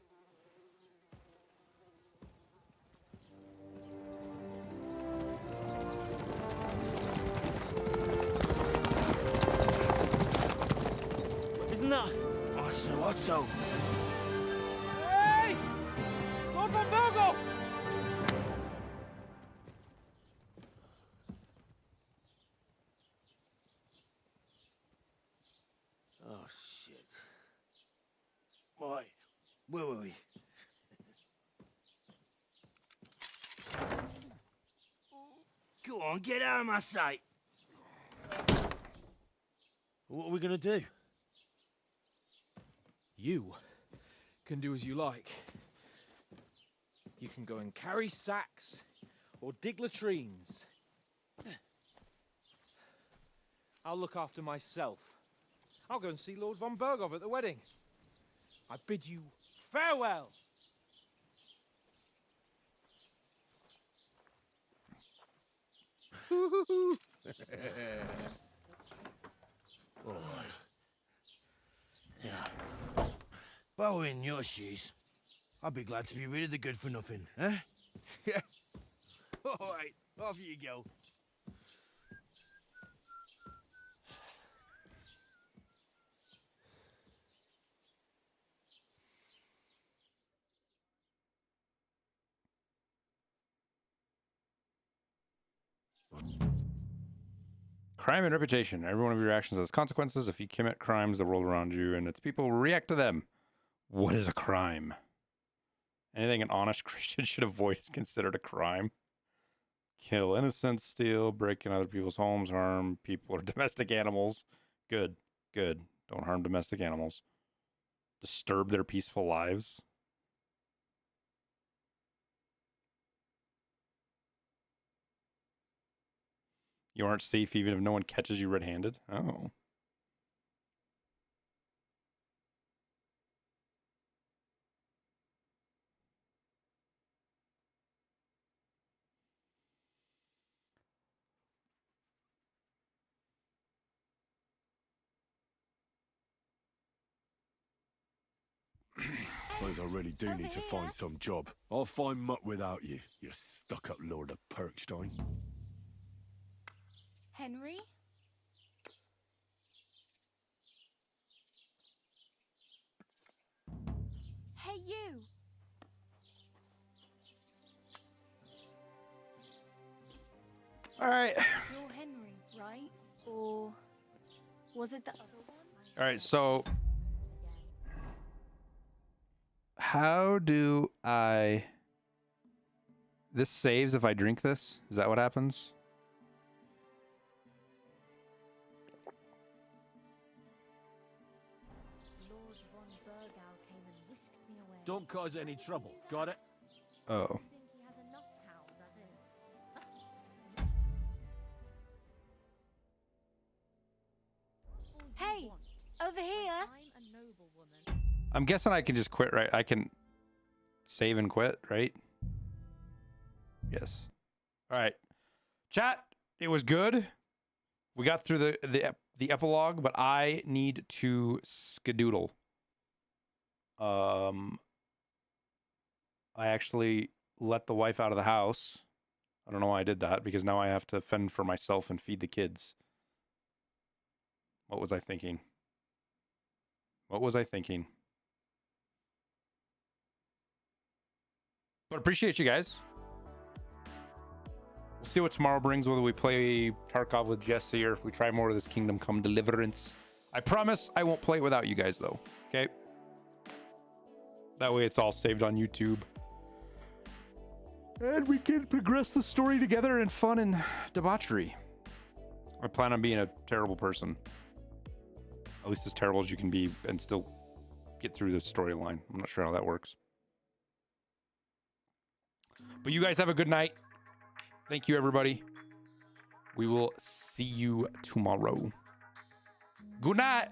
Isn't that... Otto, Otto. Hey! Virgo! Right. Where were we? Go on, get out of my sight. What are we gonna do? You can do as you like. You can go and carry sacks or dig latrines. I'll look after myself. I'll go and see Lord von Berghoff at the wedding. I bid you farewell. Oh. Yeah. If I were in your shoes, I'd be glad to be rid of the good for nothing, eh? Yeah. All right, off you go. Crime and reputation. Every one of your actions has consequences. If you commit crimes, the world around you and its people react to them. What is a crime? Anything an honest Christian should avoid is considered a crime. Kill innocents, steal, break in other people's homes, harm people or domestic animals. Good, good. Don't harm domestic animals. Disturb their peaceful lives. You aren't safe even if no one catches you red-handed. Oh. Suppose I really do need to find some job. I'll find mutt without you, you stuck-up Lord of Perkstein. Henry? Hey, you! All right. You're Henry, right? Or was it the other one? All right, so how do I... This saves if I drink this? Is that what happens? Lord von Berghoff came and whisked me away. Don't cause any trouble. Got it? Oh. I think he has enough cows as is. Hey, over here. I'm a noble woman. I'm guessing I can just quit, right? I can save and quit, right? Yes. All right. Chat, it was good. We got through the epilogue, but I need to skedoodle. I actually let the wife out of the house. I don't know why I did that, because now I have to fend for myself and feed the kids. What was I thinking? What was I thinking? But appreciate you guys. We'll see what tomorrow brings, whether we play Tarkov with Jesse or if we try more of this Kingdom Come Deliverance. I promise I won't play it without you guys, though. Okay? That way it's all saved on YouTube. And we can progress the story together in fun and debauchery. I plan on being a terrible person. At least as terrible as you can be and still get through the storyline. I'm not sure how that works. But you guys have a good night. Thank you, everybody. We will see you tomorrow. Good night.